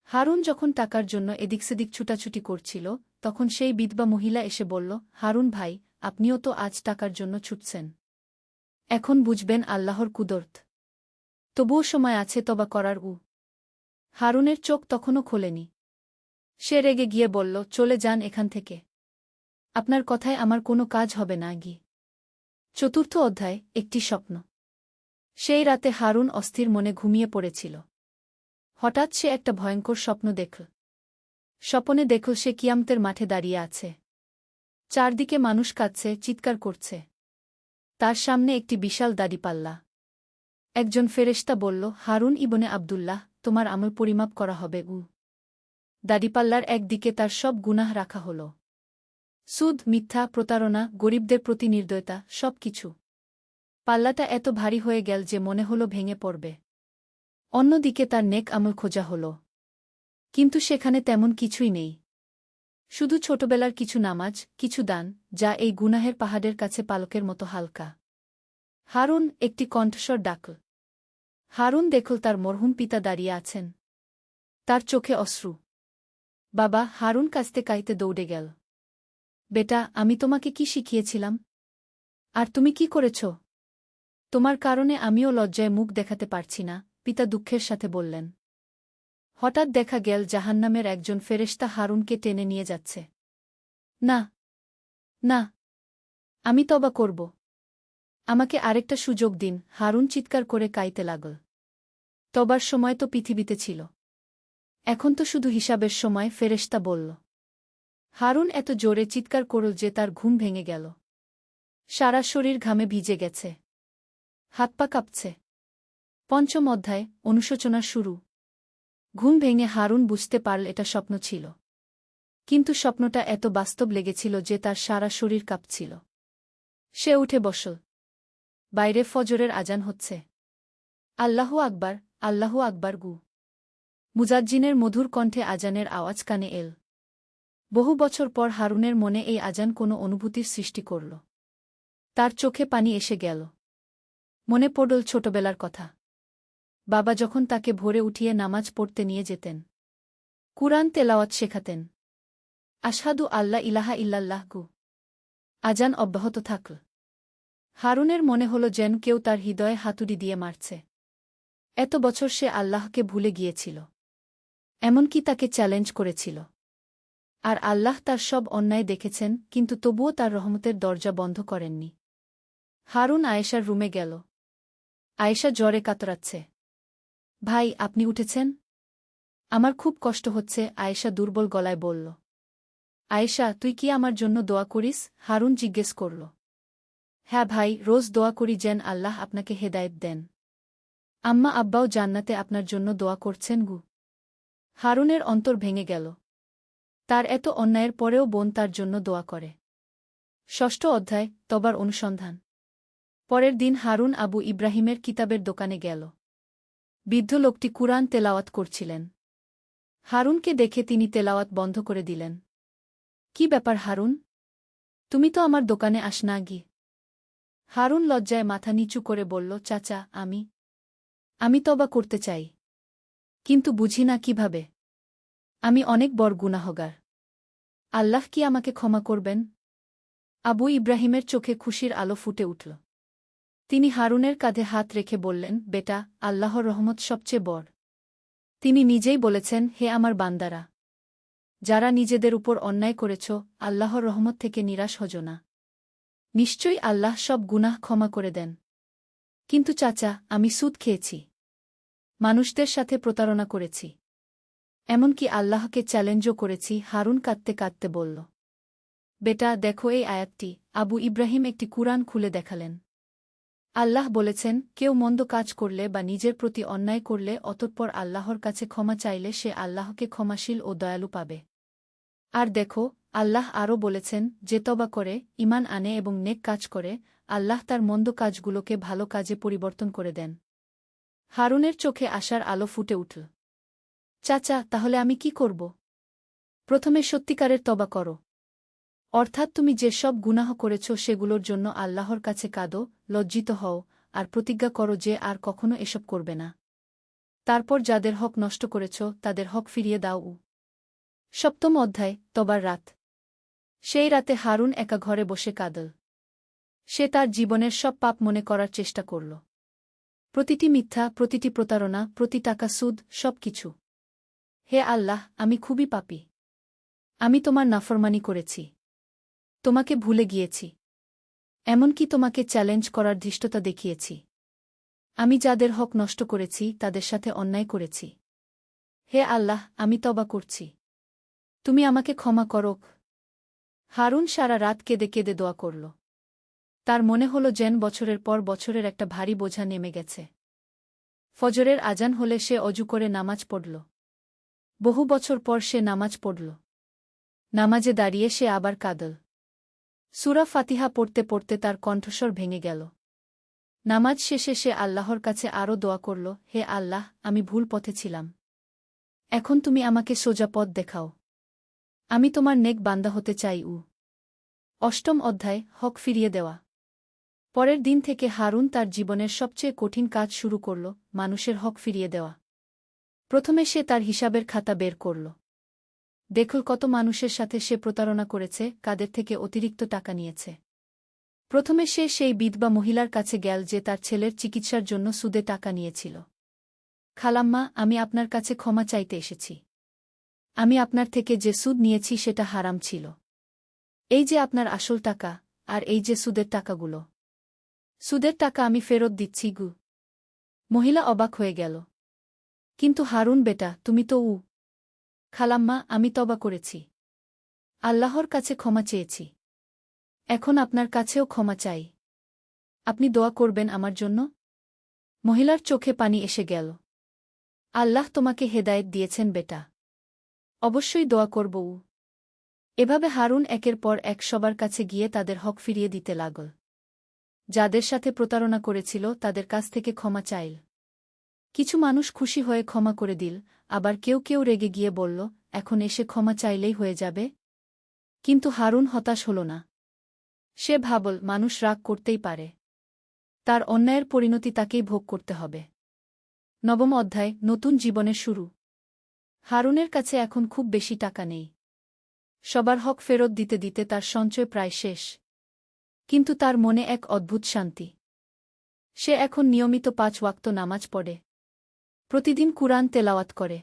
হারুন যখন টাকার জন্য এদিক সেদিক ছুটাছুটি করছিল, তখন সেই বিধবা মহিলা এসে বলল, হারুন ভাই, আপনিও তো আজ টাকার জন্য ছুটছেন। এখন বুঝবেন আল্লাহর কুদরত। তবুও সময় আছে তবা করার। হারুনের চোখ তখনও খোলেনি। সে রেগে গিয়ে বলল, চলে যান এখান থেকে। আপনার কথায় আমার কোনো কাজ হবে না গি। চতুর্থ অধ্যায় একটি স্বপ্ন। সেই রাতে হারুন অস্থির মনে ঘুমিয়ে পড়েছিল। হঠাৎ সে একটা ভয়ঙ্কর স্বপ্ন দেখল। স্বপনে দেখল সে কিয়ামতের মাঠে দাঁড়িয়ে আছে। চারদিকে মানুষ কাঁদছে, চিৎকার করছে। তার সামনে একটি বিশাল দাড়িপাল্লা। একজন ফেরেশতা বলল, হারুন ইবনে আবদুল্লাহ, তোমার আমল পরিমাপ করা হবে। দাড়িপাল্লার একদিকে তার সব গুনাহ রাখা হল। সুদ, মিথ্যা, প্রতারণা, গরিবদের প্রতি নির্দয়তা, সব কিছু। পাল্লাটা এত ভারী হয়ে গেল যে মনে হল ভেঙে পড়বে। অন্যদিকে তার নেক আমল খোঁজা হল। কিন্তু সেখানে তেমন কিছুই নেই। শুধু ছোটবেলার কিছু নামাজ, কিছু দান, যা এই গুনাহের পাহাড়ের কাছে পালকের মতো হালকা। হারুন, একটি কণ্ঠস্বর ডাকল। হারুন দেখল তার মরহুম পিতা দাঁড়িয়ে আছেন। তার চোখে অশ্রু। বাবা, হারুন কাঁদতে কাঁদতে দৌড়ে গেল। বেটা, আমি তোমাকে কি শিখিয়েছিলাম? আর তুমি কি করেছ? তোমার কারণে আমিও লজ্জায় মুখ দেখাতে পারছি না, পিতা দুঃখের সাথে বললেন। হঠাৎ দেখা গেল জাহান্নামের একজন ফেরেশতা হারুনকে টেনে নিয়ে যাচ্ছে। না, না, আমি তওবা করব। আমাকে আরেকটা সুযোগ দিন, হারুন চিৎকার করে কাঁদতে লাগল। তবার সময় তো পৃথিবীতে ছিল। এখন তো শুধু হিসাবের সময়, ফেরেশতা বলল। হারুন এত জোরে চিৎকার করল যে তার ঘুম ভেঙে গেল। সারা শরীর ঘামে ভিজে গেছে। হাত পা কাঁপছে। পঞ্চম অধ্যায় অনুশোচনা শুরু। ঘুম ভেঙে হারুন বুঝতে পারল এটা স্বপ্ন ছিল। কিন্তু স্বপ্নটা এত বাস্তব লেগেছিল যে তার সারা শরীর কাঁপছিল। সে উঠে বসল। বাইরে ফজরের আজান হচ্ছে। আল্লাহু আকবার, আল্লাহু আকবার। মুজাজ্জিনের মধুর কণ্ঠে আজানের আওয়াজ কানে এল। বহু বছর পর হারুনের মনে এই আজান কোনো অনুভূতির সৃষ্টি করল। তার চোখে পানি এসে গেল। মনে পড়ল ছোটবেলার কথা। বাবা যখন তাকে ভোরে উঠিয়ে নামাজ পড়তে নিয়ে যেতেন। কুরআন তেলাওয়াত শেখাতেন। আশহাদু আল্লা ইলাহা ইল্লাল্লাহ। আজান অব্যাহত থাকল। হারুনের মনে হল যেন কেউ তার হৃদয়ে হাতুড়ি দিয়ে মারছে। এত বছর সে আল্লাহকে ভুলে গিয়েছিল। এমনকি তাকে চ্যালেঞ্জ করেছিল। আর আল্লাহ তার সব অন্যায় দেখেছেন, কিন্তু তবুও তার রহমতের দরজা বন্ধ করেননি। হারুন আয়েশার রুমে গেল। আয়েশা জ্বরে কাতরাচ্ছে। ভাই, আপনি উঠেছেন? আমার খুব কষ্ট হচ্ছে, আয়েশা দুর্বল গলায় বলল। আয়েশা, তুই কি আমার জন্য দোয়া করিস? হারুন জিজ্ঞেস করল। হ্যাঁ ভাই, রোজ দোয়া করি যেন আল্লাহ আপনাকে হেদায়েত দেন। আম্মা আব্বাও জান্নাতে আপনার জন্য দোয়া করছেন। হারুনের অন্তর ভেঙে গেল। তার এত অন্যায়ের পরেও বোন তার জন্য দোয়া করে। ষষ্ঠ অধ্যায় তবার অনুসন্ধান। পরের দিন হারুন আবু ইব্রাহিমের কিতাবের দোকানে গেল। বৃদ্ধ লোকটি কুরআন তেলাওয়াত করছিলেন। হারুনকে দেখে তিনি তেলাওয়াত বন্ধ করে দিলেন। কি ব্যাপার হারুন? তুমি তো আমার দোকানে আস না গি। হারুন লজ্জায় মাথা নিচু করে বলল, চাচা, আমি তওবা করতে চাই। কিন্তু বুঝি না কিভাবে। আমি অনেক বড় গুনাহগার। আল্লাহ কি আমাকে ক্ষমা করবেন? আবু ইব্রাহিমের চোখে খুশির আলো ফুটে উঠল। তিনি হারুনের কাঁধে হাত রেখে বললেন, বেটা, আল্লাহর রহমত সবচেয়ে বড়। তিনি নিজেই বলেছেন, হে আমার বান্দারা, যারা নিজেদের উপর অন্যায় করেছ, আল্লাহর রহমত থেকে নিরাশ হজো না। নিশ্চয়ই আল্লাহ সব গুনাহ ক্ষমা করে দেন। কিন্তু চাচা, আমি সুদ খেয়েছি, মানুষদের সাথে প্রতারণা করেছি, এমনকি আল্লাহকে চ্যালেঞ্জও করেছি। হারুন কাঁদতে কাঁদতে বলল, বেটা, দেখো এই আয়াতটি। আবু ইব্রাহিম একটি কুরআন খুলে দেখালেন। আল্লাহ বলেছেন, কেউ মন্দ কাজ করলে বা নিজের প্রতি অন্যায় করলে অতঃপর আল্লাহর কাছে ক্ষমা চাইলে সে আল্লাহকে ক্ষমাশীল ও দয়ালু পাবে। আর দেখো, আল্লাহ আরও বলেছেন, যে তওবা করে, ঈমান আনে এবং নেক কাজ করে, আল্লাহ তার মন্দ কাজগুলোকে ভালো কাজে পরিবর্তন করে দেন। হারুনের চোখে আশার আলো ফুটে উঠল। চাচা, তাহলে আমি কি করব? প্রথমে সত্যিকারের তওবা করো, অর্থাৎ তুমি যে সব গুনাহ করেছ সেগুলোর জন্য আল্লাহর কাছে কাঁদো, লজ্জিত হও, আর প্রতিজ্ঞা করো যে আর কখনো এসব করবে না। তারপর যাদের হক নষ্ট করেছ তাদের হক ফিরিয়ে দাও। সপ্তম অধ্যায়, তবার রাত। সেই রাতে হারুন একা ঘরে বসে কাঁদল। সে তার জীবনের সব পাপ মনে করার চেষ্টা করল। প্রতিটি মিথ্যা, প্রতিটি প্রতারণা, প্রতি টাকা সুদ, সব কিছু। হে আল্লাহ, আমি খুবই পাপী। আমি তোমার নাফরমানি করেছি, তোমাকে ভুলে গিয়েছি, এমনকি তোমাকে চ্যালেঞ্জ করার ধৃষ্টতা দেখিয়েছি। আমি যাদের হক নষ্ট করেছি তাদের সাথে অন্যায় করেছি। হে আল্লাহ, আমি তওবা করছি, তুমি আমাকে ক্ষমা করো। হারুন সারা রাত কেঁদে কেঁদে দোয়া করল। তার মনে হল যেন বছরের পর বছরের একটা ভারী বোঝা নেমে গেছে। ফজরের আজান হলে সে অজু করে নামাজ পড়ল। বহু বছর পর সে নামাজ পড়ল। নামাজে দাঁড়িয়ে সে আবার কাঁদল। সূরা ফাতিহা পড়তে পড়তে তার কণ্ঠস্বর ভেঙে গেল। নামাজ শেষে সে আল্লাহর কাছে আরও দোয়া করল, হে আল্লাহ, আমি ভুল পথে ছিলাম, এখন তুমি আমাকে সোজা পথ দেখাও। আমি তোমার নেক বান্দা হতে চাই। অষ্টম অধ্যায়, হক ফিরিয়ে দেওয়া। পরের দিন থেকে হারুন তার জীবনের সবচেয়ে কঠিন কাজ শুরু করল, মানুষের হক ফিরিয়ে দেওয়া। প্রথমে সে তার হিসাবের খাতা বের করল। দেখল কত মানুষের সাথে সে প্রতারণা করেছে, কাদের থেকে অতিরিক্ত টাকা নিয়েছে। প্রথমে সে সেই বিধবা মহিলার কাছে গেল যে তার ছেলের চিকিৎসার জন্য সুদে টাকা নিয়েছিল। খালাম্মা, আমি আপনার কাছে ক্ষমা চাইতে এসেছি। আমি আপনার থেকে যে সুদ নিয়েছি সেটা হারাম ছিল। এই যে আপনার আসল টাকা, আর এই যে সুদের টাকাগুলো। সুদের টাকা আমি ফেরত দিচ্ছি গু। মহিলা অবাক হয়ে গেল। কিন্তু হারুন বেটা, তুমি তো খালাম্মা, আমি তওবা করেছি, আল্লাহর কাছে ক্ষমা চেয়েছি, এখন আপনার কাছেও ক্ষমা চাই। আপনি দোয়া করবেন আমার জন্য? মহিলার চোখে পানি এসে গেল। আল্লাহ তোমাকে হেদায়েত দিয়েছেন বেটা, অবশ্যই দোয়া করব। এভাবে হারুন একের পর এক সবার কাছে গিয়ে তাদের হক ফিরিয়ে দিতে লাগল। যাদের সাথে প্রতারণা করেছিল তাদের কাছ থেকে ক্ষমা চাইল। কিছু মানুষ খুশি হয়ে ক্ষমা করে দিল, আবার কেউ কেউ রেগে গিয়ে বলল, এখন এসে ক্ষমা চাইলেই হয়ে যাবে। কিন্তু হারুন হতাশ হল না। সে ভাবল, মানুষ রাগ করতেই পারে, তার অন্যায়ের পরিণতি তাকেই ভোগ করতে হবে। নবম অধ্যায়, নতুন জীবনের শুরু। হারুনের কাছে এখন খুব বেশি টাকা নেই। সবার হক ফেরত দিতে দিতে তার সঞ্চয় প্রায় শেষ। কিন্তু তার মনে এক অদ্ভুত শান্তি। সে এখন নিয়মিত 5 ওয়াক্ত নামাজ পড়ে, প্রতিদিন কুরআন তেলাওয়াত করে।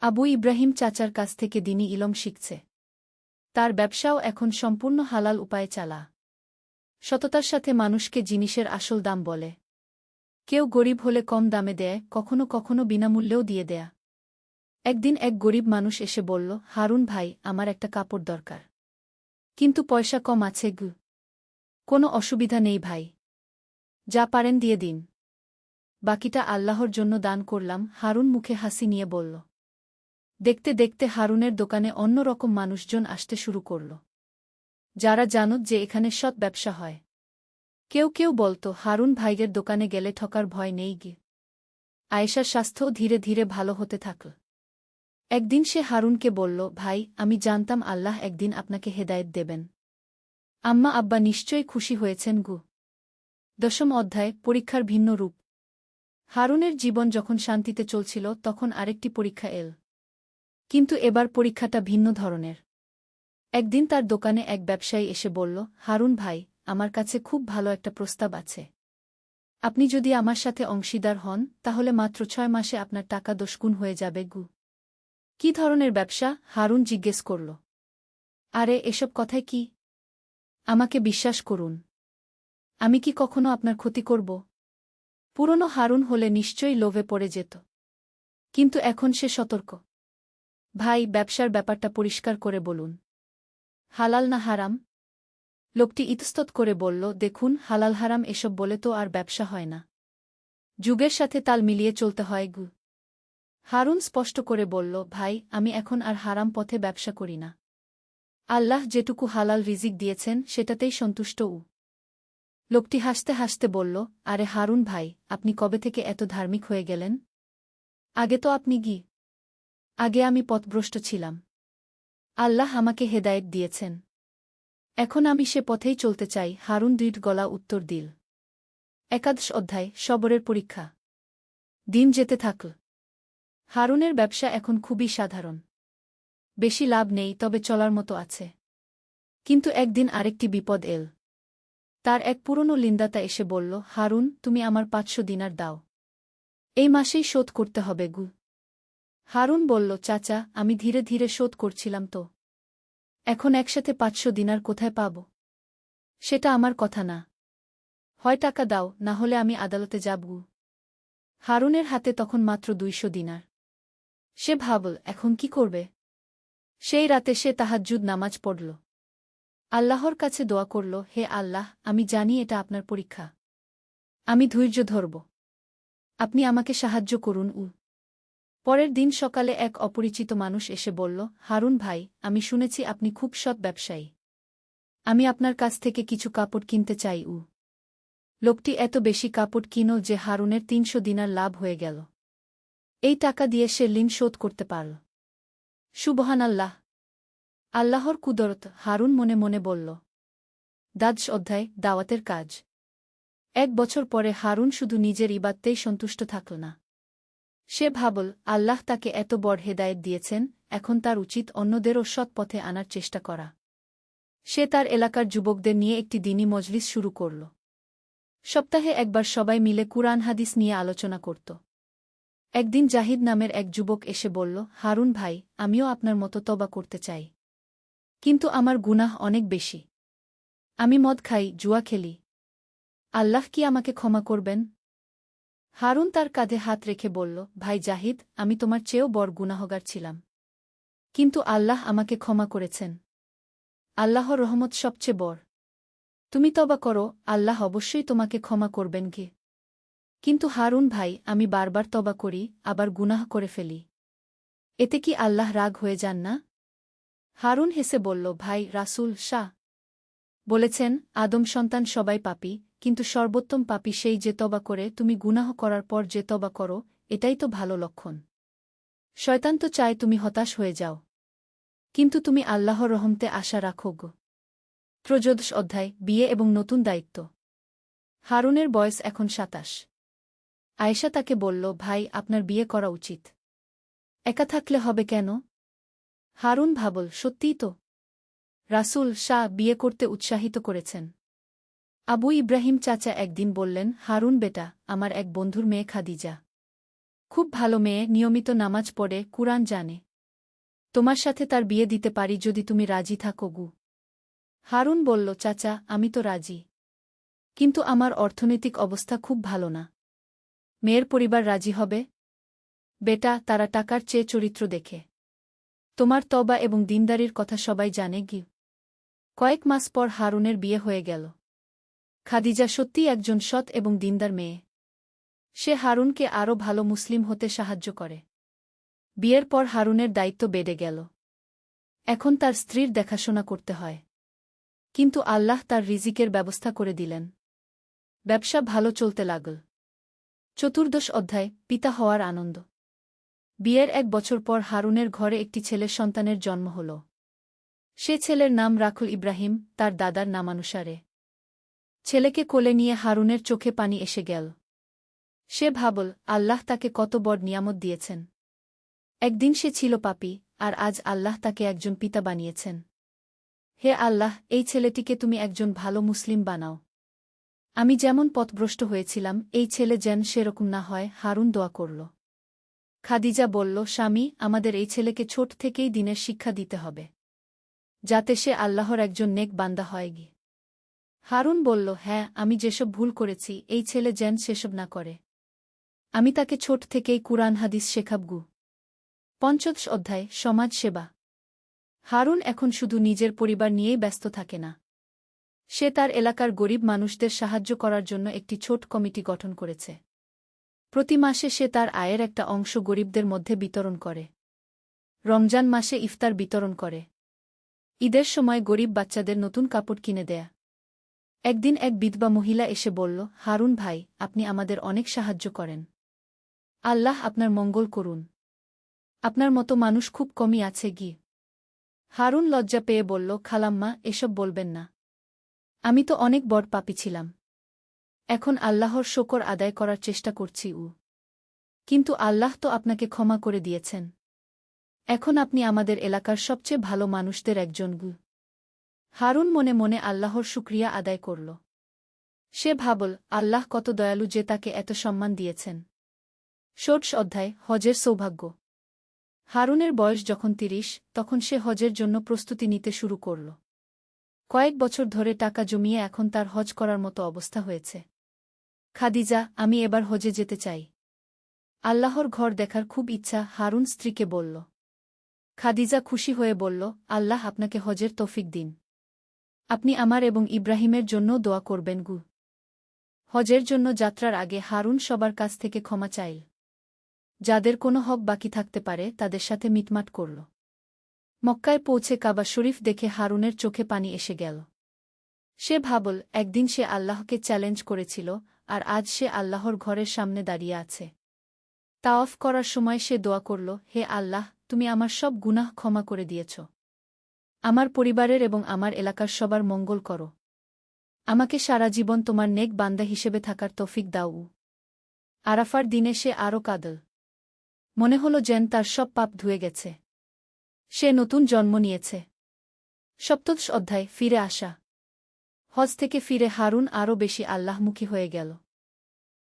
আবু ইব্রাহিম চাচার কাছ থেকে দ্বীনি ইলম শিখছে। তার ব্যবসাও এখন সম্পূর্ণ হালাল উপায়ে চালা। সততার সাথে মানুষকে জিনিসের আসল দাম বলে। কেউ গরিব হলে কম দামে দেয়, কখনো কখনো বিনামূল্যেও দিয়ে দেয়া। একদিন এক গরিব মানুষ এসে বলল, হারুন ভাই, আমার একটা কাপড় দরকার, কিন্তু পয়সা কম আছে গু। কোনো অসুবিধা নেই ভাই, যা পারেন দিয়ে দিন, বাকিটা আল্লাহর জন্য দান করলাম। হারুন মুখে হাসি নিয়ে বলল। দেখতে দেখতে হারুনের দোকানে অন্য রকম মানুষজন আসতে শুরু করল, যারা জানত যে এখানে সৎ ব্যবসা হয়। কেউ কেউ বলত, হারুন ভাইয়ের দোকানে গেলে ঠকার ভয় নেই গে। আয়েশার স্বাস্থ্যও ধীরে ধীরে ভালো হতে থাকল। একদিন সে হারুনকে বলল, ভাই, আমি জানতাম আল্লাহ একদিন আপনাকে হেদায়েত দেবেন। আম্মা আব্বা নিশ্চয়ই খুশি হয়েছেন গু। দশম অধ্যায়, পরীক্ষার ভিন্ন রূপ। হারুনের জীবন যখন শান্তিতে চলছিল তখন আরেকটি পরীক্ষা এল। কিন্তু এবার পরীক্ষাটা ভিন্ন ধরনের। একদিন তার দোকানে এক ব্যবসায়ী এসে বলল, হারুন ভাই, আমার কাছে খুব ভালো একটা প্রস্তাব আছে। আপনি যদি আমার সাথে অংশীদার হন তাহলে মাত্র 6 মাসে আপনার টাকা 10 গুণ হয়ে যাবে গু। কি ধরনের ব্যবসা? হারুন জিজ্ঞেস করল। আরে এসব কথায় কি? আমাকে বিশ্বাস করুন। আমি কি কখনো আপনার ক্ষতি করব? পুরনো হারুন হলে নিশ্চয়ই লোভে পড়ে যেত। কিন্তু এখন সে সতর্ক। ভাই, ব্যবসার ব্যাপারটা পরিষ্কার করে বলুন। হালাল না হারাম? লোকটি ইতস্তত করে বলল, দেখুন, হালাল হারাম এসব বলে তো আর ব্যবসা হয় না। যুগের সাথে তাল মিলিয়ে চলতে হয় গু। হারুন স্পষ্ট করে বলল, ভাই, আমি এখন আর হারাম পথে ব্যবসা করি না। আল্লাহ যেটুকু হালাল রিজিক দিয়েছেন সেটাতেই সন্তুষ্ট। লোকটি হাসতে হাসতে বলল, আরে হারুন ভাই, আপনি কবে থেকে এত ধার্মিক হয়ে গেলেন? আগে তো আপনি আগে আমি পথভ্রষ্ট ছিলাম। আল্লাহ আমাকে হেদায়েত দিয়েছেন। এখন আমি সে পথেই চলতে চাই। হারুন দৃঢ় গলা উত্তর দিল। একাদশ অধ্যায়, সবরের পরীক্ষা। দিন যেতে থাকল। হারুনের ব্যবসা এখন খুবই সাধারণ। বেশি লাভ নেই, তবে চলার মতো আছে। কিন্তু একদিন আরেকটি বিপদ এল। তার এক পুরনো লিন্দাতা এসে বলল, হারুন, তুমি আমার 500 দিনার দাও। এই মাসেই শোধ করতে হবে গু। হারুন বলল, চাচা, আমি ধীরে ধীরে শোধ করছিলাম তো। এখন একসাথে 500 দিনার কোথায় পাব? সেটা আমার কথা না। হয় টাকা দাও, না হলে আমি আদালতে যাব গু। হারুনের হাতে তখন মাত্র 200 দিনার। সে ভাবল, এখন কি করবে? সেই রাতে সে তাহাজ্জুদ নামাজ পড়ল। আল্লাহর কাছে দোয়া করল, হে আল্লাহ, আমি জানি এটা আপনার পরীক্ষা। আমি ধৈর্য ধরব। আপনি আমাকে সাহায্য করুন। পরের দিন সকালে এক অপরিচিত মানুষ এসে বলল, হারুন ভাই, আমি শুনেছি আপনি খুব সৎ ব্যবসায়ী। আমি আপনার কাছ থেকে কিছু কাপড় কিনতে চাই। লোকটি এত বেশি কাপড় কিনল যে হারুনের 300 দিনার লাভ হয়ে গেল। এই টাকা দিয়ে সে ঋণ শোধ করতে পারল। সুবহানাল্লাহ! আল্লাহর কুদরত, হারুন মনে মনে বলল। দ্বাদশ অধ্যায়, দাওয়াতের কাজ। 1 বছর পরে হারুন শুধু নিজের ইবাদতেই সন্তুষ্ট থাকল না। সে ভাবল, আল্লাহ তাকে এত বড় হেদায়েত দিয়েছেন, এখন তার উচিত অন্যদেরও সৎ পথে আনার চেষ্টা করা। সে তার এলাকার যুবকদের নিয়ে একটি দ্বীনি মজলিস শুরু করল। সপ্তাহে একবার সবাই মিলে কুরআন হাদিস নিয়ে আলোচনা করত। একদিন জাহিদ নামের এক যুবক এসে বলল, হারুন ভাই, আমিও আপনার মতো তওবা করতে চাই। কিন্তু আমার গুনাহ অনেক বেশি। আমি মদ খাই, জুয়া খেলি। আল্লাহ কি আমাকে ক্ষমা করবেন? হারুন তার কাঁধে হাত রেখে বলল, ভাই জাহিদ, আমি তোমার চেয়েও বড় গুনাহগার ছিলাম। কিন্তু আল্লাহ আমাকে ক্ষমা করেছেন। আল্লাহর রহমত সবচেয়ে বড়। তুমি তওবা করো, আল্লাহ অবশ্যই তোমাকে ক্ষমা করবেন গে। কিন্তু হারুন ভাই, আমি বারবার তওবা করি, আবার গুনাহ করে ফেলি। এতে কি আল্লাহ রাগ হয়ে যান না? হারুন হেসে বলল, ভাই, রাসূল শাহ বলেছেন, আদম সন্তান সবাই পাপী, কিন্তু সর্বোত্তম পাপী সেই যে তওবা করে। তুমি গুনাহ করার পর যে তওবা করো, এটাই তো ভালো লক্ষণ। শয়তান তো চায় তুমি হতাশ হয়ে যাও। কিন্তু তুমি আল্লাহর রহমতে আশা রাখো গো। ত্রয়োদশ অধ্যায়, বিয়ে এবং নতুন দায়িত্ব। হারুনের বয়স এখন 27। আয়েশা তাকে বলল, ভাই, আপনার বিয়ে করা উচিত। একা থাকলে হবে কেন? হারুন ভাবল, সত্যিই তো। রাসূল শাহ বিয়ে করতে উৎসাহিত করেছেন। আবু ইব্রাহিম চাচা একদিন বললেন, হারুন বেটা, আমার এক বন্ধুর মেয়ে খাদিজা খুব ভালো মেয়ে, নিয়মিত নামাজ পড়ে, কুরআন জানে। তোমার সাথে তার বিয়ে দিতে পারি যদি তুমি রাজি থাকো গু। হারুন বলল, চাচা, আমি তো রাজি। কিন্তু আমার অর্থনৈতিক অবস্থা খুব ভালো না। মেয়ের পরিবার রাজি হবে? বেটা, তারা টাকার চেয়ে চরিত্র দেখে। তোমার তওবা এবং দিনদারির কথা সবাই জানে গি। কয়েক মাস পর হারুনের বিয়ে হয়ে গেল। খাদিজা সত্যিই একজন সৎ এবং দিনদার মেয়ে। সে হারুনকে আরও ভালো মুসলিম হতে সাহায্য করে। বিয়ের পর হারুনের দায়িত্ব বেড়ে গেল। এখন তার স্ত্রীর দেখাশোনা করতে হয়। কিন্তু আল্লাহ তার রিজিকের ব্যবস্থা করে দিলেন। ব্যবসা ভালো চলতে লাগল। চতুর্দশ অধ্যায়, পিতা হওয়ার আনন্দ। বিয়ের 1 বছর পর হারুনের ঘরে একটি ছেলের সন্তানের জন্ম হল। সে ছেলের নাম রাখল ইব্রাহিম, তার দাদার নামানুসারে। ছেলেকে কোলে নিয়ে হারুনের চোখে পানি এসে গেল। সে ভাবল, আল্লাহ তাকে কত বড় নিয়ামত দিয়েছেন। একদিন সে ছিল পাপী, আর আজ আল্লাহ তাকে একজন পিতা বানিয়েছেন। হে আল্লাহ, এই ছেলেটিকে তুমি একজন ভালো মুসলিম বানাও। আমি যেমন পথভ্রষ্ট হয়েছিলাম এই ছেলে যেন সেরকম না হয়। হারুন দোয়া করল। খাদিজা বলল, স্বামী, আমাদের এই ছেলেকে ছোট থেকেই দিনের শিক্ষা দিতে হবে, যাতে সে আল্লাহর একজন নেক বান্দা হয়। হারুন বলল, হ্যাঁ, আমি যেসব ভুল করেছি এই ছেলে যেন সেসব না করে। আমি তাকে ছোট থেকেই কুরআন হাদিস শেখাবগু। ৫০ অধ্যায় সমাজ সেবা। হারুন এখন শুধু নিজের পরিবার নিয়েই ব্যস্ত থাকে না। সে তার এলাকার গরিব মানুষদের সাহায্য করার জন্য একটি ছোট কমিটি গঠন করেছে। প্রতি মাসে সে তার আয়ের একটা অংশ গরিবদের মধ্যে বিতরণ করে। রমজান মাসে ইফতার বিতরণ করে। ঈদের সময় গরিব বাচ্চাদের নতুন কাপড় কিনে দেয়া। একদিন এক বিধবা মহিলা এসে বলল, হারুন ভাই, আপনি আমাদের অনেক সাহায্য করেন। আল্লাহ আপনার মঙ্গল করুন। আপনার মতো মানুষ খুব কমই আছে গি। হারুন লজ্জা পেয়ে বলল, খালাম্মা, এসব বলবেন না। আমি তো অনেক বড় পাপী ছিলাম। এখন আল্লাহর শকর আদায় করার চেষ্টা করছি। কিন্তু আল্লাহ তো আপনাকে ক্ষমা করে দিয়েছেন। এখন আপনি আমাদের এলাকার সবচেয়ে ভালো মানুষদের একজন। হারুন মনে মনে আল্লাহর শুকরিয়া আদায় করল। সে ভাবল, আল্লাহ কত দয়ালু যে তাকে এত সম্মান দিয়েছেন। ১৬ অধ্যায় হজের সৌভাগ্য। হারুনের বয়স যখন ৩০, তখন সে হজের জন্য প্রস্তুতি নিতে শুরু করল। কয়েক বছর ধরে টাকা জমিয়ে এখন তার হজ করার মতো অবস্থা হয়েছে। খাদিজা, আমি এবার হজে যেতে চাই। আল্লাহর ঘর দেখার খুব ইচ্ছা, হারুন স্ত্রীকে বলল। খাদিজা খুশি হয়ে বলল, আল্লাহ আপনাকে হজের তৌফিক দিন। আপনি আমার এবং ইব্রাহিমের জন্য দোয়া করবেন। হজের জন্য যাত্রার আগে হারুন সবার কাছ থেকে ক্ষমা চাইল। যাদের কোনো হক বাকি থাকতে পারে তাদের সাথে মিটমাট করল। মক্কায় পৌঁছে কাবা শরীফ দেখে হারুনের চোখে পানি এসে গেল। সে ভাবল, একদিন সে আল্লাহকে চ্যালেঞ্জ করেছিল, আর আজ সে আল্লাহর ঘরের সামনে দাঁড়িয়ে আছে। তাওয়াফ করার সময় সে দোয়া করল, হে আল্লাহ, তুমি আমার সব গুনাহ ক্ষমা করে দিয়েছ। আমার পরিবারের এবং আমার এলাকার সবার মঙ্গল করো। আমাকে সারা জীবন তোমার নেক বান্দা হিসেবে থাকার তৌফিক দাও। আরাফার দিনে সে আরও কাঁদল। মনে হল যেন তার সব পাপ ধুয়ে গেছে। সে নতুন জন্ম নিয়েছে। ৭০ অধ্যায় ফিরে আসা। হজ থেকে ফিরে হারুন আরও বেশি আল্লাহমুখী হয়ে গেল।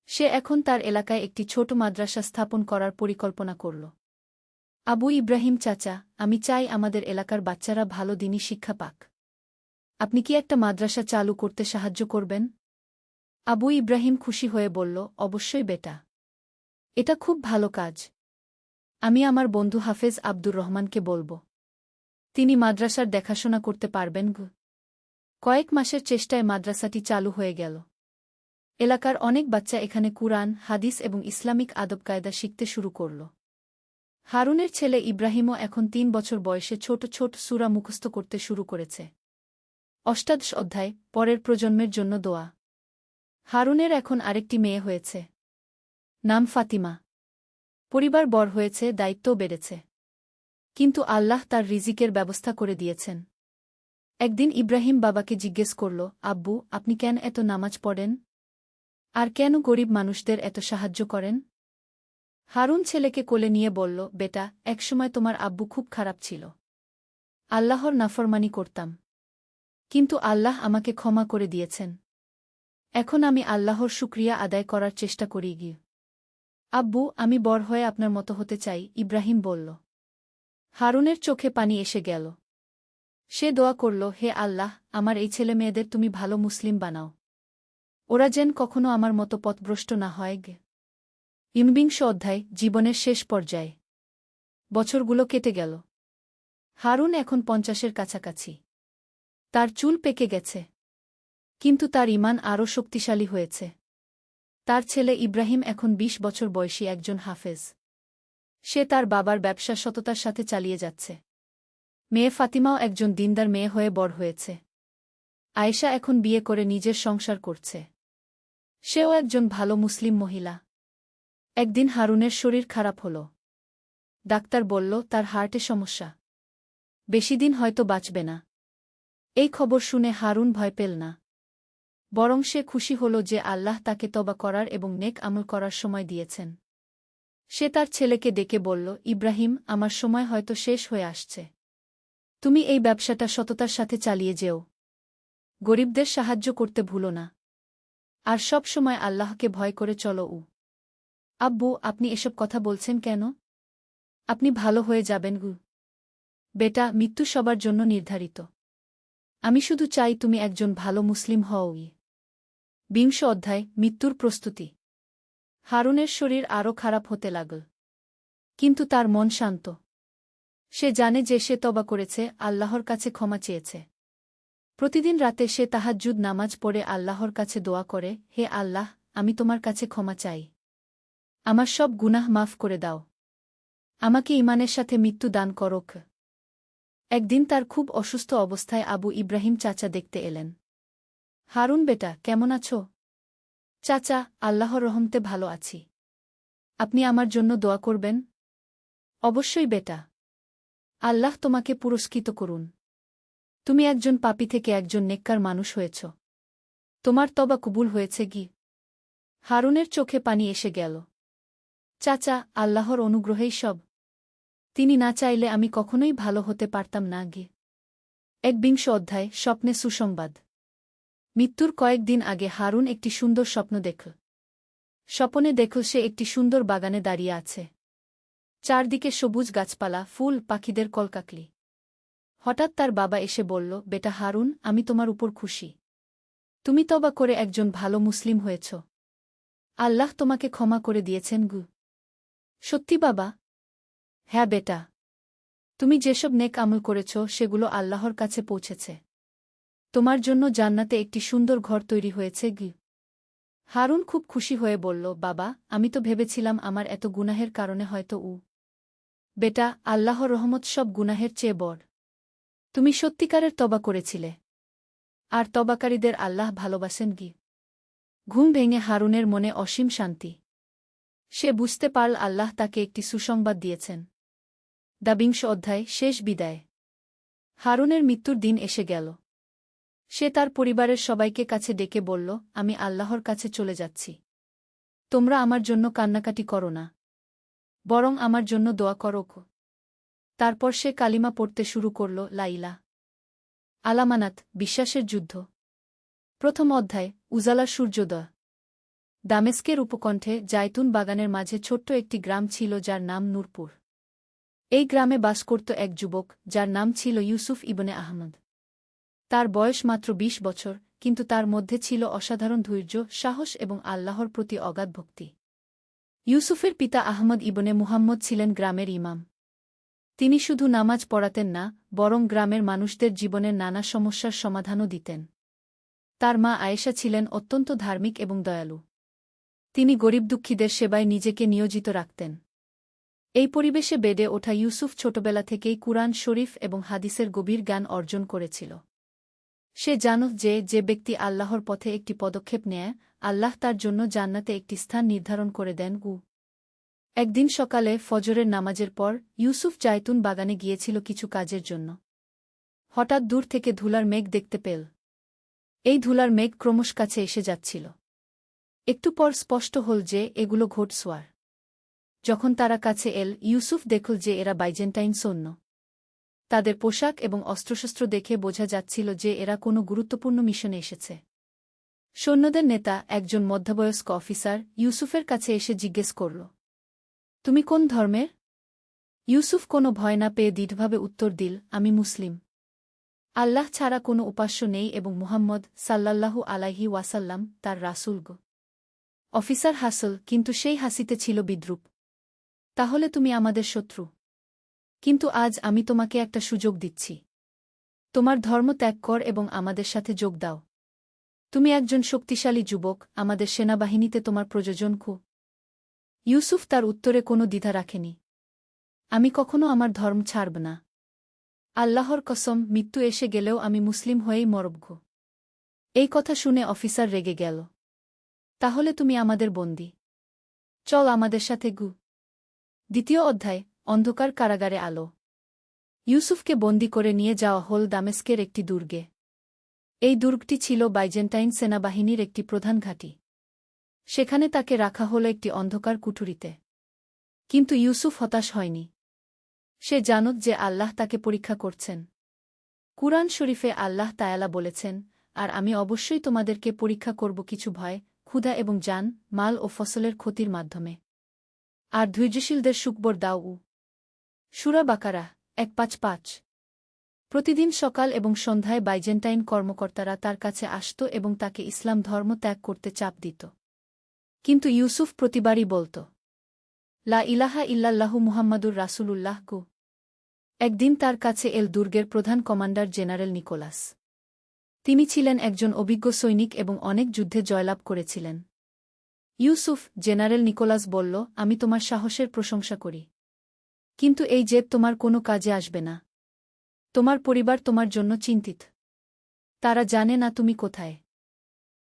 সে এখন তার এলাকায় একটি ছোট মাদ্রাসা স্থাপন করার পরিকল্পনা করল। আবু ইব্রাহিম চাচা, আমি চাই আমাদের এলাকার বাচ্চারা ভালো দিনী শিক্ষা পাক। আপনি কি একটা মাদ্রাসা চালু করতে সাহায্য করবেন? আবু ইব্রাহিম খুশি হয়ে বলল, অবশ্যই বেটা। এটা খুব ভালো কাজ। আমি আমার বন্ধু হাফেজ আব্দুর রহমানকে বলব। তিনি মাদ্রাসার দেখাশোনা করতে পারবেন। কয়েক মাসের চেষ্টায় মাদ্রাসাটি চালু হয়ে গেল। এলাকার অনেক বাচ্চা এখানে কুরআন, হাদিস এবং ইসলামিক আদব-কায়দা শিখতে শুরু করল। হারুনের ছেলে ইব্রাহিমও এখন ৩ বছর বয়সে ছোট ছোট সূরা মুখস্থ করতে শুরু করেছে। ৮৮ অধ্যায় পরের প্রজন্মের জন্য দোয়া। হারুনের এখন আরেকটি মেয়ে হয়েছে। নাম ফাতিমা। পরিবার বড় হয়েছে, দায়িত্বও বেড়েছে। কিন্তু আল্লাহ তার রিজিকের ব্যবস্থা করে দিয়েছেন। একদিন ইব্রাহিম বাবাকে জিজ্ঞেস করল, আব্বু, আপনি কেন এত নামাজ পড়েন? আর কেন গরিব মানুষদের এত সাহায্য করেন? হারুন ছেলেকে কোলে নিয়ে বলল, বেটা, একসময় তোমার আব্বু খুব খারাপ ছিল। আল্লাহর নাফরমানি করতাম। কিন্তু আল্লাহ আমাকে ক্ষমা করে দিয়েছেন। এখন আমি আল্লাহর শুকরিয়া আদায় করার চেষ্টা করি। আব্বু, আমি বড় হয়ে আপনার মতো হতে চাই, ইব্রাহিম বলল। হারুনের চোখে পানি এসে গেল। সে দোয়া করল, হে আল্লাহ, আমার এই ছেলে মেয়েদের তুমি ভালো মুসলিম বানাও। ওরা যেন কখনো আমার মতো পথভ্রষ্ট না হয়। ২৯ অধ্যায় জীবনের শেষ পর্যায়ে। বছরগুলো কেটে গেল। হারুন এখন ৫০-এর কাছাকাছি। তার চুল পেকে গেছে। কিন্তু তার ঈমান আরও শক্তিশালী হয়েছে। তার ছেলে ইব্রাহিম এখন ২০ বছর বয়সী একজন হাফেজ। সে তার বাবার ব্যবসা সততার সাথে চালিয়ে যাচ্ছে। মেয়ে ফাতিমাও একজন দিনদার মেয়ে হয়ে বড় হয়েছে। আয়েশা এখন বিয়ে করে নিজের সংসার করছে। সেও একজন ভালো মুসলিম মহিলা। একদিন হারুনের শরীর খারাপ হল। ডাক্তার বলল, তার হার্টে সমস্যা। বেশিদিন হয়তো বাঁচবে না। এই খবর শুনে হারুন ভয় পেল না। বরং সে খুশি হল যে আল্লাহ তাকে তওবা করার এবং নেক আমল করার সময় দিয়েছেন। সে তার ছেলেকে ডেকে বলল, ইব্রাহিম, আমার সময় হয়তো শেষ হয়ে আসছে। তুমি এই ব্যবসাটা সততার সাথে চালিয়ে যেও। গরিবদের সাহায্য করতে ভুলো না। আর সব সময় আল্লাহকে ভয় করে চলো। আব্বু, আপনি এসব কথা বলছেন কেন? আপনি ভালো হয়ে যাবেন গু। বেটা, মৃত্যু সবার জন্য নির্ধারিত। আমি শুধু চাই তুমি একজন ভালো মুসলিম হও। 20 অধ্যায়, মৃত্যুর প্রস্তুতি। হারুনের শরীর আরও খারাপ হতে লাগল। কিন্তু তার মন শান্ত। সে জানে যে সে তওবা করেছে, আল্লাহর কাছে ক্ষমা চেয়েছে। প্রতিদিন রাতে সে তাহাজ্জুদ নামাজ পড়ে আল্লাহর কাছে দোয়া করে, হে আল্লাহ, আমি তোমার কাছে ক্ষমা চাই। আমার সব গুনাহ মাফ করে দাও। আমাকে ঈমানের সাথে মৃত্যু দান করোক। একদিন তার খুব অসুস্থ অবস্থায় আবু ইব্রাহিম চাচা দেখতে এলেন। হারুন বেটা, কেমন আছো? চাচা, আল্লাহর রহমতে ভালো আছি। আপনি আমার জন্য দোয়া করবেন? অবশ্যই বেটা। আল্লাহ তোমাকে পুরস্কৃত করুন। তুমি একজন পাপী থেকে একজন নেককার মানুষ হয়েছ। তোমার তওবা কবুল হয়েছে গি। হারুনের চোখে পানি এসে গেল। চাচা, আল্লাহর অনুগ্রহেই সব। তিনি না চাইলে আমি কখনোই ভালো হতে পারতাম না গি। 21 অধ্যায়, স্বপ্নে সুসংবাদ। মৃত্যুর কয়েকদিন আগে হারুন একটি সুন্দর স্বপ্ন দেখল। স্বপনে দেখল সে একটি সুন্দর বাগানে দাঁড়িয়ে আছে। চারদিকে সবুজ গাছপালা, ফুল, পাখিদের কলকাকলি। হঠাৎ তার বাবা এসে বলল, বেটা হারুন, আমি তোমার উপর খুশি। তুমি তওবা করে একজন ভালো মুসলিম হয়েছ। আল্লাহ তোমাকে ক্ষমা করে দিয়েছেন গু। সত্যি বাবা? হ্যাঁ বেটা। তুমি যেসব নেক আমল করেছ সেগুলো আল্লাহর কাছে পৌঁছেছে। তোমার জন্য জান্নাতে একটি সুন্দর ঘর তৈরি হয়েছে গি। হারুন খুব খুশি হয়ে বলল, বাবা, আমি তো ভেবেছিলাম আমার এত গুনাহের কারণে হয়তো বেটা, আল্লাহর রহমত সব গুনাহের চেয়ে বড়। তুমি সত্যিকারের তওবা করেছিলে। আর তওবাকারীদের আল্লাহ ভালোবাসেন গি। ঘুম ভেঙে হারুনের মনে অসীম শান্তি। সে বুঝতে পারল আল্লাহ তাকে একটি সুসংবাদ দিয়েছেন। 20 অধ্যায়, শেষ বিদায়। হারুনের মৃত্যুর দিন এসে গেল। সে তার পরিবারের সবাইকে কাছে ডেকে বলল, আমি আল্লাহর কাছে চলে যাচ্ছি। তোমরা আমার জন্য কান্নাকাটি করো না, বরং আমার জন্য দোয়া করো। তারপর সে কালিমা পড়তে শুরু করল, লা ইলাহা আলামানাত, বিশ্বাসের যুদ্ধ। প্রথম অধ্যায়, উজালার সূর্যোদয়। দামেস্কের উপকণ্ঠে জায়তুন বাগানের মাঝে ছোট্ট একটি গ্রাম ছিল যার নাম নূরপুর। এই গ্রামে বাস করত এক যুবক যার নাম ছিল ইউসুফ ইবনে আহমদ। তার বয়স মাত্র 20 বছর, কিন্তু তার মধ্যে ছিল অসাধারণ ধৈর্য, সাহস এবং আল্লাহর প্রতি অগাধ ভক্তি। ইউসুফের পিতা আহমদ ইবনে মুহাম্মদ ছিলেন গ্রামের ইমাম। তিনি শুধু নামাজ পড়াতেন না, বরং গ্রামের মানুষদের জীবনের নানা সমস্যার সমাধানও দিতেন। তার মা আয়েশা ছিলেন অত্যন্ত ধার্মিক এবং দয়ালু। তিনি গরিব দুঃখীদের সেবায় নিজেকে নিয়োজিত রাখতেন। এই পরিবেশে বেড়ে ওঠা ইউসুফ ছোটবেলা থেকেই কুরআন শরীফ এবং হাদিসের গভীর জ্ঞান অর্জন করেছিল। সে জানত যে ব্যক্তি আল্লাহর পথে একটি পদক্ষেপ নেয়, আল্লাহ তার জন্য জান্নাতে একটি স্থান নির্ধারণ করে দেন। একদিন সকালে ফজরের নামাজের পর ইউসুফ জায়তুন বাগানে গিয়েছিল কিছু কাজের জন্য। হঠাৎ দূর থেকে ধুলার মেঘ দেখতে পেল। এই ধুলার মেঘ ক্রমশ কাছে এসে যাচ্ছিল। একটু পর স্পষ্ট হল যে এগুলো ঘোড়সওয়ার। যখন তারা কাছে এল, ইউসুফ দেখল যে এরা বাইজেন্টাইন সৈন্য। তাদের পোশাক এবং অস্ত্রশস্ত্র দেখে বোঝা যাচ্ছিল যে এরা কোনো গুরুত্বপূর্ণ মিশনে এসেছে। সৈন্যদের নেতা, একজন মধ্যবয়স্ক অফিসার, ইউসুফের কাছে এসে জিজ্ঞেস করল, তুমি কোন ধর্মের? ইউসুফ কোনো ভয় না পেয়ে দৃঢ়ভাবে উত্তর দিল, আমি মুসলিম। আল্লাহ ছাড়া কোনো উপাস্য নেই এবং মুহাম্মদ সাল্লাল্লাহু আলাইহি ওয়াসাল্লাম তার রাসূল। অফিসার হাসল, কিন্তু সেই হাসিতে ছিল বিদ্রূপ। তাহলে তুমি আমাদের শত্রু। কিন্তু আজ আমি তোমাকে একটা সুযোগ দিচ্ছি। তোমার ধর্ম ত্যাগ কর এবং আমাদের সাথে যোগ দাও। তুমি একজন শক্তিশালী যুবক, আমাদের সেনাবাহিনীতে তোমার প্রয়োজন খুব। ইউসুফ তার উত্তরে কোনো দ্বিধা রাখেনি। আমি কখনো আমার ধর্ম ছাড়ব না। আল্লাহর কসম, মৃত্যু এসে গেলেও আমি মুসলিম হয়েই মরব। এই কথা শুনে অফিসার রেগে গেল। তাহলে তুমি আমাদের বন্দী। চল আমাদের সাথে। 2য় অধ্যায়, অন্ধকার কারাগারে আলো। ইউসুফকে বন্দী করে নিয়ে যাওয়া হল দামেস্কের একটি দুর্গে। এই দুর্গটি ছিল বাইজেন্টাইন সেনাবাহিনীর একটি প্রধান ঘাঁটি। সেখানে তাকে রাখা হল একটি অন্ধকার কুঠুরিতে। কিন্তু ইউসুফ হতাশ হয়নি। সে জানত যে আল্লাহ তাকে পরীক্ষা করছেন। কুরআন শরীফে আল্লাহ তায়ালা বলেছেন, আর আমি অবশ্যই তোমাদেরকে পরীক্ষা করব কিছু ভয়, ক্ষুধা এবং যান, মাল ও ফসলের ক্ষতির মাধ্যমে। আর ধৈর্যশীলদের সুখবর দাও। সূরা বাকারা 155। প্রতিদিন সকাল এবং সন্ধ্যায় বাইজেন্টাইন কর্মকর্তারা তার কাছে আসত এবং তাকে ইসলাম ধর্ম ত্যাগ করতে চাপ দিত। কিন্তু ইউসুফ প্রতিবারই বলত, লা ইলাহা ইল্লাল্লাহু মুহাম্মাদুর রাসূলুল্লাহ গো। একদিন তার কাছে এল দুর্গের প্রধান কমান্ডার জেনারেল নিকোলাস। তিনি ছিলেন একজন অভিজ্ঞ সৈনিক এবং অনেক যুদ্ধে জয়লাভ করেছিলেন। ইউসুফ, জেনারেল নিকোলাস বলল, আমি তোমার সাহসের প্রশংসা করি। কিন্তু এই জেদ তোমার কোনো কাজে আসবে না। তোমার পরিবার তোমার জন্য চিন্তিত। তারা জানে না তুমি কোথায়।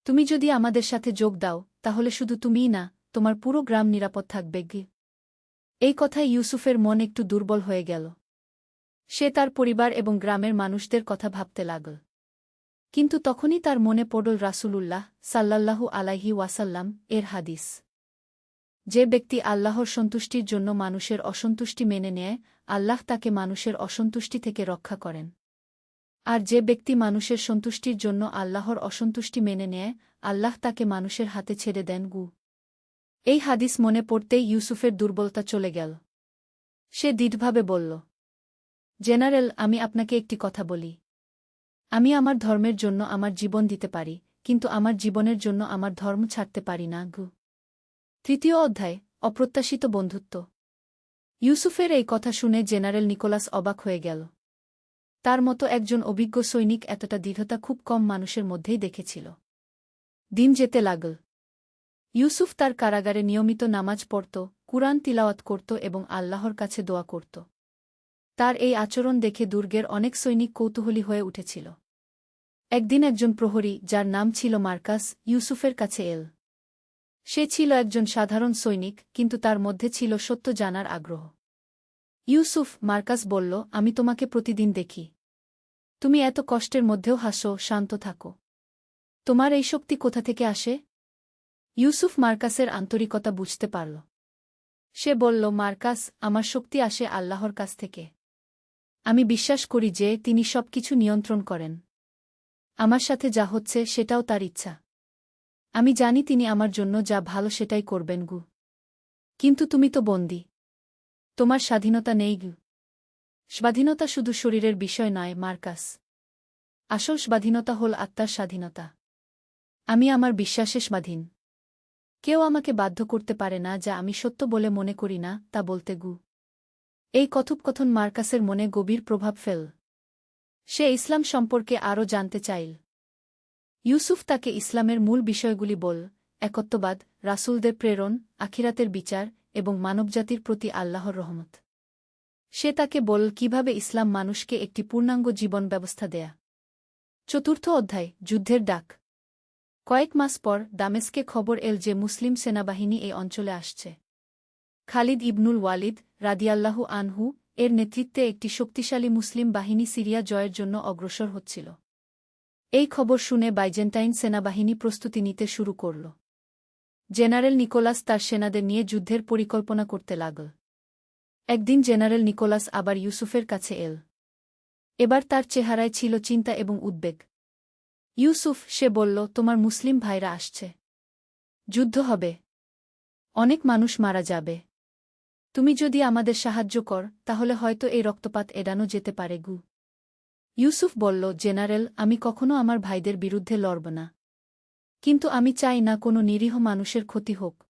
তুমি যদি আমাদের সাথে যোগ দাও, তাহলে শুধু তুমিই না, তোমার পুরো গ্রাম নিরাপদ থাকবে। এই কথায় ইউসুফের মন একটু দুর্বল হয়ে গেল। সে তার পরিবার এবং গ্রামের মানুষদের কথা ভাবতে লাগল। কিন্তু তখনই তার মনে পড়ল রাসূলুল্লাহ সাল্লাল্লাহু আলাইহি ওয়াসাল্লাম এর হাদিস। যে ব্যক্তি আল্লাহর সন্তুষ্টির জন্য মানুষের অসন্তুষ্টি মেনে নেয়, আল্লাহ তাকে মানুষের অসন্তুষ্টি থেকে রক্ষা করেন। আর যে ব্যক্তি মানুষের সন্তুষ্টির জন্য আল্লাহর অসন্তুষ্টি মেনে নেয়, আল্লাহ তাকে মানুষের হাতে ছেড়ে দেন। এই হাদিস মনে পড়তেই ইউসুফের দুর্বলতা চলে গেল। সে দৃঢ়ভাবে বলল, জেনারেল, আমি আপনাকে একটি কথা বলি। আমি আমার ধর্মের জন্য আমার জীবন দিতে পারি, কিন্তু আমার জীবনের জন্য আমার ধর্ম ছাড়তে পারি না। তৃতীয় অধ্যায়, অপ্রত্যাশিত বন্ধুত্ব। ইউসুফের এই কথা শুনে জেনারেল নিকোলাস অবাক হয়ে গেল। তার মতো একজন অভিজ্ঞ সৈনিক এতটা দৃঢ়তা খুব কম মানুষের মধ্যেই দেখেছিল। দিন যেতে লাগল। ইউসুফ তার কারাগারে নিয়মিত নামাজ পড়ত, কুরআন তিলাওয়াত করত এবং আল্লাহর কাছে দোয়া করত। তার এই আচরণ দেখে দুর্গের অনেক সৈনিক কৌতূহলী হয়ে উঠেছিল। একদিন একজন প্রহরী, যার নাম ছিল মার্কাস, ইউসুফের কাছে এল। সে ছিল একজন সাধারণ সৈনিক, কিন্তু তার মধ্যে ছিল সত্য জানার আগ্রহ। ইউসুফ, মার্কাস বলল, আমি তোমাকে প্রতিদিন দেখি। তুমি এত কষ্টের মধ্যেও হাসো, শান্ত থাকো। তোমার এই শক্তি কোথা থেকে আসে? ইউসুফ মার্কাসের আন্তরিকতা বুঝতে পারল। সে বলল, মার্কাস, আমার শক্তি আসে আল্লাহর কাছ থেকে। আমি বিশ্বাস করি যে তিনি সবকিছু নিয়ন্ত্রণ করেন। আমার সাথে যা হচ্ছে সেটাও তার ইচ্ছা। আমি জানি তিনি আমার জন্য যা ভালো সেটাই করবেন। কিন্তু তুমি তো বন্দী। তোমার স্বাধীনতা নেই। স্বাধীনতা শুধু শরীরের বিষয় নয় মার্কাস। আসল স্বাধীনতা হল আত্মার স্বাধীনতা। আমি আমার বিশ্বাসে স্বাধীন। কেউ আমাকে বাধ্য করতে পারে না যা আমি সত্য বলে মনে করি না তা বলতে। এই কথোপকথন মার্কাসের মনে গভীর প্রভাব ফেল। সে ইসলাম সম্পর্কে আরও জানতে চাইল। ইউসুফ তাকে ইসলামের মূল বিষয়গুলি বল, একত্ববাদ, রাসূলদের প্রেরণ, আখিরাতের বিচার এবং মানবজাতির প্রতি আল্লাহর রহমত। সে তাকে বল কিভাবে ইসলাম মানুষকে একটি পূর্ণাঙ্গ জীবন ব্যবস্থা দেয়া। চতুর্থ অধ্যায়, যুদ্ধের ডাক। কয়েক মাস পর দামেস্কে খবর এল যে মুসলিম সেনাবাহিনী এই অঞ্চলে আসছে। খালিদ ইবনুল ওয়ালিদ রাদিয়াল্লাহু আনহু এর নেতৃত্বে একটি শক্তিশালী মুসলিম বাহিনী সিরিয়া জয়ের জন্য অগ্রসর হচ্ছিল। এই খবর শুনে বাইজেন্টাইন সেনাবাহিনী প্রস্তুতি নিতে শুরু করল। জেনারেল নিকোলাস তার সেনাদের নিয়ে যুদ্ধের পরিকল্পনা করতে লাগল। একদিন জেনারেল নিকোলাস আবার ইউসুফের কাছে এল। এবার তার চেহারায় ছিল চিন্তা এবং উদ্বেগ। ইউসুফ, সে বলল, তোমার মুসলিম ভাইরা আসছে। যুদ্ধ হবে। অনেক মানুষ মারা যাবে। তুমি যদি আমাদের সাহায্য কর, তাহলে হয়তো এই রক্তপাত এড়ানো যেতে পারে। ইউসুফ বলল, জেনারেল, আমি কখনো আমার ভাইদের বিরুদ্ধে লড়ব না। কিন্তু আমি চাই না কোনো নিরীহ মানুষের ক্ষতি হোক।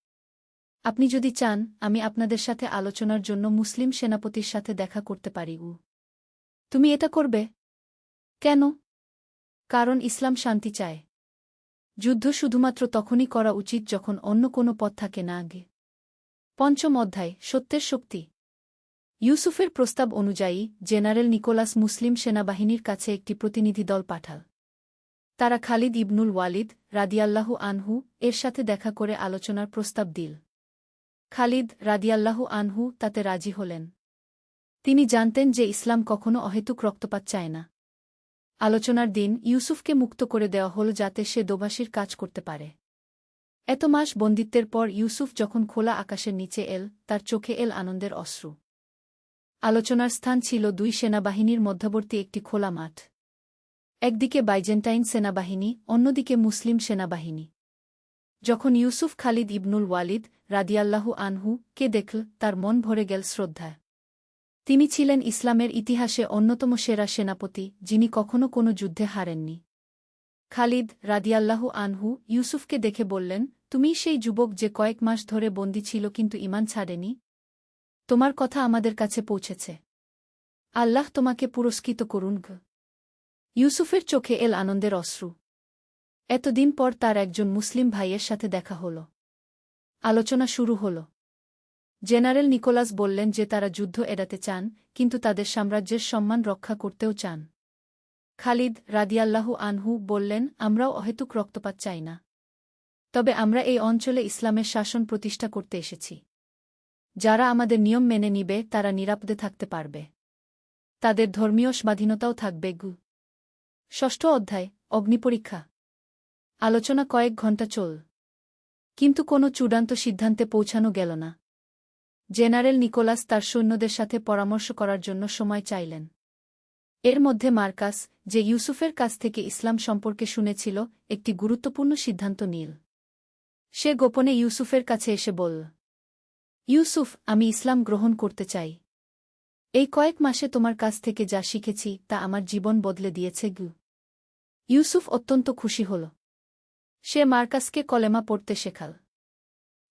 আপনি যদি চান, আমি আপনাদের সাথে আলোচনার জন্য মুসলিম সেনাপতির সাথে দেখা করতে পারি। তুমি এটা করবে? কেন? কারণ ইসলাম শান্তি চায়। যুদ্ধ শুধুমাত্র তখনই করা উচিত যখন অন্য কোনো পথ থাকে না। পঞ্চম অধ্যায়, সত্যের শক্তি। ইউসুফের প্রস্তাব অনুযায়ী জেনারেল নিকোলাস মুসলিম সেনাবাহিনীর কাছে একটি প্রতিনিধি দল পাঠাল। তারা খালিদ ইবনুল ওয়ালিদ রাদিয়াল্লাহু আনহু এর সাথে দেখা করে আলোচনার প্রস্তাব দিল। খালিদ রাদিয়াল্লাহু আনহু তাতে রাজি হলেন। তিনি জানতেন যে ইসলাম কখনো অহেতুক রক্তপাত চায় না। আলোচনার দিন ইউসুফকে মুক্ত করে দেওয়া হল যাতে সে দোভাষীর কাজ করতে পারে। এত মাস বন্দিত্বের পর ইউসুফ যখন খোলা আকাশের নিচে এল, তার চোখে এল আনন্দের অশ্রু। আলোচনার স্থান ছিল দুই সেনাবাহিনীর মধ্যবর্তী একটি খোলা মাঠ। একদিকে বাইজেন্টাইন সেনাবাহিনী, অন্যদিকে মুসলিম সেনাবাহিনী। যখন ইউসুফ খালিদ ইবনুল ওয়ালিদ রাদিয়াল্লাহু আনহু কে দেখল, তার মন ভরে গেল শ্রদ্ধায়। তিনি ছিলেন ইসলামের ইতিহাসে অন্যতম সেরা সেনাপতি, যিনি কখনও কোনো যুদ্ধে হারেননি। খালিদ রাদিয়াল্লাহু আনহু ইউসুফকে দেখে বললেন, তুমিই সেই যুবক যে কয়েক মাস ধরে বন্দী ছিল কিন্তু ঈমান ছাড়েনি? তোমার কথা আমাদের কাছে পৌঁছেছে। আল্লাহ তোমাকে পুরস্কৃত করুন। ইউসুফের চোখে এল আনন্দের অশ্রু। এতদিন পর তার একজন মুসলিম ভাইয়ের সাথে দেখা হল। আলোচনা শুরু হল। জেনারেল নিকোলাস বললেন যে তারা যুদ্ধ এড়াতে চান, কিন্তু তাদের সাম্রাজ্যের সম্মান রক্ষা করতেও চান। খালিদ রাদিয়াল্লাহু আনহু বললেন, আমরাও অহেতুক রক্তপাত চাই না। তবে আমরা এই অঞ্চলে ইসলামের শাসন প্রতিষ্ঠা করতে এসেছি। যারা আমাদের নিয়ম মেনে নিবে তারা নিরাপদে থাকতে পারবে। তাদের ধর্মীয় স্বাধীনতাও থাকবে। ষষ্ঠ অধ্যায়, অগ্নিপরীক্ষা। আলোচনা কয়েক ঘণ্টা চল, কিন্তু কোনো চূড়ান্ত সিদ্ধান্তে পৌঁছানো গেল না। জেনারেল নিকোলাস তার সৈন্যদের সাথে পরামর্শ করার জন্য সময় চাইলেন। এর মধ্যে মার্কাস, যে ইউসুফের কাছ থেকে ইসলাম সম্পর্কে শুনেছিল, একটি গুরুত্বপূর্ণ সিদ্ধান্ত নিল। সে গোপনে ইউসুফের কাছে এসে বলল, ইউসুফ, আমি ইসলাম গ্রহণ করতে চাই। এই কয়েক মাসে তোমার কাছ থেকে যা শিখেছি তা আমার জীবন বদলে দিয়েছে। ইউসুফ অত্যন্ত খুশি হল। সে মার্কাসকে কলেমা পড়তে শেখাল।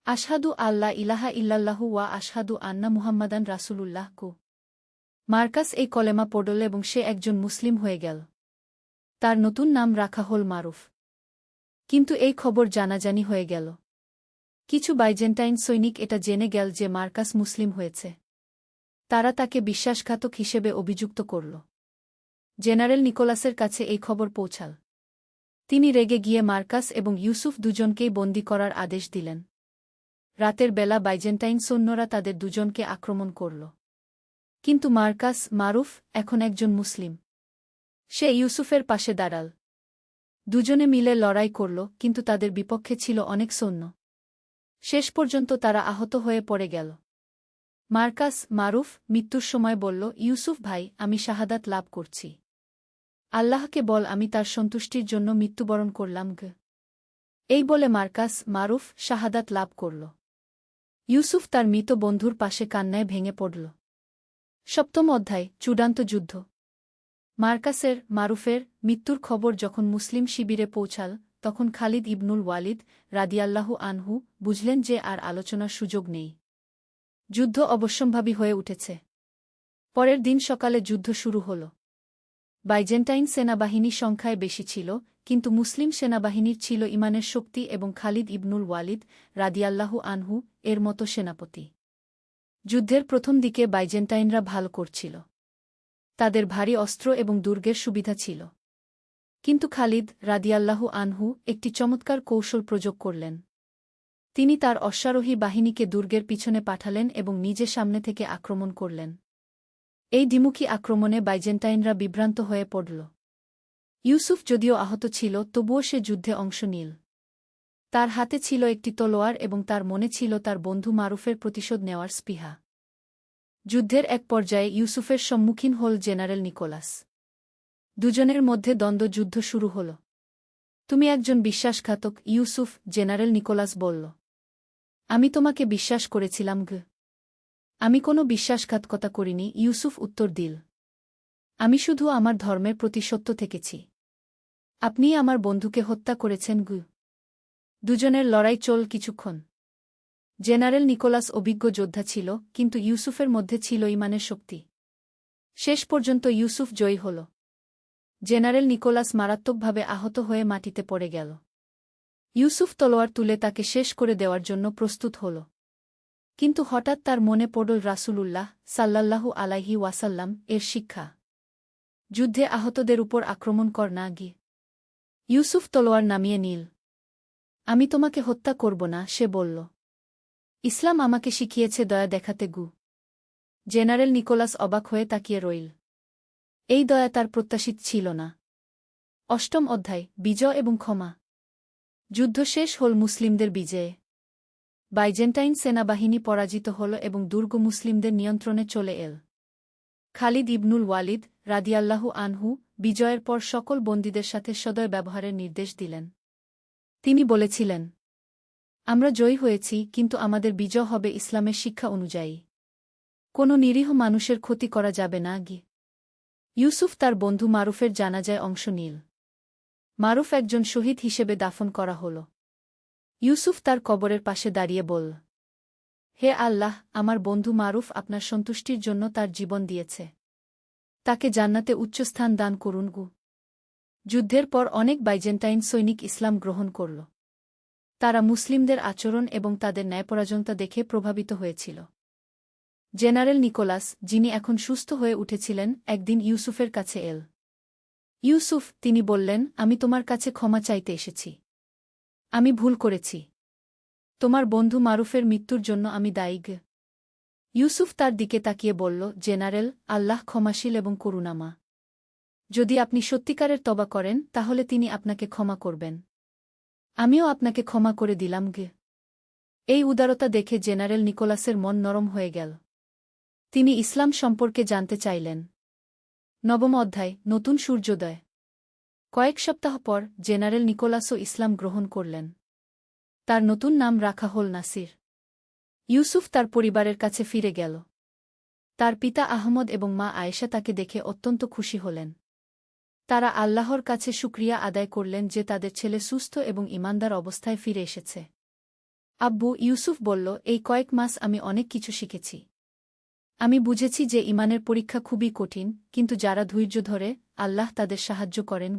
আশহাদু আল্লাহ ইলাহা ইল্লাল্লাহু ওয়া আশহাদু আন্না মুহাম্মাদান রাসূলুল্লাহ। মার্কাস এই কলেমা পড়ল এবং সে একজন মুসলিম হয়ে গেল। তার নতুন নাম রাখা হল মারুফ। কিন্তু এই খবর জানাজানি হয়ে গেল। কিছু বাইজেন্টাইন সৈনিক এটা জেনে গেল যে মার্কাস মুসলিম হয়েছে। তারা তাকে বিশ্বাসঘাতক হিসেবে অভিযুক্ত করল। জেনারেল নিকোলাসের কাছে এই খবর পৌঁছাল। তিনি রেগে গিয়ে মার্কাস এবং ইউসুফ দুজনকেই বন্দী করার আদেশ দিলেন। রাতের বেলা বাইজেন্টাইন সৈন্যরা তাদের দুজনকে আক্রমণ করল। কিন্তু মার্কাস মারুফ এখন একজন মুসলিম। সে ইউসুফের পাশে দাঁড়াল। দুজনে মিলে লড়াই করল, কিন্তু তাদের বিপক্ষে ছিল অনেক সৈন্য। শেষ পর্যন্ত তারা আহত হয়ে পড়ে গেল। মার্কাস মারুফ মৃত্যুর সময় বলল, ইউসুফ ভাই, আমি শাহাদাত লাভ করছি। আল্লাহকে বল আমি তার সন্তুষ্টির জন্য মৃত্যুবরণ করলাম। এই বলে মার্কাস মারুফ শাহাদাত লাভ করল। ইউসুফ তার মৃত বন্ধুর পাশে কান্নায় ভেঙে পড়ল। সপ্তম অধ্যায়, চূড়ান্ত যুদ্ধ। মার্কাসের মারুফের মৃত্যুর খবর যখন মুসলিম শিবিরে পৌঁছাল, তখন খালিদ ইবনুল ওয়ালিদ রাদিয়াল্লাহু আনহু বুঝলেন যে আর আলোচনার সুযোগ নেই। যুদ্ধ অবশ্যম্ভাবী হয়ে উঠেছে। পরের দিন সকালে যুদ্ধ শুরু হল। বাইজেন্টাইন সেনাবাহিনী সংখ্যায় বেশি ছিল, কিন্তু মুসলিম সেনাবাহিনীর ছিল ইমানের শক্তি এবং খালিদ ইবনুল ওয়ালিদ রাদিয়াল্লাহু আনহু এর মতো সেনাপতি। যুদ্ধের প্রথম দিকে বাইজেন্টাইনরা ভালো করছিল। তাদের ভারী অস্ত্র এবং দুর্গের সুবিধা ছিল। কিন্তু খালিদ রাদিয়াল্লাহু আনহু একটি চমৎকার কৌশল প্রয়োগ করলেন। তিনি তার অশ্বারোহী বাহিনীকে দুর্গের পিছনে পাঠালেন এবং নিজে সামনে থেকে আক্রমণ করলেন। এই দ্বিমুখী আক্রমণে বাইজেন্টাইনরা বিভ্রান্ত হয়ে পড়ল। ইউসুফ যদিও আহত ছিল, তবুও সে যুদ্ধে অংশ নিল। তার হাতে ছিল একটি তলোয়ার এবং তার মনে ছিল তার বন্ধু মারুফের প্রতিশোধ নেওয়ার স্পৃহা। যুদ্ধের এক পর্যায়ে ইউসুফের সম্মুখীন হল জেনারেল নিকোলাস। দুজনের মধ্যে দ্বন্দ্বযুদ্ধ শুরু হল। তুমি একজন বিশ্বাসঘাতক ইউসুফ, জেনারেল নিকোলাস বলল। আমি তোমাকে বিশ্বাস করেছিলাম। আমি কোনো বিশ্বাসঘাতকতা করিনি, ইউসুফ উত্তর দিল। আমি শুধু আমার ধর্মের প্রতি সত্য থেকেছি। আপনি আমার বন্ধুকে হত্যা করেছেন। দুজনের লড়াই চল কিছুক্ষণ। জেনারেল নিকোলাস অভিজ্ঞ যোদ্ধা ছিল, কিন্তু ইউসুফের মধ্যে ছিল ঈমানের শক্তি। শেষ পর্যন্ত ইউসুফ জয়ী হল। জেনারেল নিকোলাস মারাত্মকভাবে আহত হয়ে মাটিতে পড়ে গেল। ইউসুফ তলোয়ার তুলে তাকে শেষ করে দেওয়ার জন্য প্রস্তুত হল। কিন্তু হঠাৎ তার মনে পড়ল রাসূলুল্লাহ সাল্লাল্লাহু আলাইহি ওয়াসাল্লাম এর শিক্ষা, যুদ্ধে আহতদের উপর আক্রমণ কর না। ইউসুফ তলোয়ার নামিয়ে নিল। আমি তোমাকে হত্যা করব না, সে বলল। ইসলাম আমাকে শিখিয়েছে দয়া দেখাতে। জেনারেল নিকোলাস অবাক হয়ে তাকিয়ে রইল। এই দয়া তার প্রত্যাশিত ছিল না। অষ্টম অধ্যায়, বিজয় এবং ক্ষমা। যুদ্ধ শেষ হল মুসলিমদের বিজয়ে। বাইজেন্টাইন সেনাবাহিনী পরাজিত হল এবং দুর্গ মুসলিমদের নিয়ন্ত্রণে চলে এল। খালিদ ইবনুল ওয়ালিদ রাদিয়াল্লাহু আনহু বিজয়ের পর সকল বন্দীদের সাথে সদয় ব্যবহারের নির্দেশ দিলেন। তিনি বলেছিলেন, আমরা জয়ী হয়েছি, কিন্তু আমাদের বিজয় হবে ইসলামের শিক্ষা অনুযায়ী। কোনো নিরীহ মানুষের ক্ষতি করা যাবে না। ইউসুফ তার বন্ধু মারুফের জানাজায় অংশ নিল। মারুফ একজন শহীদ হিসেবে দাফন করা হল। ইউসুফ তার কবরের পাশে দাঁড়িয়ে বলল, হে আল্লাহ, আমার বন্ধু মারুফ আপনার সন্তুষ্টির জন্য তার জীবন দিয়েছে। তাকে জান্নাতে উচ্চস্থান দান করুন। যুদ্ধের পর অনেক বাইজেন্টাইন সৈনিক ইসলাম গ্রহণ করল। তারা মুসলিমদের আচরণ এবং তাদের ন্যায়পরায়ণতা দেখে প্রভাবিত হয়েছিল। জেনারেল নিকোলাস, যিনি এখন সুস্থ হয়ে উঠেছিলেন, একদিন ইউসুফের কাছে এল। ইউসুফ, তিনি বললেন, আমি তোমার কাছে ক্ষমা চাইতে এসেছি। আমি ভুল করেছি। তোমার বন্ধু মারুফের মৃত্যুর জন্য আমি দায়ী। ইউসুফ তার দিকে তাকিয়ে বলল, জেনারেল, আল্লাহ ক্ষমাশীল এবং করুণাময়। যদি আপনি সত্যিকারের তওবা করেন, তাহলে তিনি আপনাকে ক্ষমা করবেন। আমিও আপনাকে ক্ষমা করে দিলাম। এই উদারতা দেখে জেনারেল নিকোলাসের মন নরম হয়ে গেল। তিনি ইসলাম সম্পর্কে জানতে চাইলেন। নবম অধ্যায়, নতুন সূর্যোদয়। কয়েক সপ্তাহ পর জেনারেল নিকোলাসও ইসলাম গ্রহণ করলেন। তার নতুন নাম রাখা হল নাসির। ইউসুফ তার পরিবারের কাছে ফিরে গেল। তার পিতা আহমদ এবং মা আয়েশা তাকে দেখে অত্যন্ত খুশি হলেন। তারা আল্লাহর কাছে শুকরিয়া আদায় করলেন যে তাদের ছেলে সুস্থ এবং ঈমানদার অবস্থায় ফিরে এসেছে। আব্বু, ইউসুফ বলল, এই কয়েক মাস আমি অনেক কিছু শিখেছি। আমি বুঝেছি যে ঈমানের পরীক্ষা খুবই কঠিন, কিন্তু যারা ধৈর্য ধরে, আল্লাহ তাদের সাহায্য করেন।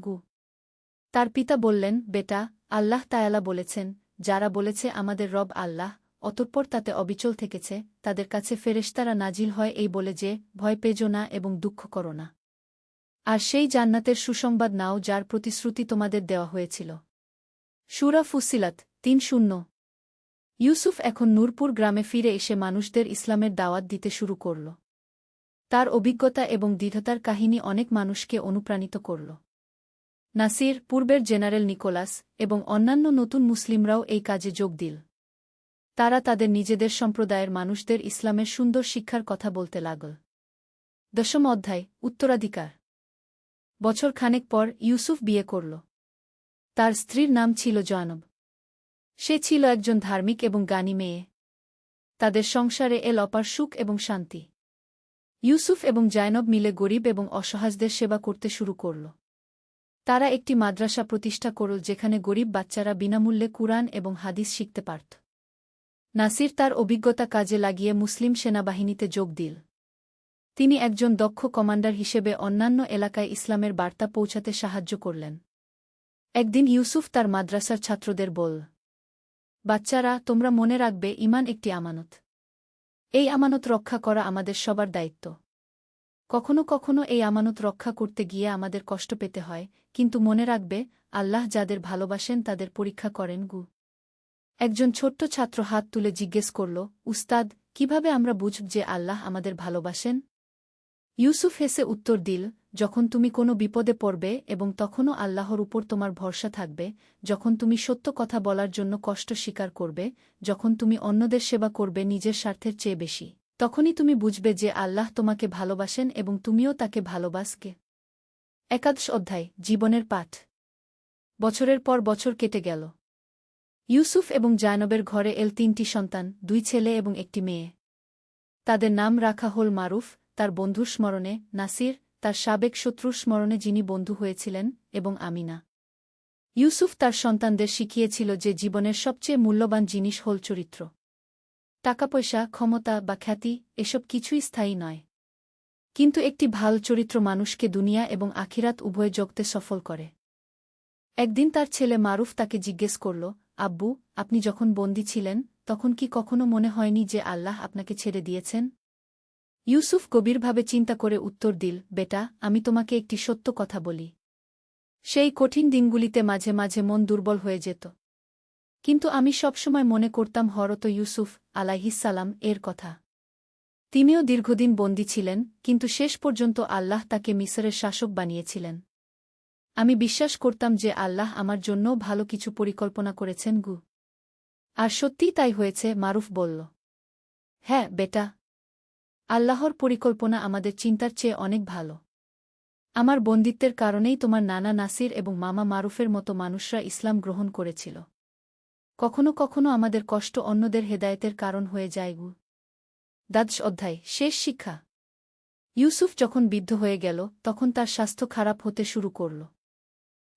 তার পিতা বললেন, বেটা, আল্লাহ তায়ালা বলেছেন, যারা বলেছে আমাদের রব আল্লাহ, অতঃপর তাতে অবিচল থেকেছে, তাদের কাছে ফেরেশতারা নাজিল হয় এই বলে যে, ভয় পেজো না এবং দুঃখ করো না। আর সেই জান্নাতের সুসংবাদ নাও যার প্রতিশ্রুতি তোমাদের দেওয়া হয়েছিল। সূরা ফুসিলাত ৩:০। ইউসুফ এখন নূরপুর গ্রামে ফিরে এসে মানুষদের ইসলামের দাওয়াত দিতে শুরু করল। তার অভিজ্ঞতা এবং দৃঢ়তার কাহিনী অনেক মানুষকে অনুপ্রাণিত করল। নাসির, পূর্বের জেনারেল নিকোলাস এবং অন্যান্য নতুন মুসলিমরাও এই কাজে যোগ দিল। তারা তাদের নিজেদের সম্প্রদায়ের মানুষদের ইসলামের সুন্দর শিক্ষার কথা বলতে লাগল। দশম অধ্যায়, উত্তরাধিকার। বছর খানেক পর ইউসুফ বিয়ে করল। তার স্ত্রীর নাম ছিল জয়নব। সে ছিল একজন ধার্মিক এবং জ্ঞানী মেয়ে। তাদের সংসারে এল অপার সুখ এবং শান্তি। ইউসুফ এবং জয়নব মিলে গরিব এবং অসহায়দের সেবা করতে শুরু করল। তারা একটি মাদ্রাসা প্রতিষ্ঠা করল যেখানে গরিব বাচ্চারা বিনামূল্যে কুরআন এবং হাদিস শিখতে পারত। নাসির তার অভিজ্ঞতা কাজে লাগিয়ে মুসলিম সেনাবাহিনীতে যোগ দিল। তিনি একজন দক্ষ কমান্ডার হিসেবে অন্যান্য এলাকায় ইসলামের বার্তা পৌঁছাতে সাহায্য করলেন। একদিন ইউসুফ তার মাদ্রাসার ছাত্রদের বলল, বাচ্চারা, তোমরা মনে রাখবে, ঈমান একটি আমানত। এই আমানত রক্ষা করা আমাদের সবার দায়িত্ব। কখনো কখনো এই আমানত রক্ষা করতে গিয়ে আমাদের কষ্ট পেতে হয়, কিন্তু মনে রাখবে, আল্লাহ যাদের ভালোবাসেন তাদের পরীক্ষা করেন। একজন ছোট্ট ছাত্র হাত তুলে জিজ্ঞেস করল, উস্তাদ, কিভাবে আমরা বুঝব যে আল্লাহ আমাদের ভালোবাসেন? ইউসুফ হেসে উত্তর দিল, যখন তুমি কোনো বিপদে পড়বে এবং তখনও আল্লাহর উপর তোমার ভরসা থাকবে, যখন তুমি সত্য কথা বলার জন্য কষ্ট স্বীকার করবে, যখন তুমি অন্যদের সেবা করবে নিজের স্বার্থের চেয়ে বেশি, তখনই তুমি বুঝবে যে আল্লাহ তোমাকে ভালোবাসেন এবং তুমিও তাকে ভালোবাসবে। একাদশ অধ্যায়, জীবনের পাঠ। বছরের পর বছর কেটে গেল। ইউসুফ এবং জয়নবের ঘরে এল ৩টি সন্তান, ২ ছেলে এবং একটি মেয়ে। তাদের নাম রাখা হল মারুফ, তার বন্ধুর স্মরণে, নাসির, তার সাবেক শত্রুর স্মরণে যিনি বন্ধু হয়েছিলেন, এবং আমিনা। ইউসুফ তার সন্তানদের শিখিয়েছিল যে জীবনের সবচেয়ে মূল্যবান জিনিস হল চরিত্র। টাকাপয়সা, ক্ষমতা বা খ্যাতি, এসব কিছুই স্থায়ী নয়। কিন্তু একটি ভাল চরিত্র মানুষকে দুনিয়া এবং আখিরাত উভয় জগতে সফল করে। একদিন তার ছেলে মারুফ তাকে জিজ্ঞেস করল, আব্বু, আপনি যখন বন্দী ছিলেন, তখন কি কখনো মনে হয়নি যে আল্লাহ আপনাকে ছেড়ে দিয়েছেন? ইউসুফ গভীরভাবে চিন্তা করে উত্তর দিল, বেটা, আমি তোমাকে একটি সত্য কথা বলি। সেই কঠিন দিনগুলিতে মাঝে মাঝে মন দুর্বল হয়ে যেত। কিন্তু আমি সবসময় মনে করতাম হযরত ইউসুফ আলাইহিসসালাম এর কথা। তিনিও দীর্ঘদিন বন্দী ছিলেন, কিন্তু শেষ পর্যন্ত আল্লাহ তাকে মিসরের শাসক বানিয়েছিলেন। আমি বিশ্বাস করতাম যে আল্লাহ আমার জন্যও ভালো কিছু পরিকল্পনা করেছেন। আর সত্যিই তাই হয়েছে, মারুফ বলল। হ্যাঁ, বেটা। আল্লাহর পরিকল্পনা আমাদের চিন্তার চেয়ে অনেক ভালো। আমার বন্দিত্বের কারণেই তোমার নানা নাসির এবং মামা মারুফের মতো মানুষরা ইসলাম গ্রহণ করেছিল। কখনো কখনো আমাদের কষ্ট অন্যদের হেদায়েতের কারণ হয়ে যায়। দ্বাদশ অধ্যায়, শেষ শিক্ষা। ইউসুফ যখন বৃদ্ধ হয়ে গেল তখন তার স্বাস্থ্য খারাপ হতে শুরু করল।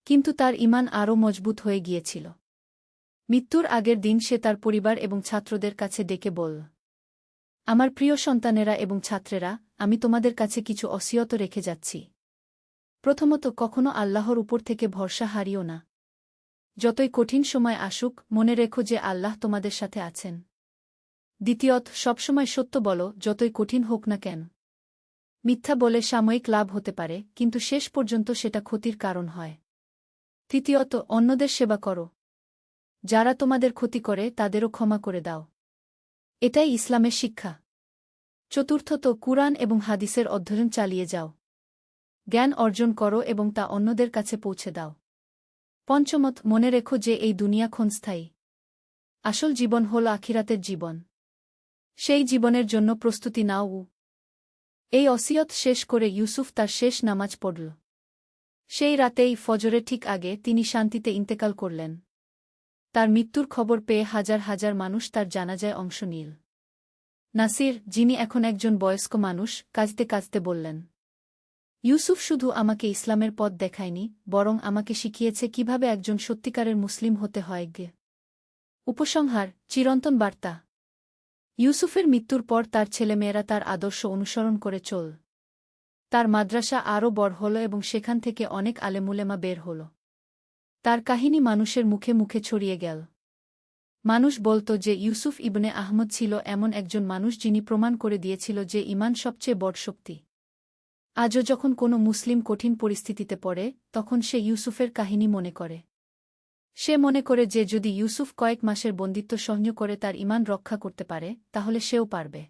কিন্তু তার ঈমান আরও মজবুত হয়ে গিয়েছিল। মৃত্যুর আগের দিন সে তার পরিবার এবং ছাত্রদের কাছে ডেকে বলল, আমার প্রিয় সন্তানেরা এবং ছাত্রেরা, আমি তোমাদের কাছে কিছু অসিয়ত রেখে যাচ্ছি। প্রথমত, কখনো আল্লাহর উপর থেকে ভরসা হারিও না। যতই কঠিন সময় আসুক, মনে রেখো যে আল্লাহ তোমাদের সাথে আছেন। দ্বিতীয়ত, সবসময় সত্য বলো, যতই কঠিন হোক না কেন। মিথ্যা বলে সাময়িক লাভ হতে পারে, কিন্তু শেষ পর্যন্ত সেটা ক্ষতির কারণ হয়। তৃতীয়ত, অন্যদের সেবা করো। যারা তোমাদের ক্ষতি করে তাদেরও ক্ষমা করে দাও। এটাই ইসলামের শিক্ষা। চতুর্থত, কুরআন এবং হাদিসের অধ্যয়ন চালিয়ে যাও। জ্ঞান অর্জন করো এবং তা অন্যদের কাছে পৌঁছে দাও। পঞ্চমত, মনে রেখো যে এই দুনিয়া ক্ষণস্থায়ী। আসল জীবন হল আখিরাতের জীবন। সেই জীবনের জন্য প্রস্তুতি নাও। এই অসিয়ত শেষ করে ইউসুফ তার শেষ নামাজ পড়ল। সেই রাতেই ফজরের ঠিক আগে তিনি শান্তিতে ইন্তেকাল করলেন। তার মৃত্যুর খবর পেয়ে হাজার হাজার মানুষ তার জানাজায় অংশ নিল। নাসির, যিনি এখন একজন বয়স্ক মানুষ, কাঁদতে কাঁদতে বললেন, ইউসুফ শুধু আমাকে ইসলামের পথ দেখায়নি, বরং আমাকে শিখিয়েছে কিভাবে একজন সত্যিকারের মুসলিম হতে হয়। উপসংহার, চিরন্তন বার্তা। ইউসুফের মৃত্যুর পর তার ছেলেমেয়েরা তার আদর্শ অনুসরণ করে চল। তার মাদ্রাসা আরও বড় হল এবং সেখান থেকে অনেক আলেমুলেমা বের হল। তার কাহিনী মানুষের মুখে মুখে ছড়িয়ে গেল। মানুষ বলত যে ইউসুফ ইবনে আহমদ ছিল এমন একজন মানুষ যিনি প্রমাণ করে দিয়েছিল যে ঈমান সবচেয়ে বড় শক্তি। আজও যখন কোনো মুসলিম কঠিন পরিস্থিতিতে পড়ে, তখন সে ইউসুফের কাহিনী মনে করে। সে মনে করে যে যদি ইউসুফ কয়েক মাসের বন্দিত্ব সহ্য করে তার ঈমান রক্ষা করতে পারে, তাহলে সেও পারবে।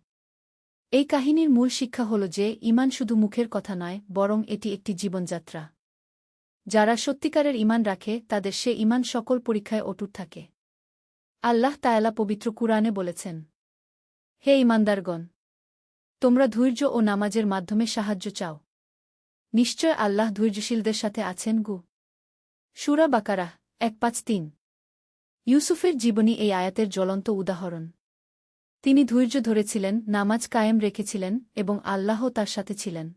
এই কাহিনীর মূল শিক্ষা হল যে ঈমান শুধু মুখের কথা নয়, বরং এটি একটি জীবনযাত্রা। যারা সত্যিকারের ঈমান রাখে তাদের সে ঈমান সকল পরীক্ষায় অটুট থাকে। আল্লাহ তাআলা পবিত্র কুরআনে বলেছেন, হে ঈমানদারগণ, তোমরা ধৈর্য ও নামাজের মাধ্যমে সাহায্য চাও। নিশ্চয় আল্লাহ ধৈর্যশীলদের সাথে আছেন। সূরা বাকারাহ 153। ইউসুফের জীবনী এই আয়াতের জ্বলন্ত উদাহরণ। তিনি ধৈর্য ধরেছিলেন, নামাজ কায়েম রেখেছিলেন এবং আল্লাহ তার সাথে ছিলেন।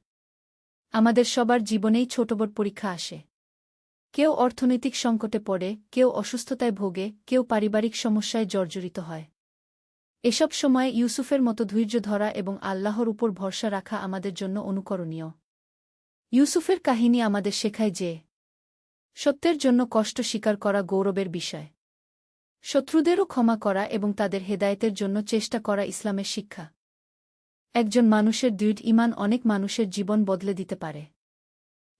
আমাদের সবার জীবনেই ছোট বড় পরীক্ষা আসে। কেউ অর্থনৈতিক সংকটে পড়ে, কেউ অসুস্থতায় ভোগে, কেউ পারিবারিক সমস্যায় জর্জরিত হয়। এসব সময়ে ইউসুফের মতো ধৈর্য ধরা এবং আল্লাহর উপর ভরসা রাখা আমাদের জন্য অনুকরণীয়। ইউসুফের কাহিনী আমাদের শেখায় যে সত্যের জন্য কষ্ট স্বীকার করা গৌরবের বিষয়। শত্রুদেরও ক্ষমা করা এবং তাদের হেদায়েতের জন্য চেষ্টা করা ইসলামের শিক্ষা। একজন মানুষের দৃঢ় ঈমান অনেক মানুষের জীবন বদলে দিতে পারে।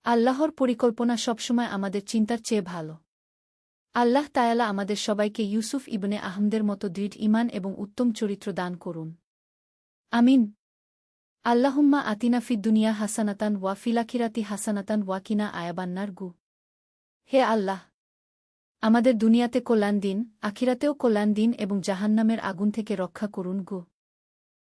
আল্লাহর পরিকল্পনা সবসময় আমাদের চিন্তার চেয়ে ভালো। আল্লাহ তাআলা আমাদের সবাইকে ইউসুফ ইবনে আহমদের মতো দৃঢ় ঈমান এবং উত্তম চরিত্র দান করুন। আমিন। আল্লাহুম্মা আতিনা ফিদ দুনিয়া হাসানাতান ওয়া ফিল আখিরাতি হাসানাতান ওয়া কিনা আযাবান্নার। হে আল্লাহ, আমাদের দুনিয়াতে কল্যাণ দিন, আখিরাতেও কল্যাণ দিন এবং জাহান্নামের আগুন থেকে রক্ষা করুন।